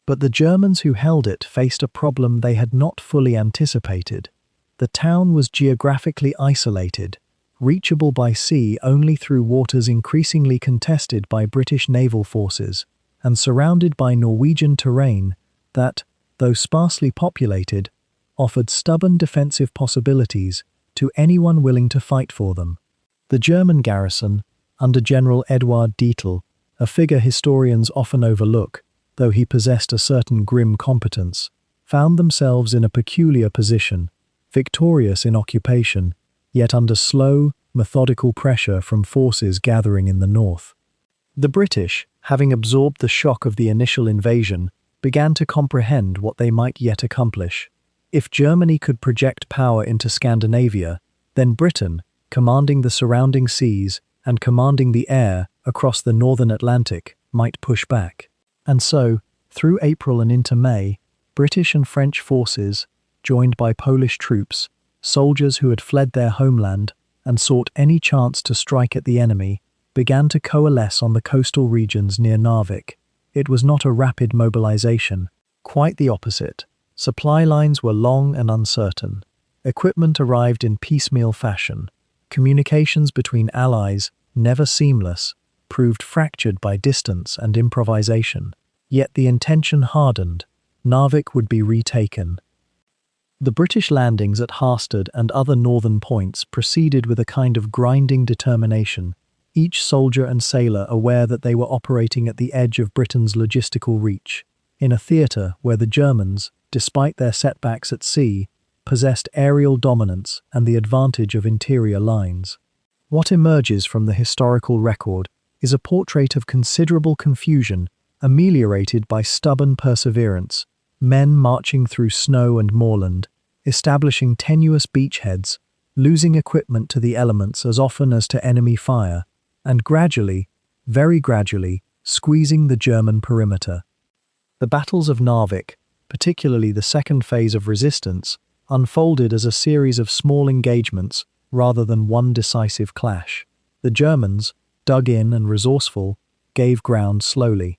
Speaker 1: But the Germans who held it faced a problem they had not fully anticipated. The town was geographically isolated, reachable by sea only through waters increasingly contested by British naval forces, and surrounded by Norwegian terrain that, though sparsely populated, offered stubborn defensive possibilities to anyone willing to fight for them. The German garrison, under General Eduard Dietl, a figure historians often overlook, though he possessed a certain grim competence, found themselves in a peculiar position, victorious in occupation, yet under slow, methodical pressure from forces gathering in the north. The British, having absorbed the shock of the initial invasion, began to comprehend what they might yet accomplish. If Germany could project power into Scandinavia, then Britain, commanding the surrounding seas and commanding the air across the northern Atlantic, might push back. And so, through April and into May, British and French forces, joined by Polish troops, soldiers who had fled their homeland and sought any chance to strike at the enemy, began to coalesce on the coastal regions near Narvik. It was not a rapid mobilization, quite the opposite. Supply lines were long and uncertain. Equipment arrived in piecemeal fashion. Communications between allies, never seamless, proved fractured by distance and improvisation. Yet the intention hardened. Narvik would be retaken. The British landings at Harstad and other northern points proceeded with a kind of grinding determination, each soldier and sailor aware that they were operating at the edge of Britain's logistical reach, in a theatre where the Germans, despite their setbacks at sea, possessed aerial dominance and the advantage of interior lines. What emerges from the historical record is a portrait of considerable confusion ameliorated by stubborn perseverance, men marching through snow and moorland, establishing tenuous beachheads, losing equipment to the elements as often as to enemy fire, and gradually, very gradually, squeezing the German perimeter. The battles of Narvik, particularly the second phase of resistance, unfolded as a series of small engagements rather than one decisive clash. The Germans, dug in and resourceful, gave ground slowly.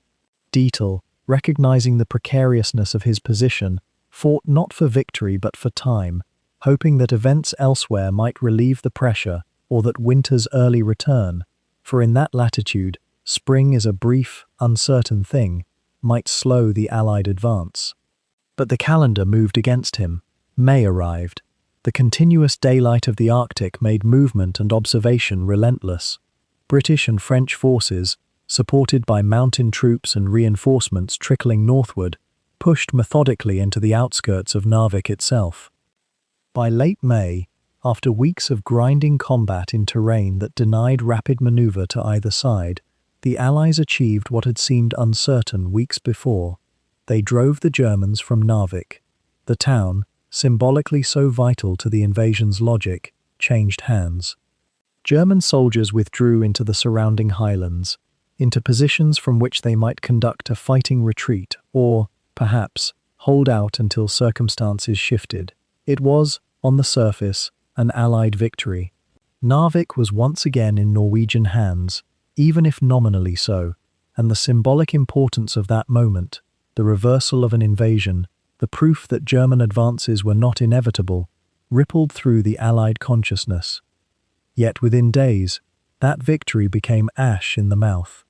Speaker 1: Dietl, recognizing the precariousness of his position, fought not for victory but for time, hoping that events elsewhere might relieve the pressure or that winter's early return, for in that latitude, spring is a brief, uncertain thing, might slow the Allied advance. But the calendar moved against him. May arrived. The continuous daylight of the Arctic made movement and observation relentless. British and French forces, supported by mountain troops and reinforcements trickling northward, pushed methodically into the outskirts of Narvik itself. By late May, after weeks of grinding combat in terrain that denied rapid maneuver to either side, the Allies achieved what had seemed uncertain weeks before. They drove the Germans from Narvik. The town, symbolically so vital to the invasion's logic, changed hands. German soldiers withdrew into the surrounding highlands, into positions from which they might conduct a fighting retreat or, perhaps, hold out until circumstances shifted. It was, on the surface, an Allied victory. Narvik was once again in Norwegian hands, even if nominally so, and the symbolic importance of that moment, the reversal of an invasion, the proof that German advances were not inevitable, rippled through the Allied consciousness. Yet within days, that victory became ash in the mouth.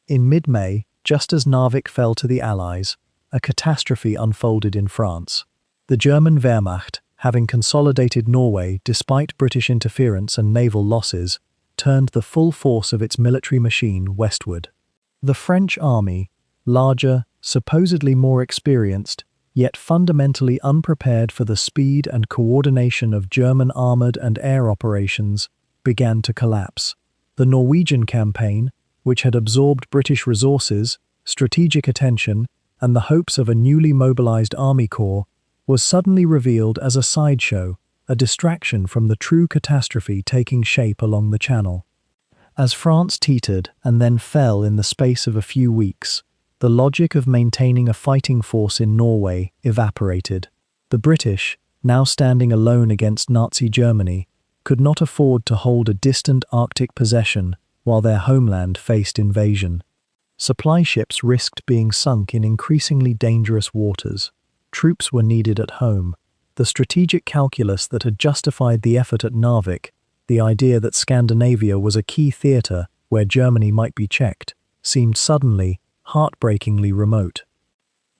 Speaker 1: In mid-May, just as Narvik fell to the Allies, a catastrophe unfolded in France. The German Wehrmacht, having consolidated Norway despite British interference and naval losses, turned the full force of its military machine westward. The French army, larger, supposedly more experienced, yet fundamentally unprepared for the speed and coordination of German armoured and air operations, began to collapse. The Norwegian campaign, which had absorbed British resources, strategic attention, and the hopes of a newly mobilized army corps, was suddenly revealed as a sideshow, a distraction from the true catastrophe taking shape along the Channel. As France teetered and then fell in the space of a few weeks, the logic of maintaining a fighting force in Norway evaporated. The British, now standing alone against Nazi Germany, could not afford to hold a distant Arctic possession while their homeland faced invasion. Supply ships risked being sunk in increasingly dangerous waters. Troops were needed at home. The strategic calculus that had justified the effort at Narvik, the idea that Scandinavia was a key theatre where Germany might be checked, seemed suddenly, heartbreakingly remote.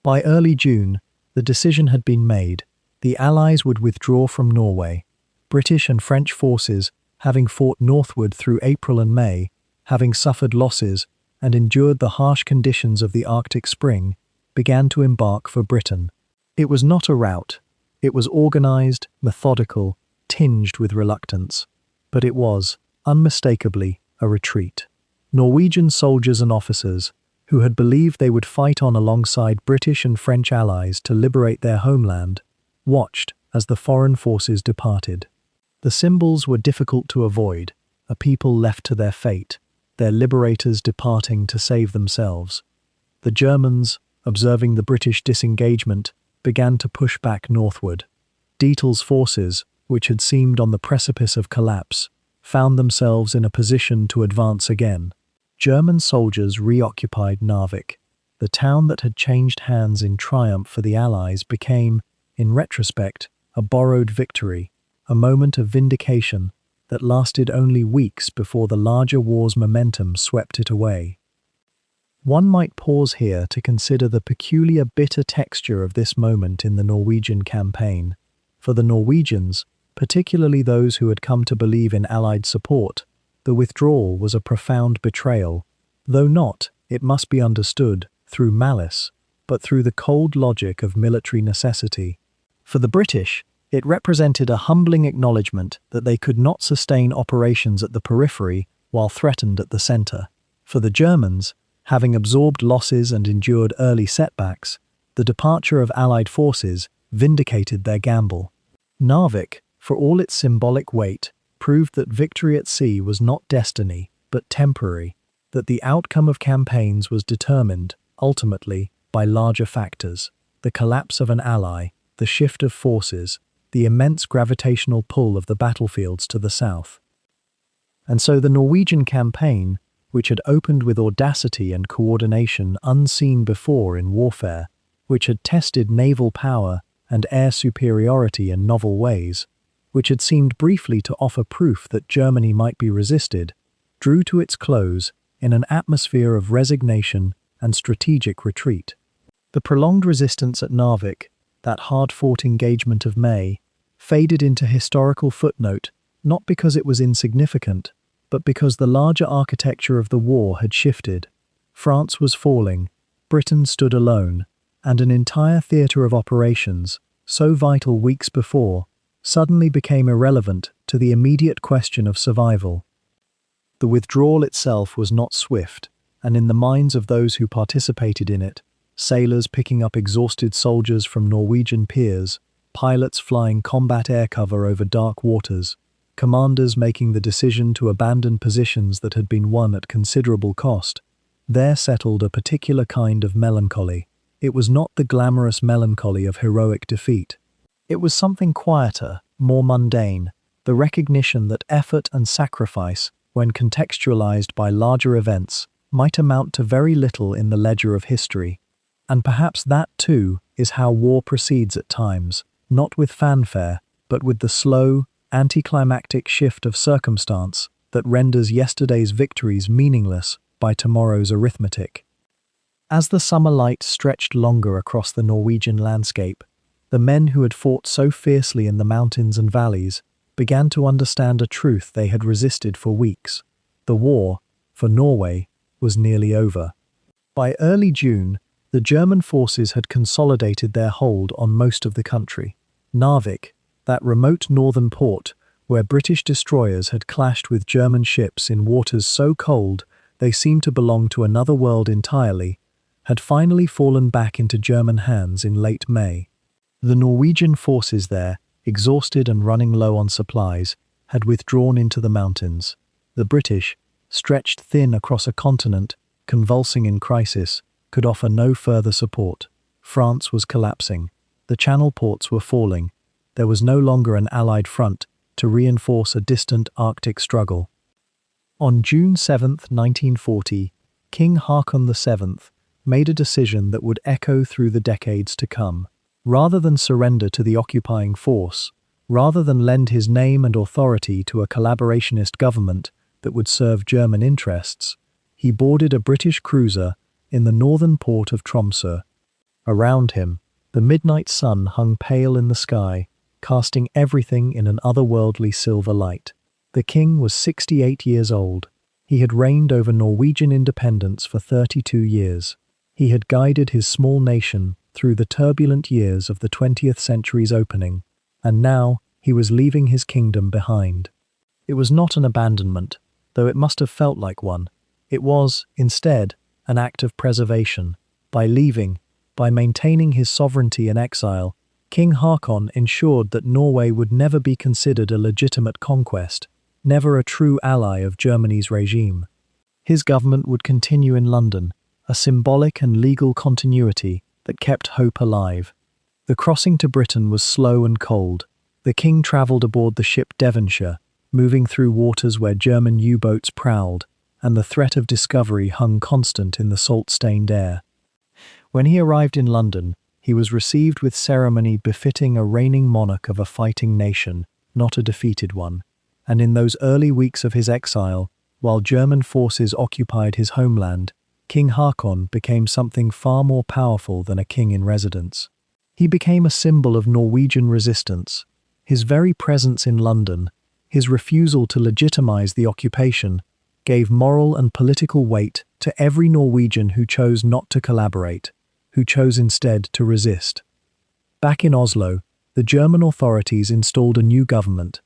Speaker 1: By early June, the decision had been made. The Allies would withdraw from Norway. British and French forces, having fought northward through April and May, having suffered losses and endured the harsh conditions of the Arctic spring, began to embark for Britain. It was not a rout. It was organized, methodical, tinged with reluctance. But it was, unmistakably, a retreat. Norwegian soldiers and officers, who had believed they would fight on alongside British and French allies to liberate their homeland, watched as the foreign forces departed. The symbols were difficult to avoid, a people left to their fate, their liberators departing to save themselves. The Germans, observing the British disengagement, began to push back northward. Dietl's forces, which had seemed on the precipice of collapse, found themselves in a position to advance again. German soldiers reoccupied Narvik. The town that had changed hands in triumph for the Allies became, in retrospect, a borrowed victory, a moment of vindication that lasted only weeks before the larger war's momentum swept it away. One might pause here to consider the peculiar bitter texture of this moment in the Norwegian campaign. For the Norwegians, particularly those who had come to believe in Allied support, the withdrawal was a profound betrayal, though not, it must be understood, through malice, but through the cold logic of military necessity. For the British, it represented a humbling acknowledgement that they could not sustain operations at the periphery while threatened at the centre. For the Germans, having absorbed losses and endured early setbacks, the departure of Allied forces vindicated their gamble. Narvik, for all its symbolic weight, proved that victory at sea was not destiny, but temporary, that the outcome of campaigns was determined, ultimately, by larger factors: the collapse of an ally, the shift of forces, the immense gravitational pull of the battlefields to the south. And so the Norwegian campaign, which had opened with audacity and coordination unseen before in warfare, which had tested naval power and air superiority in novel ways, which had seemed briefly to offer proof that Germany might be resisted, drew to its close in an atmosphere of resignation and strategic retreat. The prolonged resistance at Narvik, that hard-fought engagement of May, faded into historical footnote not because it was insignificant, but because the larger architecture of the war had shifted. France was falling, Britain stood alone, and an entire theatre of operations, so vital weeks before, suddenly became irrelevant to the immediate question of survival. The withdrawal itself was not swift, and in the minds of those who participated in it, sailors picking up exhausted soldiers from Norwegian piers, pilots flying combat air cover over dark waters, commanders making the decision to abandon positions that had been won at considerable cost, there settled a particular kind of melancholy. It was not the glamorous melancholy of heroic defeat. It was something quieter, more mundane, the recognition that effort and sacrifice, when contextualized by larger events, might amount to very little in the ledger of history. And perhaps that, too, is how war proceeds at times, not with fanfare, but with the slow, anticlimactic shift of circumstance that renders yesterday's victories meaningless by tomorrow's arithmetic. As the summer light stretched longer across the Norwegian landscape, the men who had fought so fiercely in the mountains and valleys began to understand a truth they had resisted for weeks. The war, for Norway, was nearly over. By early June, the German forces had consolidated their hold on most of the country. Narvik, that remote northern port, where British destroyers had clashed with German ships in waters so cold they seemed to belong to another world entirely, had finally fallen back into German hands in late May. The Norwegian forces there, exhausted and running low on supplies, had withdrawn into the mountains. The British, stretched thin across a continent, convulsing in crisis, could offer no further support. France was collapsing. The Channel ports were falling. There was no longer an Allied front to reinforce a distant Arctic struggle. On June 7, 1940, King Haakon VII made a decision that would echo through the decades to come. Rather than surrender to the occupying force, rather than lend his name and authority to a collaborationist government that would serve German interests, he boarded a British cruiser in the northern port of Tromsø. Around him, the midnight sun hung pale in the sky, casting everything in an otherworldly silver light. The king was 68 years old. He had reigned over Norwegian independence for 32 years. He had guided his small nation through the turbulent years of the 20th century's opening, and now he was leaving his kingdom behind. It was not an abandonment, though it must have felt like one. It was, instead, an act of preservation. By leaving, by maintaining his sovereignty in exile, King Haakon ensured that Norway would never be considered a legitimate conquest, never a true ally of Germany's regime. His government would continue in London, a symbolic and legal continuity that kept hope alive. The crossing to Britain was slow and cold. The king travelled aboard the ship Devonshire, moving through waters where German U-boats prowled, and the threat of discovery hung constant in the salt-stained air. When he arrived in London, he was received with ceremony befitting a reigning monarch of a fighting nation, not a defeated one. And in those early weeks of his exile, while German forces occupied his homeland, King Haakon became something far more powerful than a king in residence. He became a symbol of Norwegian resistance. His very presence in London, his refusal to legitimize the occupation, gave moral and political weight to every Norwegian who chose not to collaborate, who chose instead to resist. Back in Oslo, the German authorities installed a new government.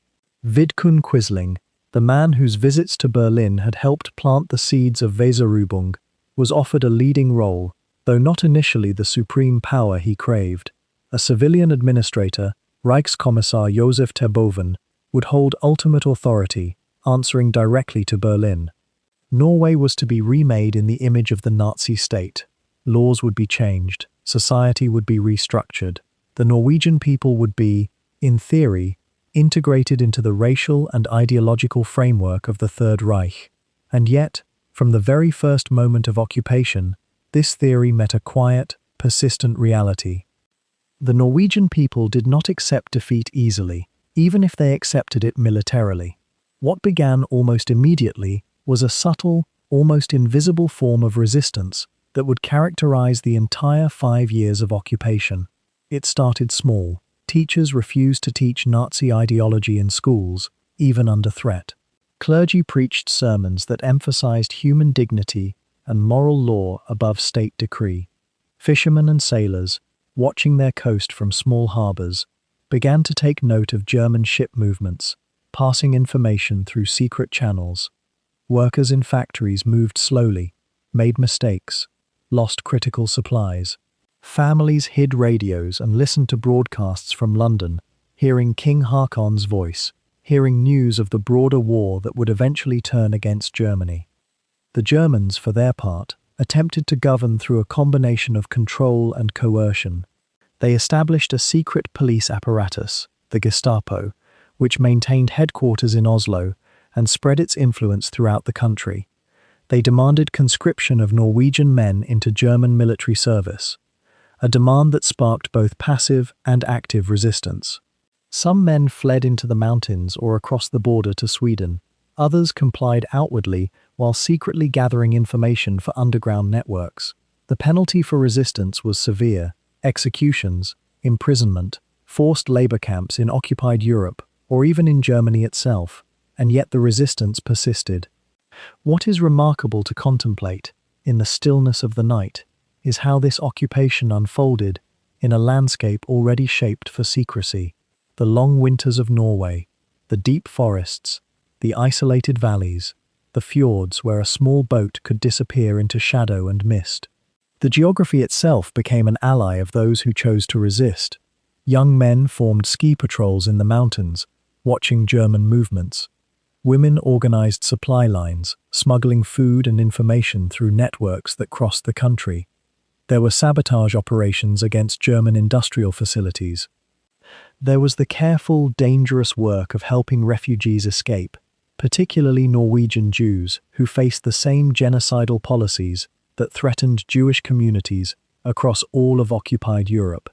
Speaker 1: Vidkun Quisling, the man whose visits to Berlin had helped plant the seeds of Weserübung, was offered a leading role, though not initially the supreme power he craved. A civilian administrator, Reichskommissar Josef Terboven, would hold ultimate authority, answering directly to Berlin. Norway was to be remade in the image of the Nazi state. Laws would be changed, society would be restructured. The Norwegian people would be, in theory, integrated into the racial and ideological framework of the Third Reich. And yet, from the very first moment of occupation, this theory met a quiet, persistent reality. The Norwegian people did not accept defeat easily, even if they accepted it militarily. What began almost immediately was a subtle, almost invisible form of resistance that would characterize the entire 5 years of occupation. It started small. Teachers refused to teach Nazi ideology in schools, even under threat. Clergy preached sermons that emphasized human dignity and moral law above state decree. Fishermen and sailors, watching their coast from small harbors, began to take note of German ship movements, passing information through secret channels. Workers in factories moved slowly, made mistakes, lost critical supplies. Families hid radios and listened to broadcasts from London, hearing King Haakon's voice, hearing news of the broader war that would eventually turn against Germany. The Germans, for their part, attempted to govern through a combination of control and coercion. They established a secret police apparatus, the Gestapo, which maintained headquarters in Oslo and spread its influence throughout the country. They demanded conscription of Norwegian men into German military service, a demand that sparked both passive and active resistance. Some men fled into the mountains or across the border to Sweden. Others complied outwardly while secretly gathering information for underground networks. The penalty for resistance was severe: executions, imprisonment, forced labor camps in occupied Europe, or even in Germany itself, and yet the resistance persisted. What is remarkable to contemplate, in the stillness of the night, is how this occupation unfolded in a landscape already shaped for secrecy. The long winters of Norway, the deep forests, the isolated valleys, the fjords where a small boat could disappear into shadow and mist. The geography itself became an ally of those who chose to resist. Young men formed ski patrols in the mountains, watching German movements. Women organized supply lines, smuggling food and information through networks that crossed the country. There were sabotage operations against German industrial facilities. There was the careful, dangerous work of helping refugees escape, particularly Norwegian Jews who faced the same genocidal policies that threatened Jewish communities across all of occupied Europe.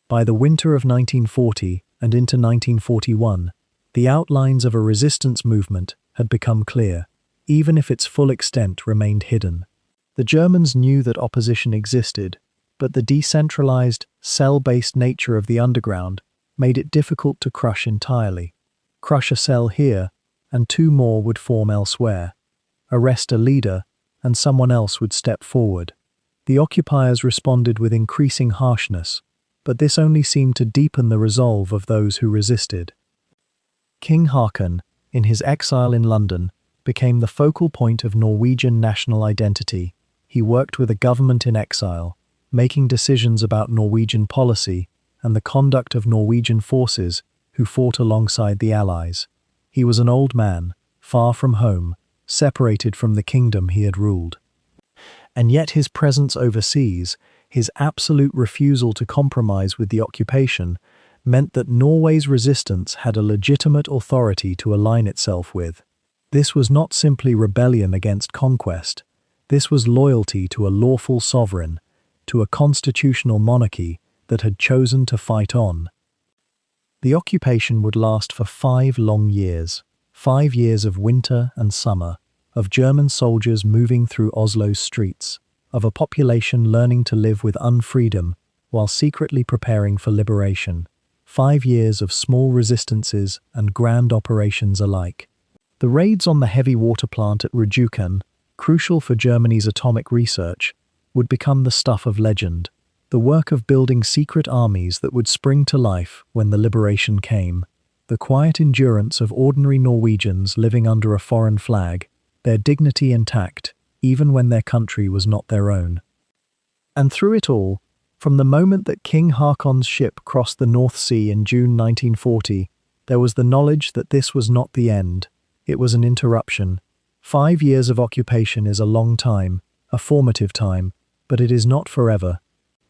Speaker 1: By the winter of 1940 and into 1941, the outlines of a resistance movement had become clear, even if its full extent remained hidden. The Germans knew that opposition existed, but the decentralized, cell-based nature of the underground made it difficult to crush entirely. Crush a cell here, and two more would form elsewhere. Arrest a leader, and someone else would step forward. The occupiers responded with increasing harshness, but this only seemed to deepen the resolve of those who resisted. King Haakon, in his exile in London, became the focal point of Norwegian national identity. He worked with a government in exile, making decisions about Norwegian policy and the conduct of Norwegian forces who fought alongside the Allies. He was an old man, far from home, separated from the kingdom he had ruled. And yet his presence overseas, his absolute refusal to compromise with the occupation, meant that Norway's resistance had a legitimate authority to align itself with. This was not simply rebellion against conquest. This was loyalty to a lawful sovereign, to a constitutional monarchy that had chosen to fight on. The occupation would last for 5 long years, 5 years of winter and summer, of German soldiers moving through Oslo's streets, of a population learning to live with unfreedom while secretly preparing for liberation. 5 years of small resistances and grand operations alike. The raids on the heavy water plant at Weserübung, crucial for Germany's atomic research, would become the stuff of legend, the work of building secret armies that would spring to life when the liberation came, the quiet endurance of ordinary Norwegians living under a foreign flag, their dignity intact, even when their country was not their own. And through it all, from the moment that King Haakon's ship crossed the North Sea in June 1940, there was the knowledge that this was not the end. It was an interruption. 5 years of occupation is a long time, a formative time, but it is not forever.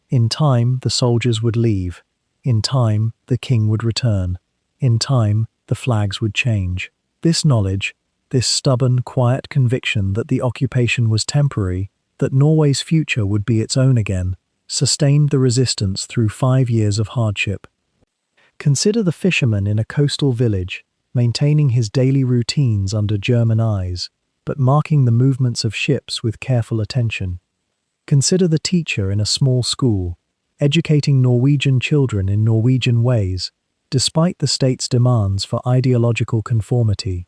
Speaker 1: In time, the soldiers would leave. In time, the king would return. In time, the flags would change. This knowledge, this stubborn, quiet conviction that the occupation was temporary, that Norway's future would be its own again, sustained the resistance through 5 years of hardship. Consider the fisherman in a coastal village, maintaining his daily routines under German eyes, but marking the movements of ships with careful attention. Consider the teacher in a small school, educating Norwegian children in Norwegian ways, despite the state's demands for ideological conformity.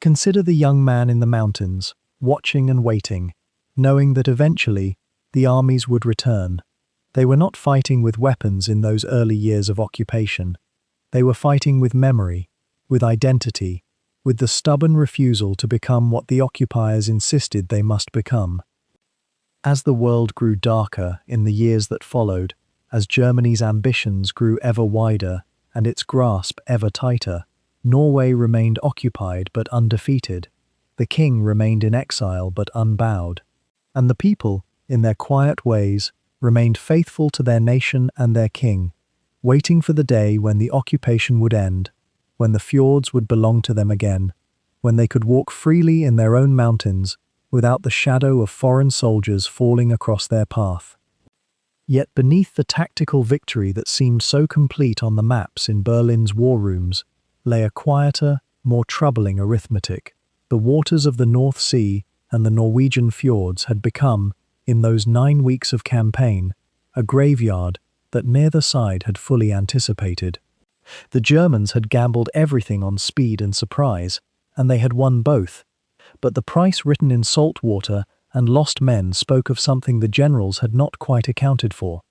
Speaker 1: Consider the young man in the mountains, watching and waiting, knowing that eventually the armies would return. They were not fighting with weapons in those early years of occupation. They were fighting with memory, with identity, with the stubborn refusal to become what the occupiers insisted they must become. As the world grew darker in the years that followed, as Germany's ambitions grew ever wider and its grasp ever tighter, Norway remained occupied but undefeated. The king remained in exile but unbowed. And the people, in their quiet ways, remained faithful to their nation and their king, waiting for the day when the occupation would end, when the fjords would belong to them again, when they could walk freely in their own mountains without the shadow of foreign soldiers falling across their path. Yet beneath the tactical victory that seemed so complete on the maps in Berlin's war rooms lay a quieter, more troubling arithmetic. The waters of the North Sea and the Norwegian fjords had become, in those 9 weeks of campaign, a graveyard that neither side had fully anticipated. The Germans had gambled everything on speed and surprise, and they had won both. But the price written in salt water and lost men spoke of something the generals had not quite accounted for.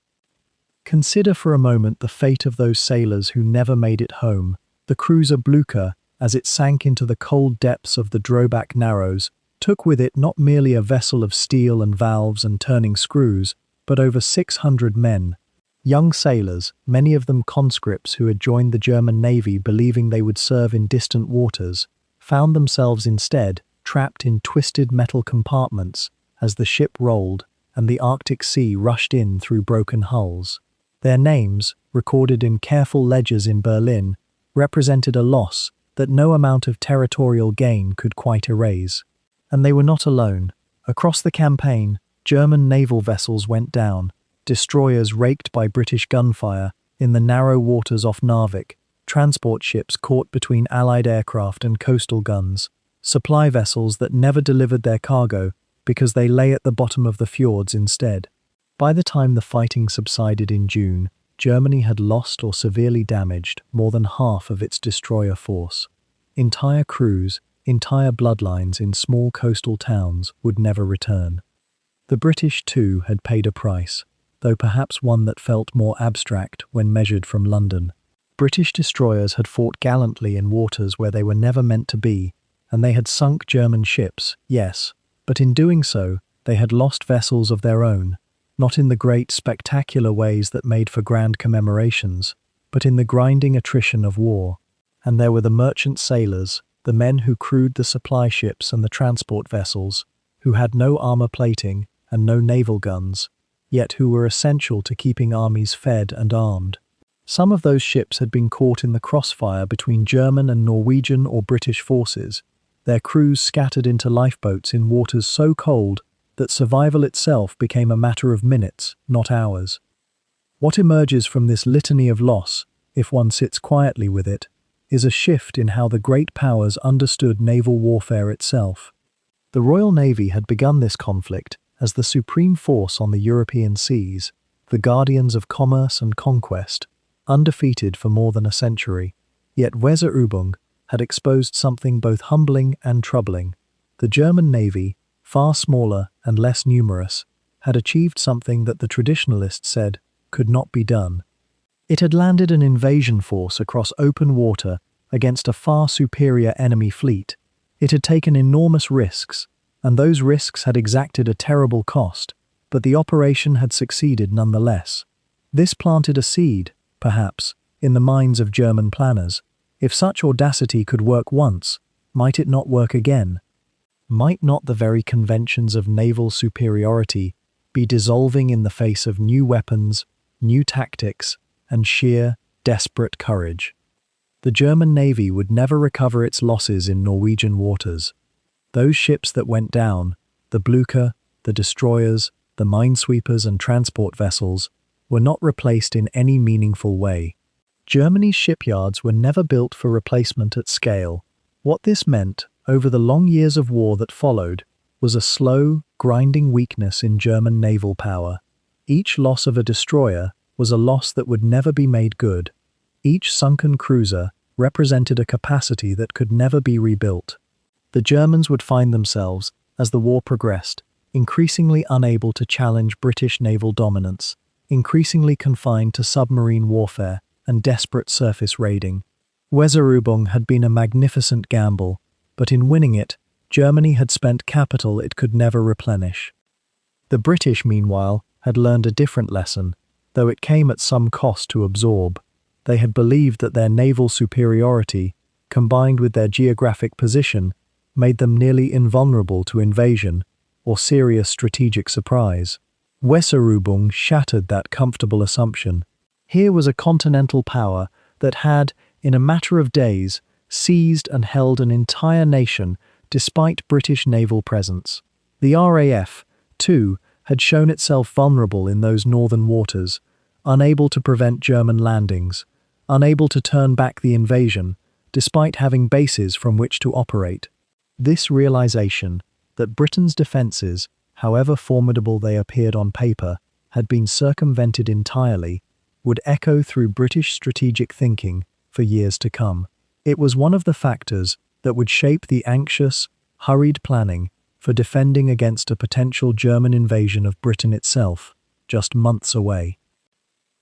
Speaker 1: Consider for a moment the fate of those sailors who never made it home, the cruiser Blucher as it sank into the cold depths of the Drobak Narrows, took with it not merely a vessel of steel and valves and turning screws, but over 600 men. Young sailors, many of them conscripts who had joined the German Navy believing they would serve in distant waters, found themselves instead trapped in twisted metal compartments as the ship rolled and the Arctic Sea rushed in through broken hulls. Their names, recorded in careful ledgers in Berlin, represented a loss that no amount of territorial gain could quite erase. And they were not alone. Across the campaign, German naval vessels went down, destroyers raked by British gunfire in the narrow waters off Narvik, transport ships caught between Allied aircraft and coastal guns, supply vessels that never delivered their cargo because they lay at the bottom of the fjords instead. By the time the fighting subsided in June, Germany had lost or severely damaged more than half of its destroyer force. Entire crews, entire bloodlines in small coastal towns would never return. The British, too, had paid a price, though perhaps one that felt more abstract when measured from London. British destroyers had fought gallantly in waters where they were never meant to be, and they had sunk German ships, yes, but in doing so, they had lost vessels of their own, not in the great, spectacular ways that made for grand commemorations, but in the grinding attrition of war. And there were the merchant sailors, the men who crewed the supply ships and the transport vessels, who had no armor plating and no naval guns, yet who were essential to keeping armies fed and armed. Some of those ships had been caught in the crossfire between German and Norwegian or British forces, their crews scattered into lifeboats in waters so cold that survival itself became a matter of minutes, not hours. What emerges from this litany of loss, if one sits quietly with it, is a shift in how the great powers understood naval warfare itself. The Royal Navy had begun this conflict as the supreme force on the European seas, the guardians of commerce and conquest, undefeated for more than a century. Yet Weserübung had exposed something both humbling and troubling. The German Navy, far smaller and less numerous, had achieved something that the traditionalists said could not be done. It had landed an invasion force across open water against a far superior enemy fleet. It had taken enormous risks, and those risks had exacted a terrible cost, but the operation had succeeded nonetheless. This planted a seed, perhaps, in the minds of German planners. If such audacity could work once, might it not work again? Might not the very conventions of naval superiority be dissolving in the face of new weapons, new tactics, and sheer, desperate courage? The German Navy would never recover its losses in Norwegian waters. Those ships that went down, the Blucher, the destroyers, the minesweepers and transport vessels, were not replaced in any meaningful way. Germany's shipyards were never built for replacement at scale. What this meant, over the long years of war that followed, was a slow, grinding weakness in German naval power. Each loss of a destroyer was a loss that would never be made good. Each sunken cruiser represented a capacity that could never be rebuilt. The Germans would find themselves, as the war progressed, increasingly unable to challenge British naval dominance, increasingly confined to submarine warfare and desperate surface raiding. Weserübung had been a magnificent gamble, but in winning it, Germany had spent capital it could never replenish. The British, meanwhile, had learned a different lesson, though it came at some cost to absorb. They had believed that their naval superiority, combined with their geographic position, made them nearly invulnerable to invasion or serious strategic surprise. Weserübung shattered that comfortable assumption. Here was a continental power that had, in a matter of days, seized and held an entire nation despite British naval presence. The RAF, too, had shown itself vulnerable in those northern waters, unable to prevent German landings, unable to turn back the invasion, despite having bases from which to operate. This realization, that Britain's defences, however formidable they appeared on paper, had been circumvented entirely, would echo through British strategic thinking for years to come. It was one of the factors that would shape the anxious, hurried planning for defending against a potential German invasion of Britain itself, just months away.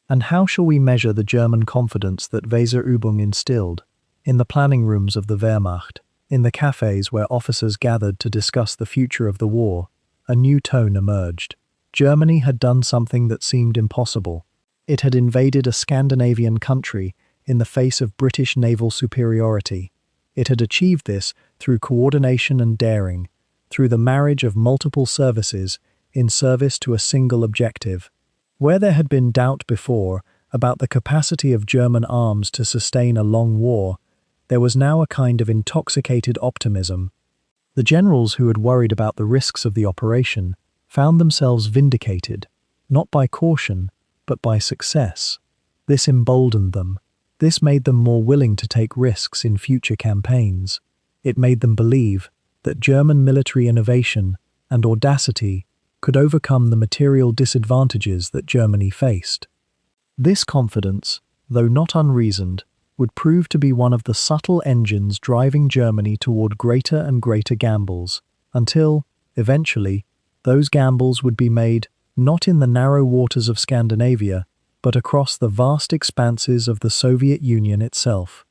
Speaker 1: And how shall we measure the German confidence that Weserübung instilled? in the planning rooms of the Wehrmacht, in the cafes where officers gathered to discuss the future of the war, a new tone emerged. Germany had done something that seemed impossible. It had invaded a Scandinavian country in the face of British naval superiority. It had achieved this through coordination and daring, through the marriage of multiple services in service to a single objective. Where there had been doubt before about the capacity of German arms to sustain a long war, there was now a kind of intoxicated optimism. The generals who had worried about the risks of the operation found themselves vindicated, not by caution, but by success. This emboldened them. This made them more willing to take risks in future campaigns. It made them believe that German military innovation and audacity could overcome the material disadvantages that Germany faced. This confidence, though not unreasoned, would prove to be one of the subtle engines driving Germany toward greater and greater gambles, until, eventually, those gambles would be made not in the narrow waters of Scandinavia, but across the vast expanses of the Soviet Union itself.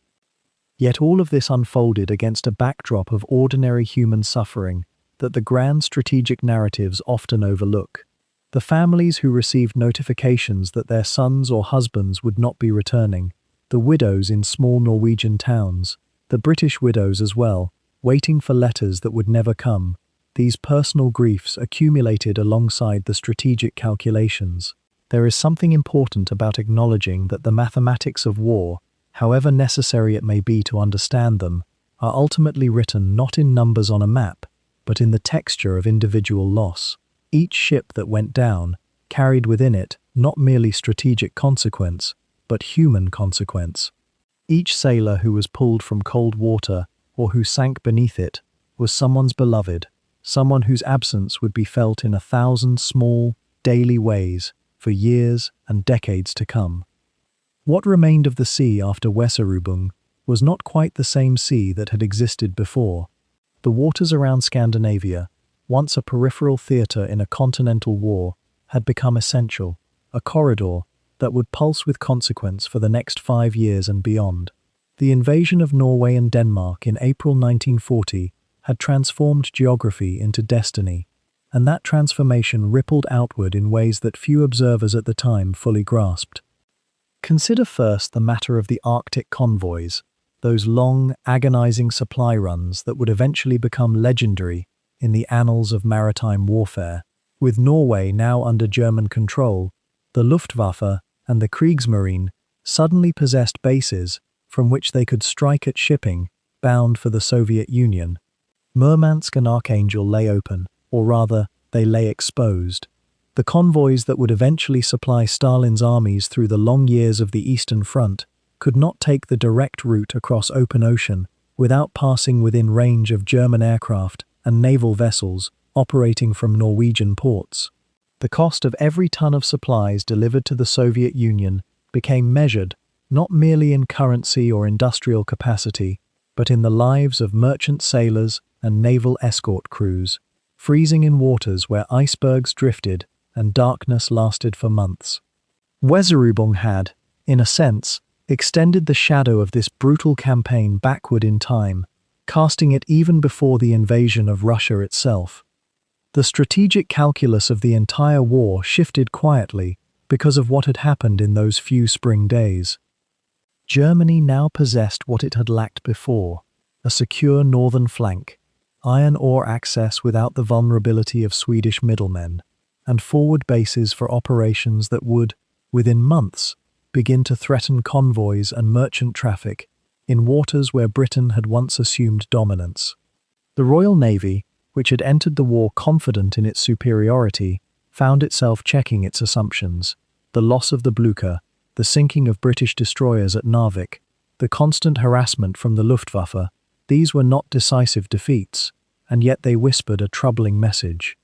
Speaker 1: Yet all of this unfolded against a backdrop of ordinary human suffering that the grand strategic narratives often overlook. The families who received notifications that their sons or husbands would not be returning, the widows in small Norwegian towns, the British widows as well, waiting for letters that would never come, these personal griefs accumulated alongside the strategic calculations. There is something important about acknowledging that the mathematics of war, however necessary it may be to understand them, are ultimately written not in numbers on a map, but in the texture of individual loss. Each ship that went down carried within it not merely strategic consequence, but human consequence. Each sailor who was pulled from cold water or who sank beneath it was someone's beloved, someone whose absence would be felt in 1,000 small, daily ways for years and decades to come. What remained of the sea after Weserübung was not quite the same sea that had existed before. The waters around Scandinavia, once a peripheral theatre in a continental war, had become essential, a corridor that would pulse with consequence for the next 5 years and beyond. The invasion of Norway and Denmark in April 1940 had transformed geography into destiny, and that transformation rippled outward in ways that few observers at the time fully grasped. Consider first the matter of the Arctic convoys, those long, agonizing supply runs that would eventually become legendary in the annals of maritime warfare. With Norway now under German control, the Luftwaffe and the Kriegsmarine suddenly possessed bases from which they could strike at shipping bound for the Soviet Union. Murmansk and Archangel lay open, or rather, they lay exposed. The convoys that would eventually supply Stalin's armies through the long years of the Eastern Front could not take the direct route across open ocean without passing within range of German aircraft and naval vessels operating from Norwegian ports. The cost of every ton of supplies delivered to the Soviet Union became measured not merely in currency or industrial capacity, but in the lives of merchant sailors and naval escort crews, freezing in waters where icebergs drifted and darkness lasted for months. Weserübung had, in a sense, extended the shadow of this brutal campaign backward in time, casting it even before the invasion of Russia itself. The strategic calculus of the entire war shifted quietly because of what had happened in those few spring days. Germany now possessed what it had lacked before: a secure northern flank, iron ore access without the vulnerability of Swedish middlemen, and forward bases for operations that would, within months, begin to threaten convoys and merchant traffic in waters where Britain had once assumed dominance. The Royal Navy, which had entered the war confident in its superiority, found itself checking its assumptions. The loss of the Blucher, the sinking of British destroyers at Narvik, the constant harassment from the Luftwaffe, these were not decisive defeats, and yet they whispered a troubling message.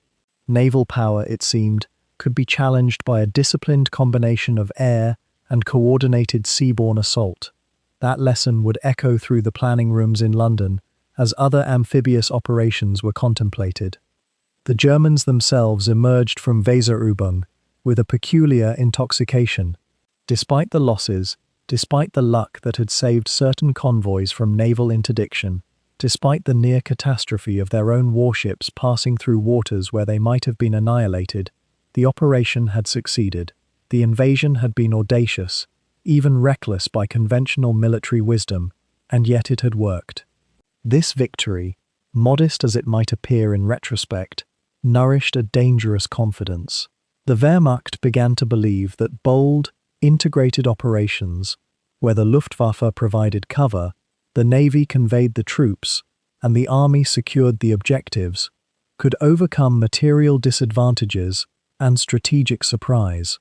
Speaker 1: Naval power, it seemed, could be challenged by a disciplined combination of air and coordinated seaborne assault. That lesson would echo through the planning rooms in London as other amphibious operations were contemplated. The Germans themselves emerged from Weserübung with a peculiar intoxication. Despite the losses, despite the luck that had saved certain convoys from naval interdiction, despite the near catastrophe of their own warships passing through waters where they might have been annihilated, the operation had succeeded. The invasion had been audacious, even reckless by conventional military wisdom, and yet it had worked. This victory, modest as it might appear in retrospect, nourished a dangerous confidence. The Wehrmacht began to believe that bold, integrated operations, where the Luftwaffe provided cover, the Navy conveyed the troops, and the Army secured the objectives, could overcome material disadvantages and strategic surprise.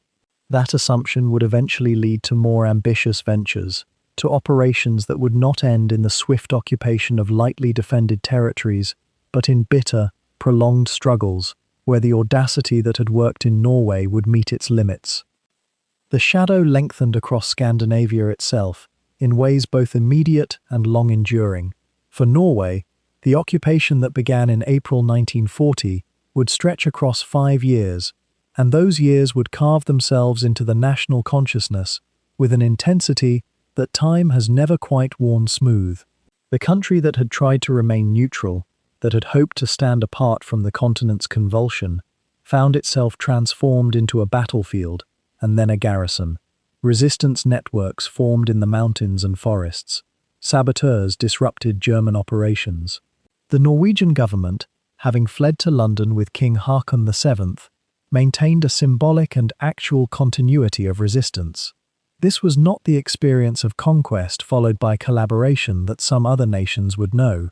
Speaker 1: That assumption would eventually lead to more ambitious ventures, to operations that would not end in the swift occupation of lightly defended territories, but in bitter, prolonged struggles, where the audacity that had worked in Norway would meet its limits. The shadow lengthened across Scandinavia itself, in ways both immediate and long-enduring. For Norway, the occupation that began in April 1940 would stretch across 5 years, and those years would carve themselves into the national consciousness with an intensity that time has never quite worn smooth. The country that had tried to remain neutral, that had hoped to stand apart from the continent's convulsion, found itself transformed into a battlefield and then a garrison. Resistance networks formed in the mountains and forests. Saboteurs disrupted German operations. The Norwegian government, having fled to London with King Haakon VII, maintained a symbolic and actual continuity of resistance. This was not the experience of conquest followed by collaboration that some other nations would know.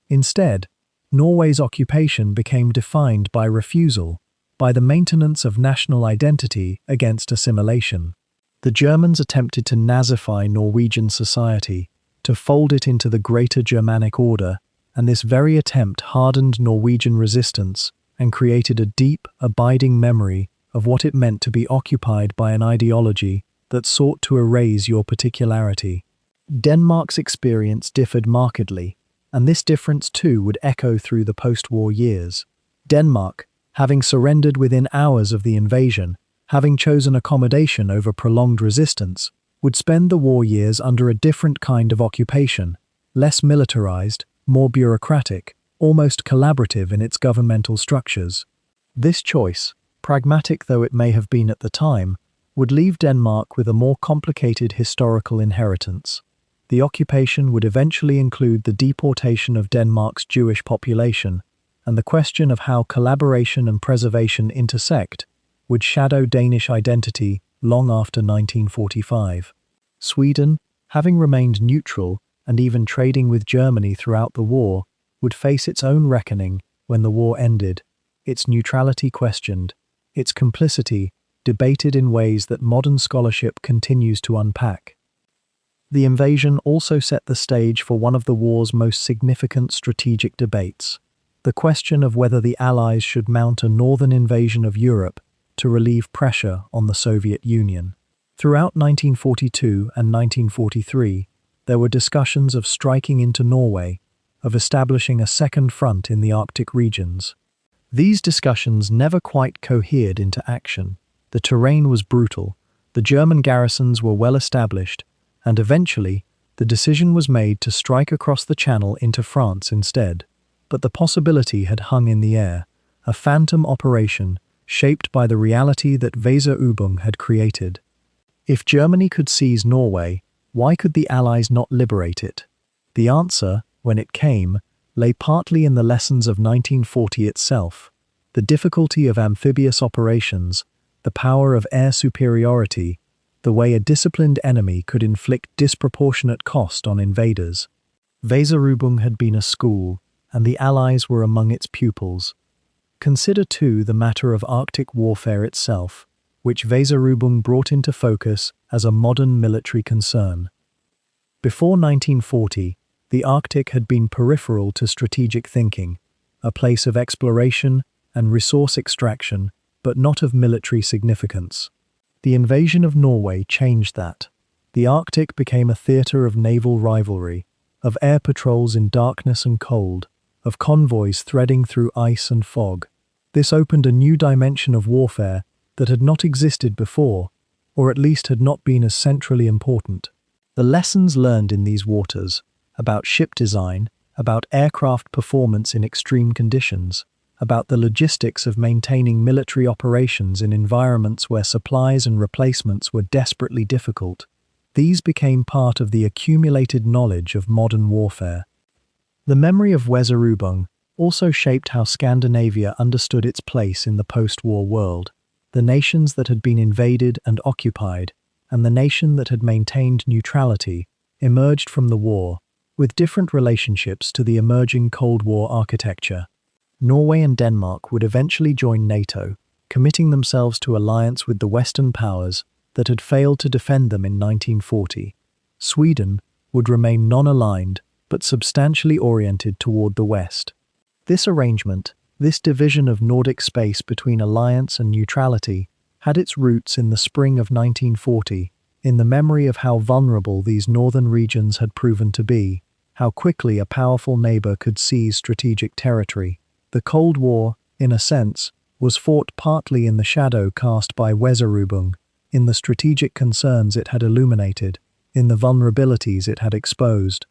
Speaker 1: Instead, Norway's occupation became defined by refusal, by the maintenance of national identity against assimilation. The Germans attempted to Nazify Norwegian society, to fold it into the greater Germanic order, and this very attempt hardened Norwegian resistance and created a deep, abiding memory of what it meant to be occupied by an ideology that sought to erase your particularity. Denmark's experience differed markedly, and this difference too would echo through the post-war years. Denmark, having surrendered within hours of the invasion, having chosen accommodation over prolonged resistance, would spend the war years under a different kind of occupation, less militarized, more bureaucratic, almost collaborative in its governmental structures. This choice, pragmatic though it may have been at the time, would leave Denmark with a more complicated historical inheritance. The occupation would eventually include the deportation of Denmark's Jewish population, and the question of how collaboration and preservation intersect would shadow Danish identity long after 1945. Sweden, having remained neutral and even trading with Germany throughout the war, would face its own reckoning when the war ended, its neutrality questioned, its complicity debated in ways that modern scholarship continues to unpack. The invasion also set the stage for one of the war's most significant strategic debates, the question of whether the Allies should mount a northern invasion of Europe to relieve pressure on the Soviet Union. Throughout 1942 and 1943, there were discussions of striking into Norway, of establishing a second front in the Arctic regions. These discussions never quite cohered into action. The terrain was brutal, the German garrisons were well established, and eventually, the decision was made to strike across the Channel into France instead. But the possibility had hung in the air, a phantom operation shaped by the reality that Weserübung had created. If Germany could seize Norway, why could the Allies not liberate it? The answer, when it came, lay partly in the lessons of 1940 itself, the difficulty of amphibious operations, the power of air superiority, the way a disciplined enemy could inflict disproportionate cost on invaders. Weserübung had been a school, and the Allies were among its pupils. Consider too the matter of Arctic warfare itself, which Weserübung brought into focus as a modern military concern. Before 1940, the Arctic had been peripheral to strategic thinking, a place of exploration and resource extraction, but not of military significance. The invasion of Norway changed that. The Arctic became a theatre of naval rivalry, of air patrols in darkness and cold, of convoys threading through ice and fog. This opened a new dimension of warfare that had not existed before, or at least had not been as centrally important. The lessons learned in these waters, about ship design, about aircraft performance in extreme conditions, about the logistics of maintaining military operations in environments where supplies and replacements were desperately difficult, these became part of the accumulated knowledge of modern warfare. The memory of Weserübung also shaped how Scandinavia understood its place in the post-war world. The nations that had been invaded and occupied, and the nation that had maintained neutrality, emerged from the war, with different relationships to the emerging Cold War architecture. Norway and Denmark would eventually join NATO, committing themselves to alliance with the Western powers that had failed to defend them in 1940. Sweden would remain non-aligned, but substantially oriented toward the West. This arrangement, this division of Nordic space between alliance and neutrality, had its roots in the spring of 1940, in the memory of how vulnerable these northern regions had proven to be, how quickly a powerful neighbor could seize strategic territory. The Cold War, in a sense, was fought partly in the shadow cast by Weserübung, in the strategic concerns it had illuminated, in the vulnerabilities it had exposed.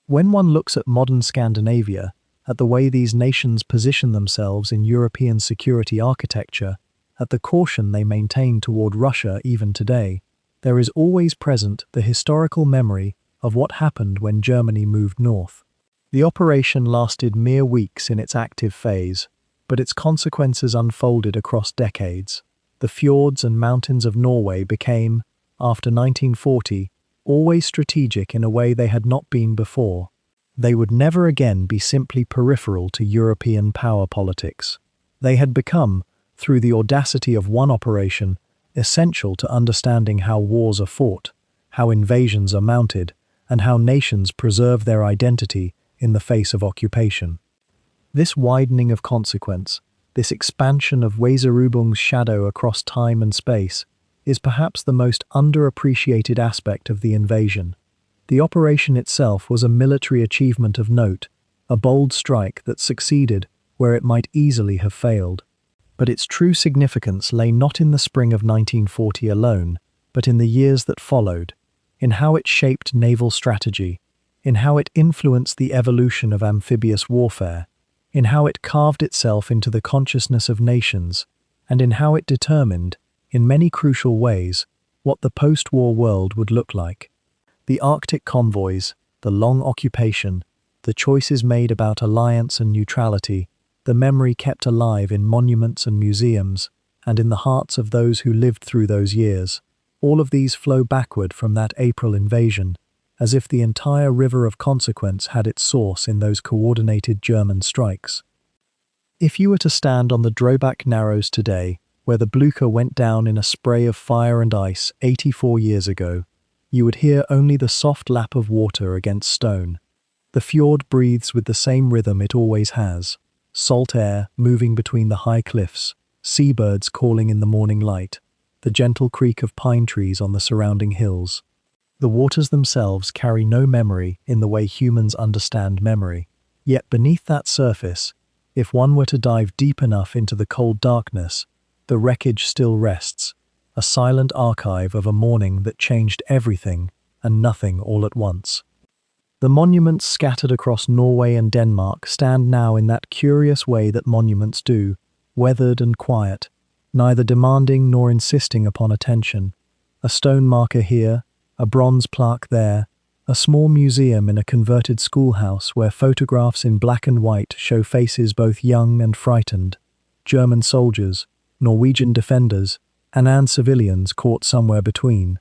Speaker 1: When one looks at modern Scandinavia, at the way these nations position themselves in European security architecture, at the caution they maintain toward Russia even today, there is always present the historical memory of what happened when Germany moved north. The operation lasted mere weeks in its active phase, but its consequences unfolded across decades. The fjords and mountains of Norway became, after 1940, always strategic in a way they had not been before. They would never again be simply peripheral to European power politics. They had become, through the audacity of one operation, essential to understanding how wars are fought, how invasions are mounted, and how nations preserve their identity in the face of occupation. This widening of consequence, this expansion of Weserübung's shadow across time and space, is perhaps the most underappreciated aspect of the invasion. The operation itself was a military achievement of note, a bold strike that succeeded where it might easily have failed. But its true significance lay not in the spring of 1940 alone, but in the years that followed, in how it shaped naval strategy, in how it influenced the evolution of amphibious warfare, in how it carved itself into the consciousness of nations, and in how it determined, in many crucial ways, what the post-war world would look like. The Arctic convoys, the long occupation, the choices made about alliance and neutrality, the memory kept alive in monuments and museums, and in the hearts of those who lived through those years, all of these flow backward from that April invasion, as if the entire river of consequence had its source in those coordinated German strikes. If you were to stand on the Drobak Narrows today, where the Blucher went down in a spray of fire and ice 84 years ago, you would hear only the soft lap of water against stone. The fjord breathes with the same rhythm it always has, salt air moving between the high cliffs, seabirds calling in the morning light, the gentle creak of pine trees on the surrounding hills. The waters themselves carry no memory in the way humans understand memory. Yet beneath that surface, if one were to dive deep enough into the cold darkness, the wreckage still rests, a silent archive of a morning that changed everything and nothing all at once. The monuments scattered across Norway and Denmark stand now in that curious way that monuments do, weathered and quiet, neither demanding nor insisting upon attention. A stone marker here, a bronze plaque there, a small museum in a converted schoolhouse where photographs in black and white show faces both young and frightened, German soldiers, Norwegian defenders, and civilians caught somewhere between.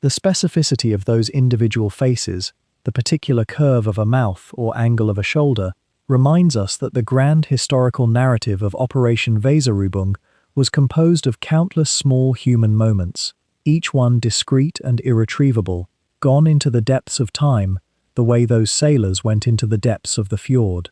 Speaker 1: The specificity of those individual faces, the particular curve of a mouth or angle of a shoulder, reminds us that the grand historical narrative of Operation Weserübung was composed of countless small human moments, each one discrete and irretrievable, gone into the depths of time, the way those sailors went into the depths of the fjord.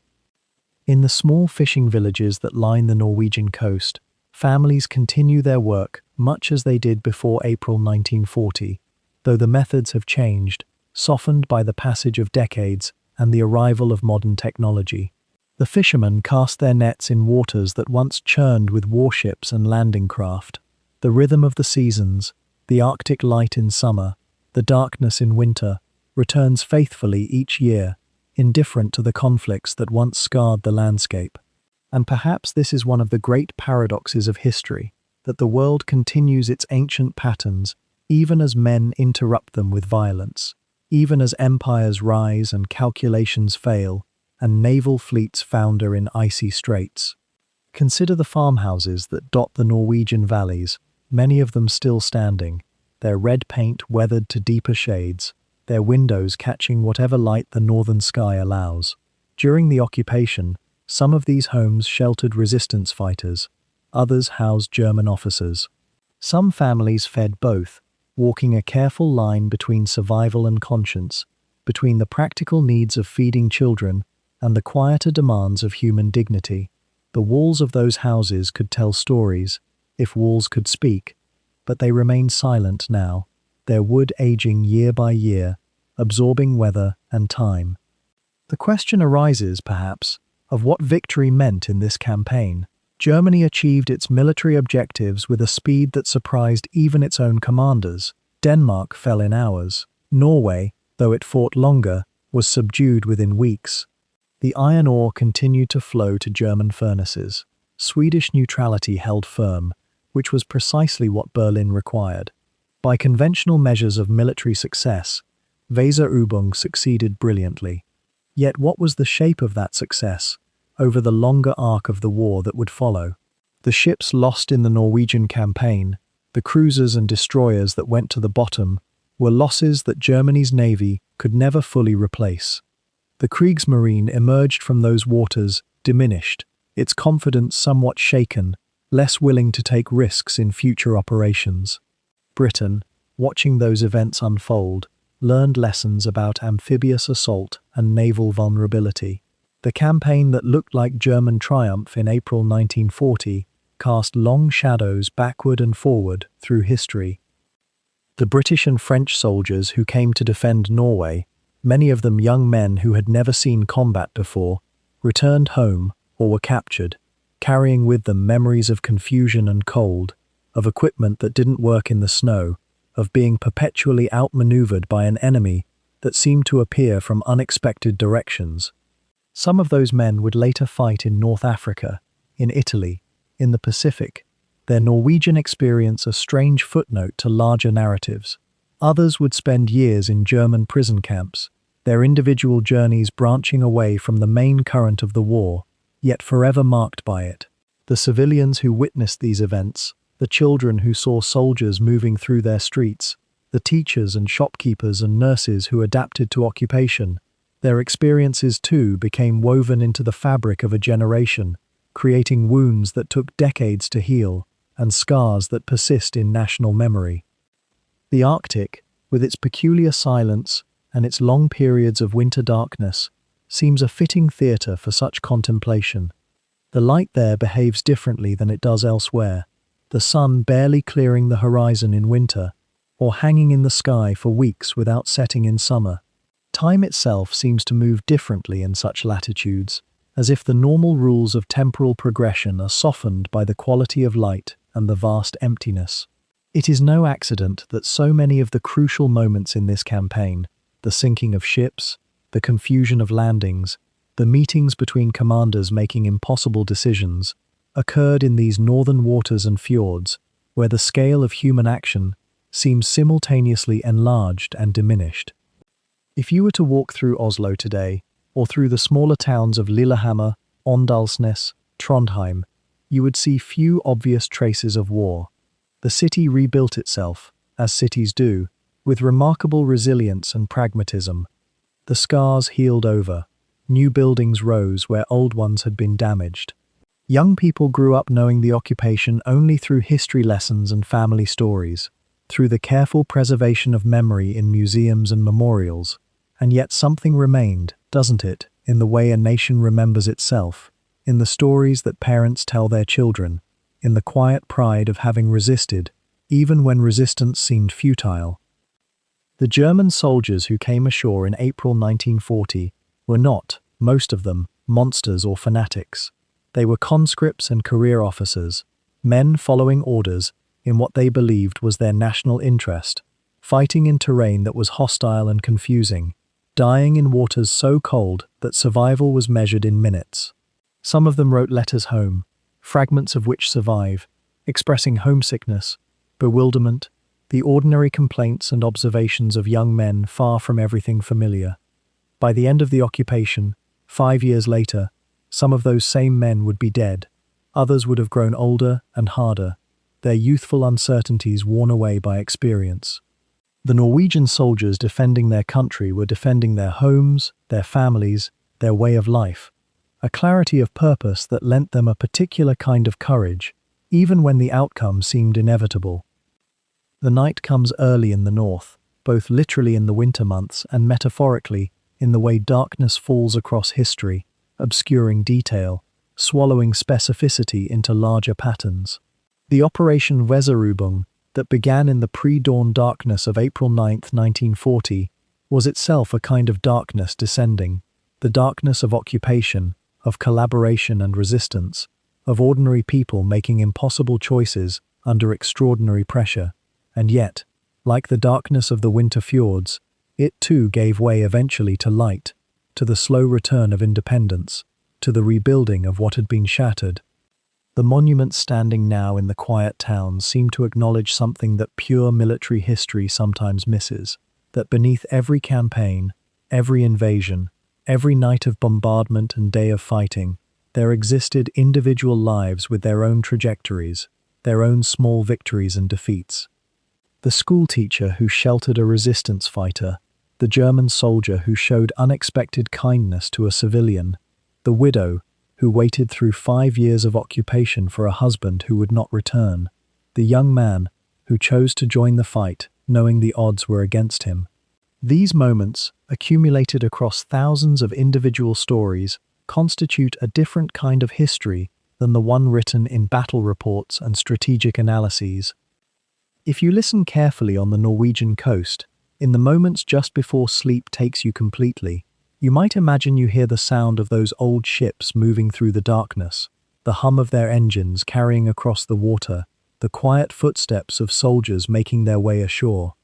Speaker 1: In the small fishing villages that line the Norwegian coast, families continue their work much as they did before April 1940, though the methods have changed, softened by the passage of decades and the arrival of modern technology. The fishermen cast their nets in waters that once churned with warships and landing craft. The rhythm of the seasons, the Arctic light in summer, the darkness in winter, returns faithfully each year, indifferent to the conflicts that once scarred the landscape. And perhaps this is one of the great paradoxes of history, that the world continues its ancient patterns even as men interrupt them with violence, even as empires rise and calculations fail, and naval fleets founder in icy straits. Consider the farmhouses that dot the Norwegian valleys, many of them still standing, their red paint weathered to deeper shades, their windows catching whatever light the northern sky allows. During the occupation, some of these homes sheltered resistance fighters, others housed German officers. Some families fed both, walking a careful line between survival and conscience, between the practical needs of feeding children and the quieter demands of human dignity. The walls of those houses could tell stories, if walls could speak, but they remain silent now, their wood aging year by year, absorbing weather and time. The question arises, perhaps, of what victory meant in this campaign. Germany achieved its military objectives with a speed that surprised even its own commanders. Denmark fell in hours. Norway, though it fought longer, was subdued within weeks. The iron ore continued to flow to German furnaces. Swedish neutrality held firm, which was precisely what Berlin required. By conventional measures of military success, Weserübung succeeded brilliantly. Yet what was the shape of that success over the longer arc of the war that would follow? The ships lost in the Norwegian campaign, the cruisers and destroyers that went to the bottom, were losses that Germany's navy could never fully replace. The Kriegsmarine emerged from those waters diminished, its confidence somewhat shaken, less willing to take risks in future operations. Britain, watching those events unfold, learned lessons about amphibious assault and naval vulnerability. The campaign that looked like German triumph in April 1940 cast long shadows backward and forward through history. The British and French soldiers who came to defend Norway, many of them young men who had never seen combat before, returned home or were captured, carrying with them memories of confusion and cold, of equipment that didn't work in the snow, of being perpetually outmaneuvered by an enemy that seemed to appear from unexpected directions. Some of those men would later fight in North Africa, in Italy, in the Pacific, their Norwegian experience a strange footnote to larger narratives. Others would spend years in German prison camps, their individual journeys branching away from the main current of the war, yet forever marked by it. The civilians who witnessed these events, the children who saw soldiers moving through their streets, the teachers and shopkeepers and nurses who adapted to occupation, their experiences too became woven into the fabric of a generation, creating wounds that took decades to heal and scars that persist in national memory. The Arctic, with its peculiar silence and its long periods of winter darkness, seems a fitting theatre for such contemplation. The light there behaves differently than it does elsewhere, the sun barely clearing the horizon in winter, or hanging in the sky for weeks without setting in summer. Time itself seems to move differently in such latitudes, as if the normal rules of temporal progression are softened by the quality of light and the vast emptiness. It is no accident that so many of the crucial moments in this campaign, the sinking of ships, the confusion of landings, the meetings between commanders making impossible decisions, occurred in these northern waters and fjords, where the scale of human action seems simultaneously enlarged and diminished. If you were to walk through Oslo today, or through the smaller towns of Lillehammer, Åndalsnes, Trondheim, you would see few obvious traces of war. The city rebuilt itself, as cities do, with remarkable resilience and pragmatism. The scars healed over, new buildings rose where old ones had been damaged. Young people grew up knowing the occupation only through history lessons and family stories, through the careful preservation of memory in museums and memorials. And yet something remained, doesn't it, in the way a nation remembers itself, in the stories that parents tell their children, in the quiet pride of having resisted, even when resistance seemed futile. The German soldiers who came ashore in April 1940 were not, most of them, monsters or fanatics. They were conscripts and career officers, men following orders in what they believed was their national interest. fighting in terrain that was hostile and confusing, dying in waters so cold that survival was measured in minutes. Some of them wrote letters home, fragments of which survive, expressing homesickness, bewilderment, the ordinary complaints and observations of young men far from everything familiar. By the end of the occupation, 5 years later, some of those same men would be dead. Others would have grown older and harder, their youthful uncertainties worn away by experience. The Norwegian soldiers defending their country were defending their homes, their families, their way of life, a clarity of purpose that lent them a particular kind of courage, even when the outcome seemed inevitable. The night comes early in the north, both literally in the winter months and metaphorically in the way darkness falls across history, obscuring detail, swallowing specificity into larger patterns. The Operation Weserübung, that began in the pre-dawn darkness of April 9, 1940, was itself a kind of darkness descending, the darkness of occupation, of collaboration and resistance, of ordinary people making impossible choices under extraordinary pressure. And yet, like the darkness of the winter fjords, it too gave way eventually to light, to the slow return of independence, to the rebuilding of what had been shattered. The monuments standing now in the quiet towns seem to acknowledge something that pure military history sometimes misses, that beneath every campaign, every invasion, every night of bombardment and day of fighting, there existed individual lives with their own trajectories, their own small victories and defeats. The schoolteacher who sheltered a resistance fighter, the German soldier who showed unexpected kindness to a civilian, the widow who waited through 5 years of occupation for a husband who would not return, the young man who chose to join the fight knowing the odds were against him. These moments, accumulated across thousands of individual stories, constitute a different kind of history than the one written in battle reports and strategic analyses. If you listen carefully on the Norwegian coast, in the moments just before sleep takes you completely, you might imagine you hear the sound of those old ships moving through the darkness, the hum of their engines carrying across the water, the quiet footsteps of soldiers making their way ashore.